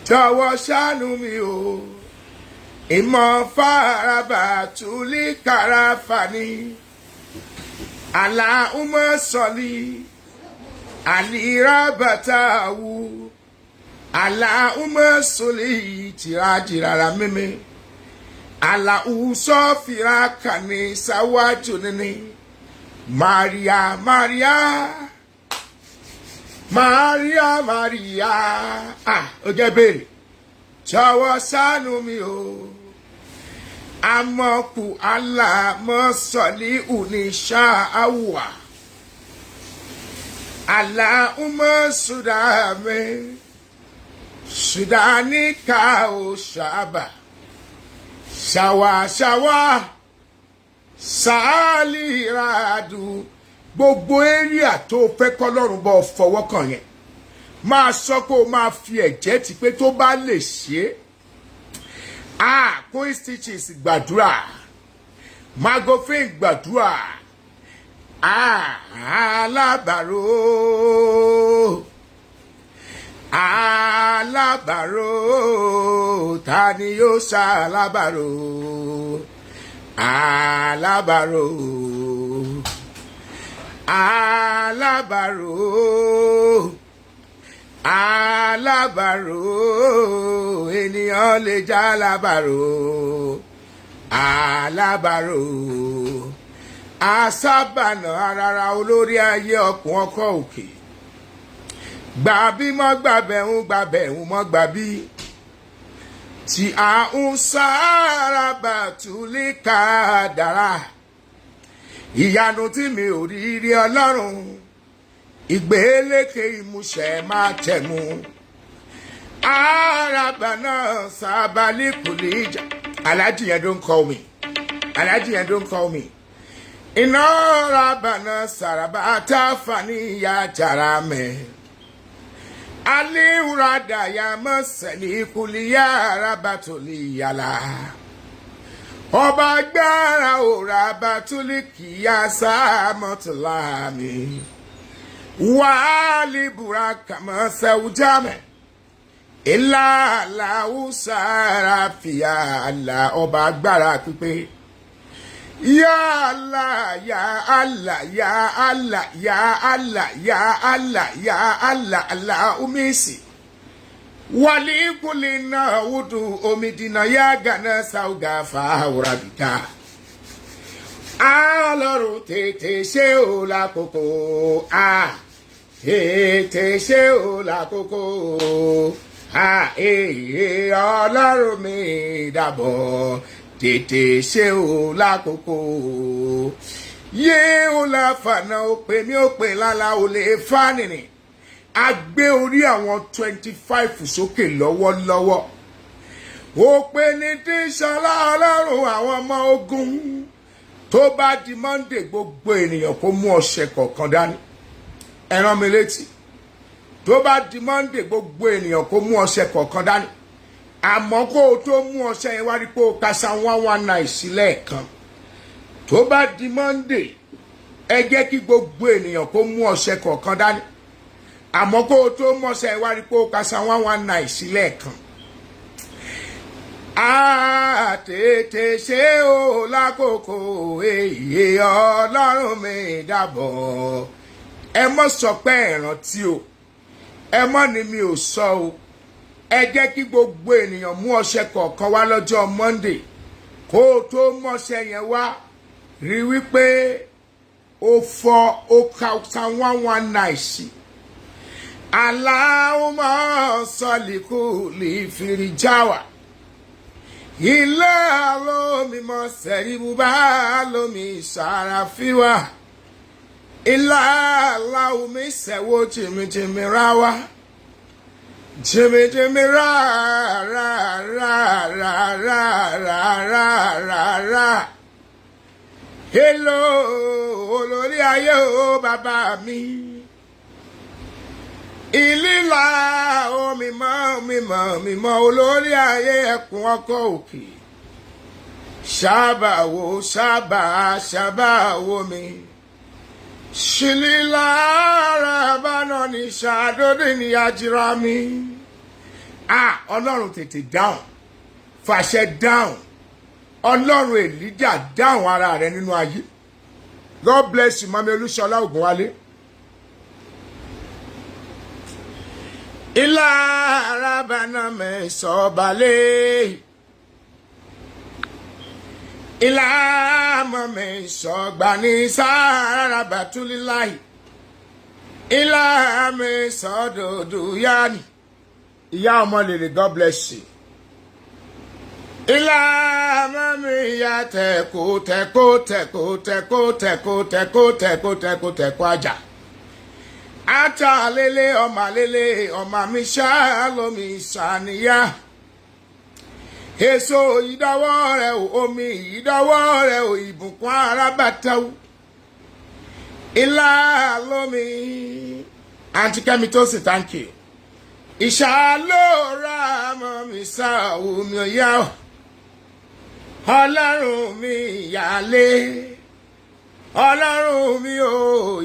jọ̀wọ́ ṣàánú mi o. Ìmọ̀ faraba tuli karafani. Allahumma salli alirabatawu. Allahumma salli tirajirara meme. Allahu sofira kani sawaju nini. Maria Maria Maria Maria. Ó jẹ́ béèrè. Jọ̀wọ́ ṣàánú mi o. Amọ̀kù aláàmọ́sọ̀lì unishawa. Allahumma sudame sudanika o shaba. Ṣàwà ṣàwà sàálìràdù. Gbogbo area tó fẹ́ kọ́lọ́run bọ́ fọwọ́ kàn yẹn. Máa sọ pé o máa fi ẹ̀jẹ̀ ti pé tó bá lè ṣe é. Queen Stitches gbàdúrà. Magofin gbàdúrà. Alábàárò. Alábàárò. Ta ni yóò ṣá alábàárò? Alábàárò. Alábàárò. Alábàárò ènìyàn lè já alábàárò. Alábàárò asábànà arara olórí ayé ọkùn ọkọ òkè. Gbàbí mọ́ gbàbẹ̀hún gbàbẹ̀hún mọ́ gbàbí. Tí a ń sára bàtúlí ká dára. Ìyanu tí mi ò rí rí Ọlọ́run. Ìgbélékè ìmúṣẹ máa tẹ̀mú. Arabana sábàlì kùlìjà. Alhaji yẹn don't call me. Alhaji yẹn don't call me. Iná rabana saraba àtàfàní ya jara mẹ́. Aliwurada ya mọ́sẹ̀lì kùlìyà rabatoli yàrá. Ọba gbára ò rabatoli kìyà sáàmọ́tòlá mi. Wali buraka masawujame ila la usara fiya la ọba agbára pípé. Ya Allah ya Allah ya Allah ya Allah ya Allah ya Allah Allah umisi. Wali kulina wudu omidina ya gana sauga fa urabika. Ọlọ́run tètè ṣe ò lákòókò. Tètè ṣe ò lákòókò. Ọlọ́run mi dàbọ̀. Tètè ṣe ò lákòókò. yé ó la fànà ó pè mí ó pè lálá ó lè fà nìní a gbé orí àwọn 25 sókè lọ́wọ́lọ́wọ́ ó pè ní tí ṣọlá ọlọ́run àwọn ọmọ ogun tó bá di Monday gbogbo ènìyàn kó mú ọṣẹ kọ̀ọ̀kan dání ẹ rán mi létí tó bá di Monday gbogbo ènìyàn kó mú ọṣẹ kọ̀ọ̀kan dání àmọ́ kó o tó mú ọṣẹ yẹn wá rí pé o ka Psalm 119 sílẹ̀ kan tó bá di Monday ẹ jẹ́ kí gbogbo ènìyàn kó mú ọṣẹ kọ̀ọ̀kan dání àmọ́ kó o tó mú ọṣẹ yẹn wá rí pé o ka Psalm 119 sílẹ̀ kan àtètè ṣe o lákòókò èyí ọlọ́run mi dàbọ̀ ẹ mọ́ sọ pé ẹ rántí o ẹ mọ́ ni mi ò sọ o ẹ jẹ́ kí gbogbo ènìyàn mú ọṣẹ kọ̀ọ̀kan wá lọ́jọ́ Monday kó o tó mú ọṣẹ yẹn wá rí wípé o fọ o ka Psalm 119 sí Allahumma salli kulli firijawa ilé alomi mọ sẹ́ríbùbá lomi sàràfíwá ilé aláwùmí sẹ́wó jìmìjìmì ráwá jìmìjìmì rárárárárárárárá hello olórí ayé o bàbá mi ìlílà o mímọ́ olórí ayé ẹkùn ọkọ̀ òkè ṣàbàwò mi ṣìlílà rábánà ní ṣàdódé ní àjírà mi ọlọ́run tètè dáhùn fàṣẹ dáhùn ọlọ́run èlíjà dáhùn ara rẹ nínú ayé. God bless you mami Olúṣọlá Ògúnwálé. Ilá arábànà mẹ́sọ̀ọ́balẹ̀ ilá mọ̀ mẹ́sọ̀ọ́gbani sárábàtúlíláì ilá mẹ́sọ̀ọ́dọ̀dọ̀ yáni ìyá ọmọ lèrè God bless you. Ilá mọ́mí ìyá tẹ̀kọ́ ajá. Ata lele ọmọ mi ṣá lómi ṣàníyá èso ìdọ́wọ́ rẹ̀ ò omi ìdọ́wọ́ rẹ̀ ò ìbùkún arábàtàwù ilá lómi Aunty Kẹ́mi Tósìn thank you ìṣàlóra mọ́ mi ṣáwó mi ò yá ọ ọlọ́run mi ìyálé ọlọ́run mi ò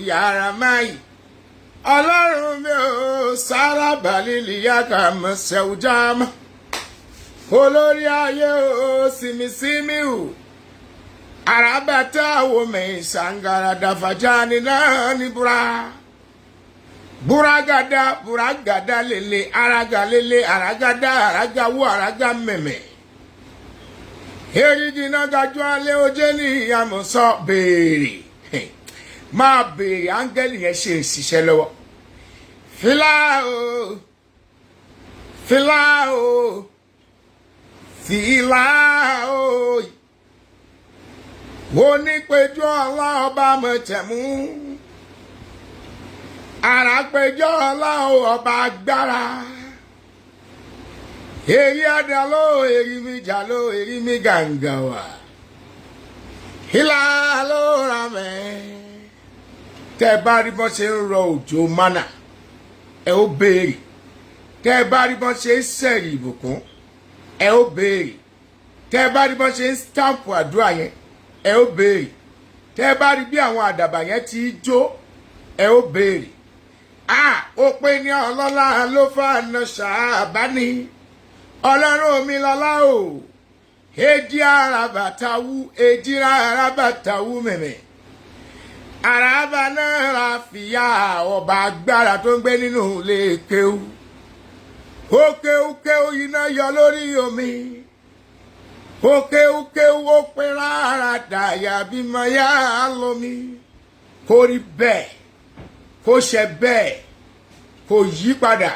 yàrá máyì ọlọ́run mi ò sára balili yàgà mọ̀sẹ̀ ojàmọ́ olórí ayé ò símísímí ò àràbàtà wo mẹ́yìn sàngàrà dàfàjà ní náà ní buragada lele araga lele aragada aragawo araga mẹ̀mẹ̀ erigi náà gajú alẹ́ ojé ní ìyàmọ̀sọ béèrè máa béèrè áńgẹ́lì yẹn ṣe ìṣiṣẹ́ lọ́wọ́ fìlà o onípẹjọ ọlá ọba mọ̀tẹ̀mú àràpẹjọ ọlá ọba agbára èyí àdàló èyí mi jàló èyí mi gàǹgàwà ìlà ló ra mẹ́ tẹ́ bá rí bọ́n ṣe ń rọ òjò mánà ẹ ó béèrè tẹ́ bá rí bọ́n ṣe ń sẹ̀rì ìbùkún ẹ ó béèrè tẹ́ bá rí bọ́n ṣe ń stamp àdúrà yẹn ẹ ó béèrè tẹ́ bá rí bí àwọn àdàbà yẹn ti jó ẹ ó béèrè ó pé ní ọlọ́lá ló fàánà ṣàbání ọlọ́run mi lọ́lá o èjì àràbàtàwù mẹ̀mẹ̀ àràbà náà ra fìyà ọba agbára tó ń gbé nínú ilé kéwú ó kéwú iná yọ lórí omi ó kéwú ó pé rárá dàyà bímọ yá lómi kó rí bẹ́ẹ̀ kó ṣe bẹ́ẹ̀ kó yí padà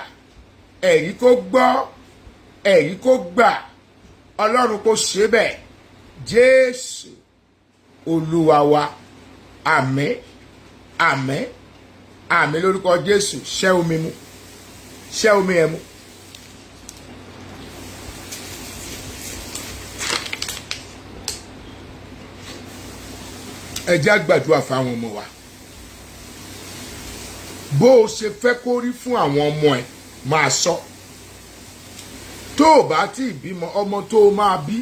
ẹ̀rí kó gbọ́ ẹ̀rí kó gbà ọlọ́run kó ṣe bẹ́ẹ̀ Jésù Olúwa wa àmín àmín àmín lórúkọ Jésù. Ṣẹ́ omi mu, ṣẹ́ omi ẹ̀ mu. Ẹ jẹ́ á gbàdúrà fáwọn ọmọ wa. Bó o ṣe fẹ́ kó rí fún àwọn ọmọ ẹ̀ máa sọ. Tó o bá tí ì bímọ ọmọ tó o máa bí,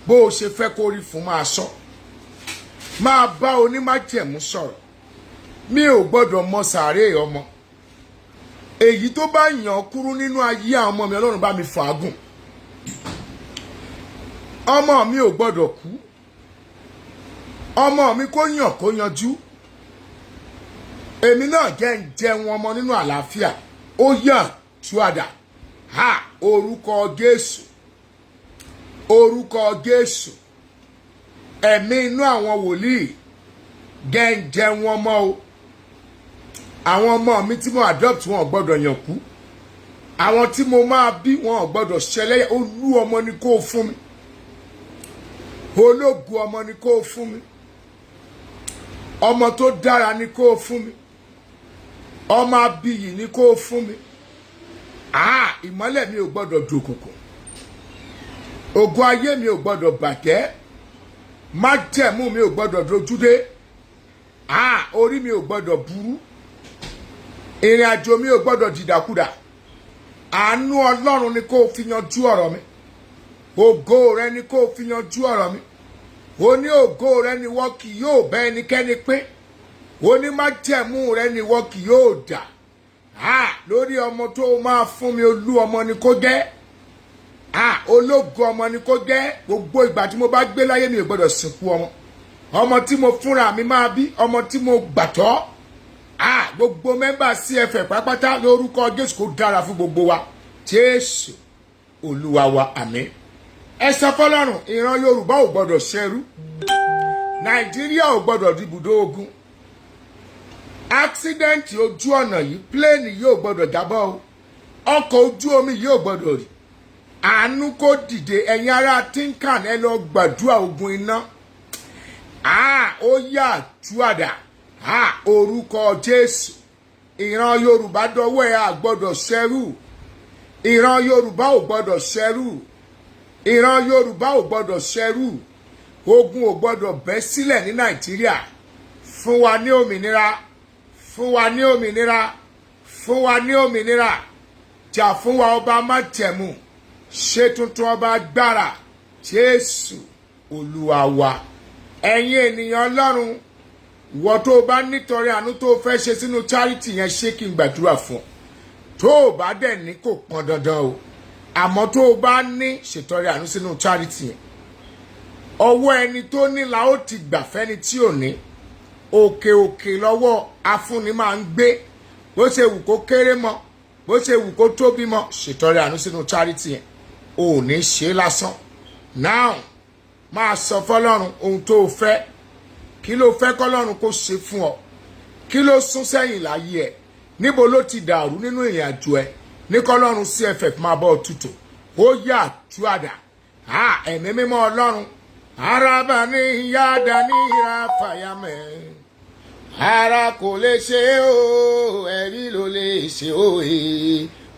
bó o ṣe fẹ́ kó rí fún máa sọ. Máa bá onímájẹ̀mú sọ̀rọ̀. Mi ò gbọ́dọ̀ mọ sàárè ọmọ. Èyí tó bá yàn kúrú nínú ayé àwọn ọmọ mi, Ọlọ́run bá mi fàágùn. Ọmọ mi ò gbọ́dọ̀ kú. Ọmọ mi kó yàn kó yanjú. Èmi náà jẹ́ ń jẹun ọmọ nínú àlàáfíà. Ó yàn túàdà. Ha! Orúkọ Jésù. Orúkọ Jésù. Ẹ̀mí inú àwọn wòlíì jẹ́ ń jẹun ọmọ o. Àwọn ọmọ mi tí mo adopt wọn ò gbọ́dọ̀ yàn kú. Àwọn tí mo máa bí wọn ò gbọ́dọ̀ ṣẹlẹ́yà. Olú ọmọ ni kó fún mi. Ológun ọmọ ni kó fún mi. Ọmọ tó dára ni kó fún mi. Ọmọ abiyì ni kó fún mi. Ìmọ́lẹ̀ mi ò gbọ́dọ̀ dòkùnkùn. Ògo ayé mi ò gbọ́dọ̀ bàjẹ́. Májẹ̀mú mi ò gbọ́dọ̀ dojúdé. Orí mi ò gbọ́dọ̀ burú. Ìrìn àjò mi ò gbọ́dọ̀ dìdàkudà. Àánú Ọlọ́run ni kó fi yanjú ọ̀rọ̀ mi. Ògo rẹ ni kó fi yanjú ọ̀rọ̀ mi. Ó ní ògo rẹ ni wọ́n kì yóò bá ẹnikẹ́ni pín. Ó ní májẹ̀mú rẹ ni wọ́n kì yóò dà. Lórí ọmọ tó máa fún mi, olú ọmọ ni kó jẹ́. Ológo ọmọ ni kó jẹ́. Gbogbo ìgbà tí mo bá gbé láyé mi ò gbọ́dọ̀ sìnkú ọmọ. Ọmọ tí mo fúnra mi máa bí, ọmọ tí mo gbàtọ́. Gbogbo mẹ́mbà CFF pátápátá lórúkọ Jésù kó dára fún gbogbo wa. Jésù Olúwa wa, àmín. Ẹ sọ fọ́lọ́run, ìran Yorùbá ò gbọ́dọ̀ ṣẹrú. Nàìjíríà ò gbọ́dọ̀ di ibùdó ogun. Accident ojú ọ̀nà yìí, plane yìí ò gbọ́dọ̀ jábọ́ o. Ọkọ̀ ojú omi yìí ò gbọ́dọ̀ rì. Àánú kó dìde, ẹ̀yin ará Tinkan ẹ lọ gbàdúrà ogun iná. Ó yá túàdà. Orúkọ Jésù. Ìran Yorùbá dọwọ́ ẹ, a gbọ́dọ̀ ṣẹrú. Ìran Yorùbá ò gbọ́dọ̀ ṣẹrú. Ìran Yorùbá ò gbọ́dọ̀ ṣẹrú. Ogun ò gbọ́dọ̀ bẹ́ sílẹ̀ ní Nàìjíríà. Fún wa ní òmìnira. Fún wa ní òmìnira. Fún wa ní òmìnira. Jà fún wa ọba májẹ̀mú. Ṣe tuntun ọba agbára. Jésù Olúwa wa. Ẹ̀yin ènìyàn Ọlọ́run, ìwọ tó bá nítorí àánú tó fẹ́ ṣe sínú charity yẹn, ṣé kí n gbàdúrà fún ọ. Tó o bá dẹ̀ ní kò pọn dandan o. Àmọ́ tó o bá ní, ṣètọrẹ àánú sínú charity yẹn. Ọwọ́ ẹni tó ní la ó ti gbà fẹ́ni tí ò ní. Òkè òkè lọ́wọ́ afúnni máa ń gbé. Bó ṣe wù kó kéré mọ́, bó ṣe wù kó tóbi mọ́, ṣètọrẹ àánú sínú charity yẹn. O ò ní ṣe lásán. Now, máa sọ fọ́lọ́run ohun tó o fẹ́. Kí ló fẹ́ kọ́lọ́run kó ṣe fún ọ? Kí ló sún sẹ́yìn láyé ẹ? Níbo ló ti dàrú nínú ìrìn àjò ẹ? Ní kọ́lọ́run CFF máa bọ́ tútù. Ó yá túàdà. Ẹ̀mí mímọ́ Ọlọ́run. Araba ní yáda ní ìràfàyàmẹ́. Ara kò lè ṣe o, ẹ̀rí ló lè ṣe o.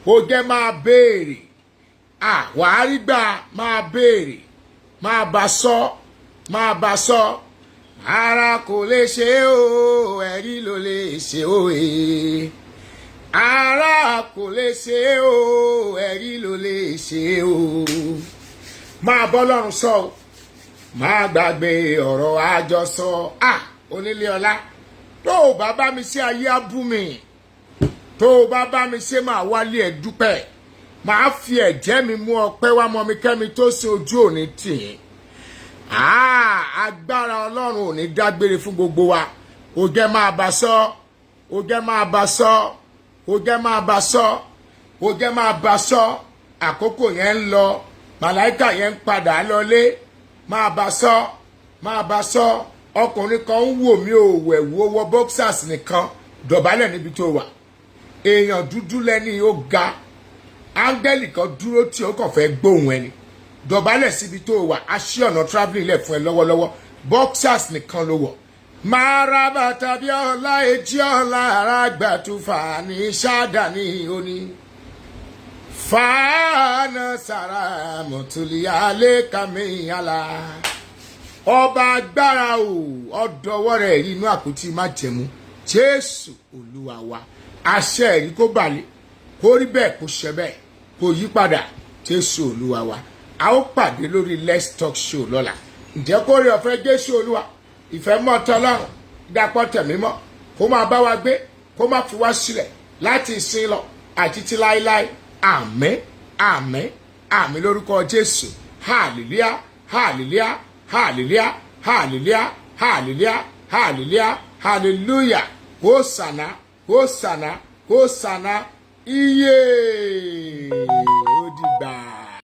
Ó jẹ́ máa béèrè. Wàá rí gbà máa béèrè. Máa bá sọ. Máa bá sọ. Ara kò lè ṣe o, ẹ̀rí ló lè ṣe o. Ara kò lè ṣe o, ẹ̀rí ló lè ṣe o. Máa bọ́ lọ́run sọ o. Máa gbàgbé ọ̀rọ̀ àjọsọ. Onílé ọlá. Tó o bá bá mi ṣe ayé á bú mi. Tó o bá bá mi ṣe máa wálé ẹ̀ dúpẹ́. Máa fi ẹ̀jẹ̀ mi mú ọpẹ́ wá mọ́ mi kẹ́mi tó ṣe ojú òní tì í. Agbára Ọlọ́run ò ní dágbére fún gbogbo wa. Ó jẹ́ máa bá sọ. Ó jẹ́ máa bá sọ. Ó jẹ́ máa bá sọ. Ó jẹ́ máa bá sọ. Àkókò yẹn ń lọ. Màláíkà yẹn ń padà lọlé. Máa bá sọ. Máa bá sọ. Ọkùnrin kan ń wò mí ò wẹ̀wù owó boxers nìkan dọ̀bálẹ̀ níbi tó wà. Èèyàn dúdú lẹ́ni ó ga. Áńgẹ́lì kan dúró tí ó kàn fẹ́ gbóhùn ẹni. Dọ̀bálẹ̀ síbi tó wà. A ṣí ọ̀nà travelling lẹ̀ fún ẹ lọ́wọ́lọ́wọ́. Boxers nìkan ló wọ̀. Maraba tàbí ọlá etí ọlá arágbàtúfà ní ṣáàdánì òní. Fàánà sàrà mọ̀tòlíyàlé kàmíyàlá. Ọba agbára o, ọdọwọ́ rẹ̀ inú àpótí májẹ̀mú. Jésù Olúwa wa. Àṣẹ ẹ̀rí kó balẹ̀, kó rí bẹ́ẹ̀ kó ṣẹ bẹ́ẹ̀, kó yí padà. Jésù Olúwa wa. A ó pàdé lórí Let's Talk Show lọ́la. Ǹjẹ́ kó rí ọ̀fẹ́ Jésù Olúwa? Ìfẹ́ mọ́ tọ́lọ́run dàpọ̀ tẹ̀mí mọ́ kó máa bá wa gbé kó má fi wá sílẹ̀ láti ìsìn lọ àti ti láéláé àmín àmín àmín lórúkọ Jésù hallelujah hallelujah hallelujah hallelujah hallelujah hallelujah hallelujah hosanna hosanna hosanna iye ó dìgbà.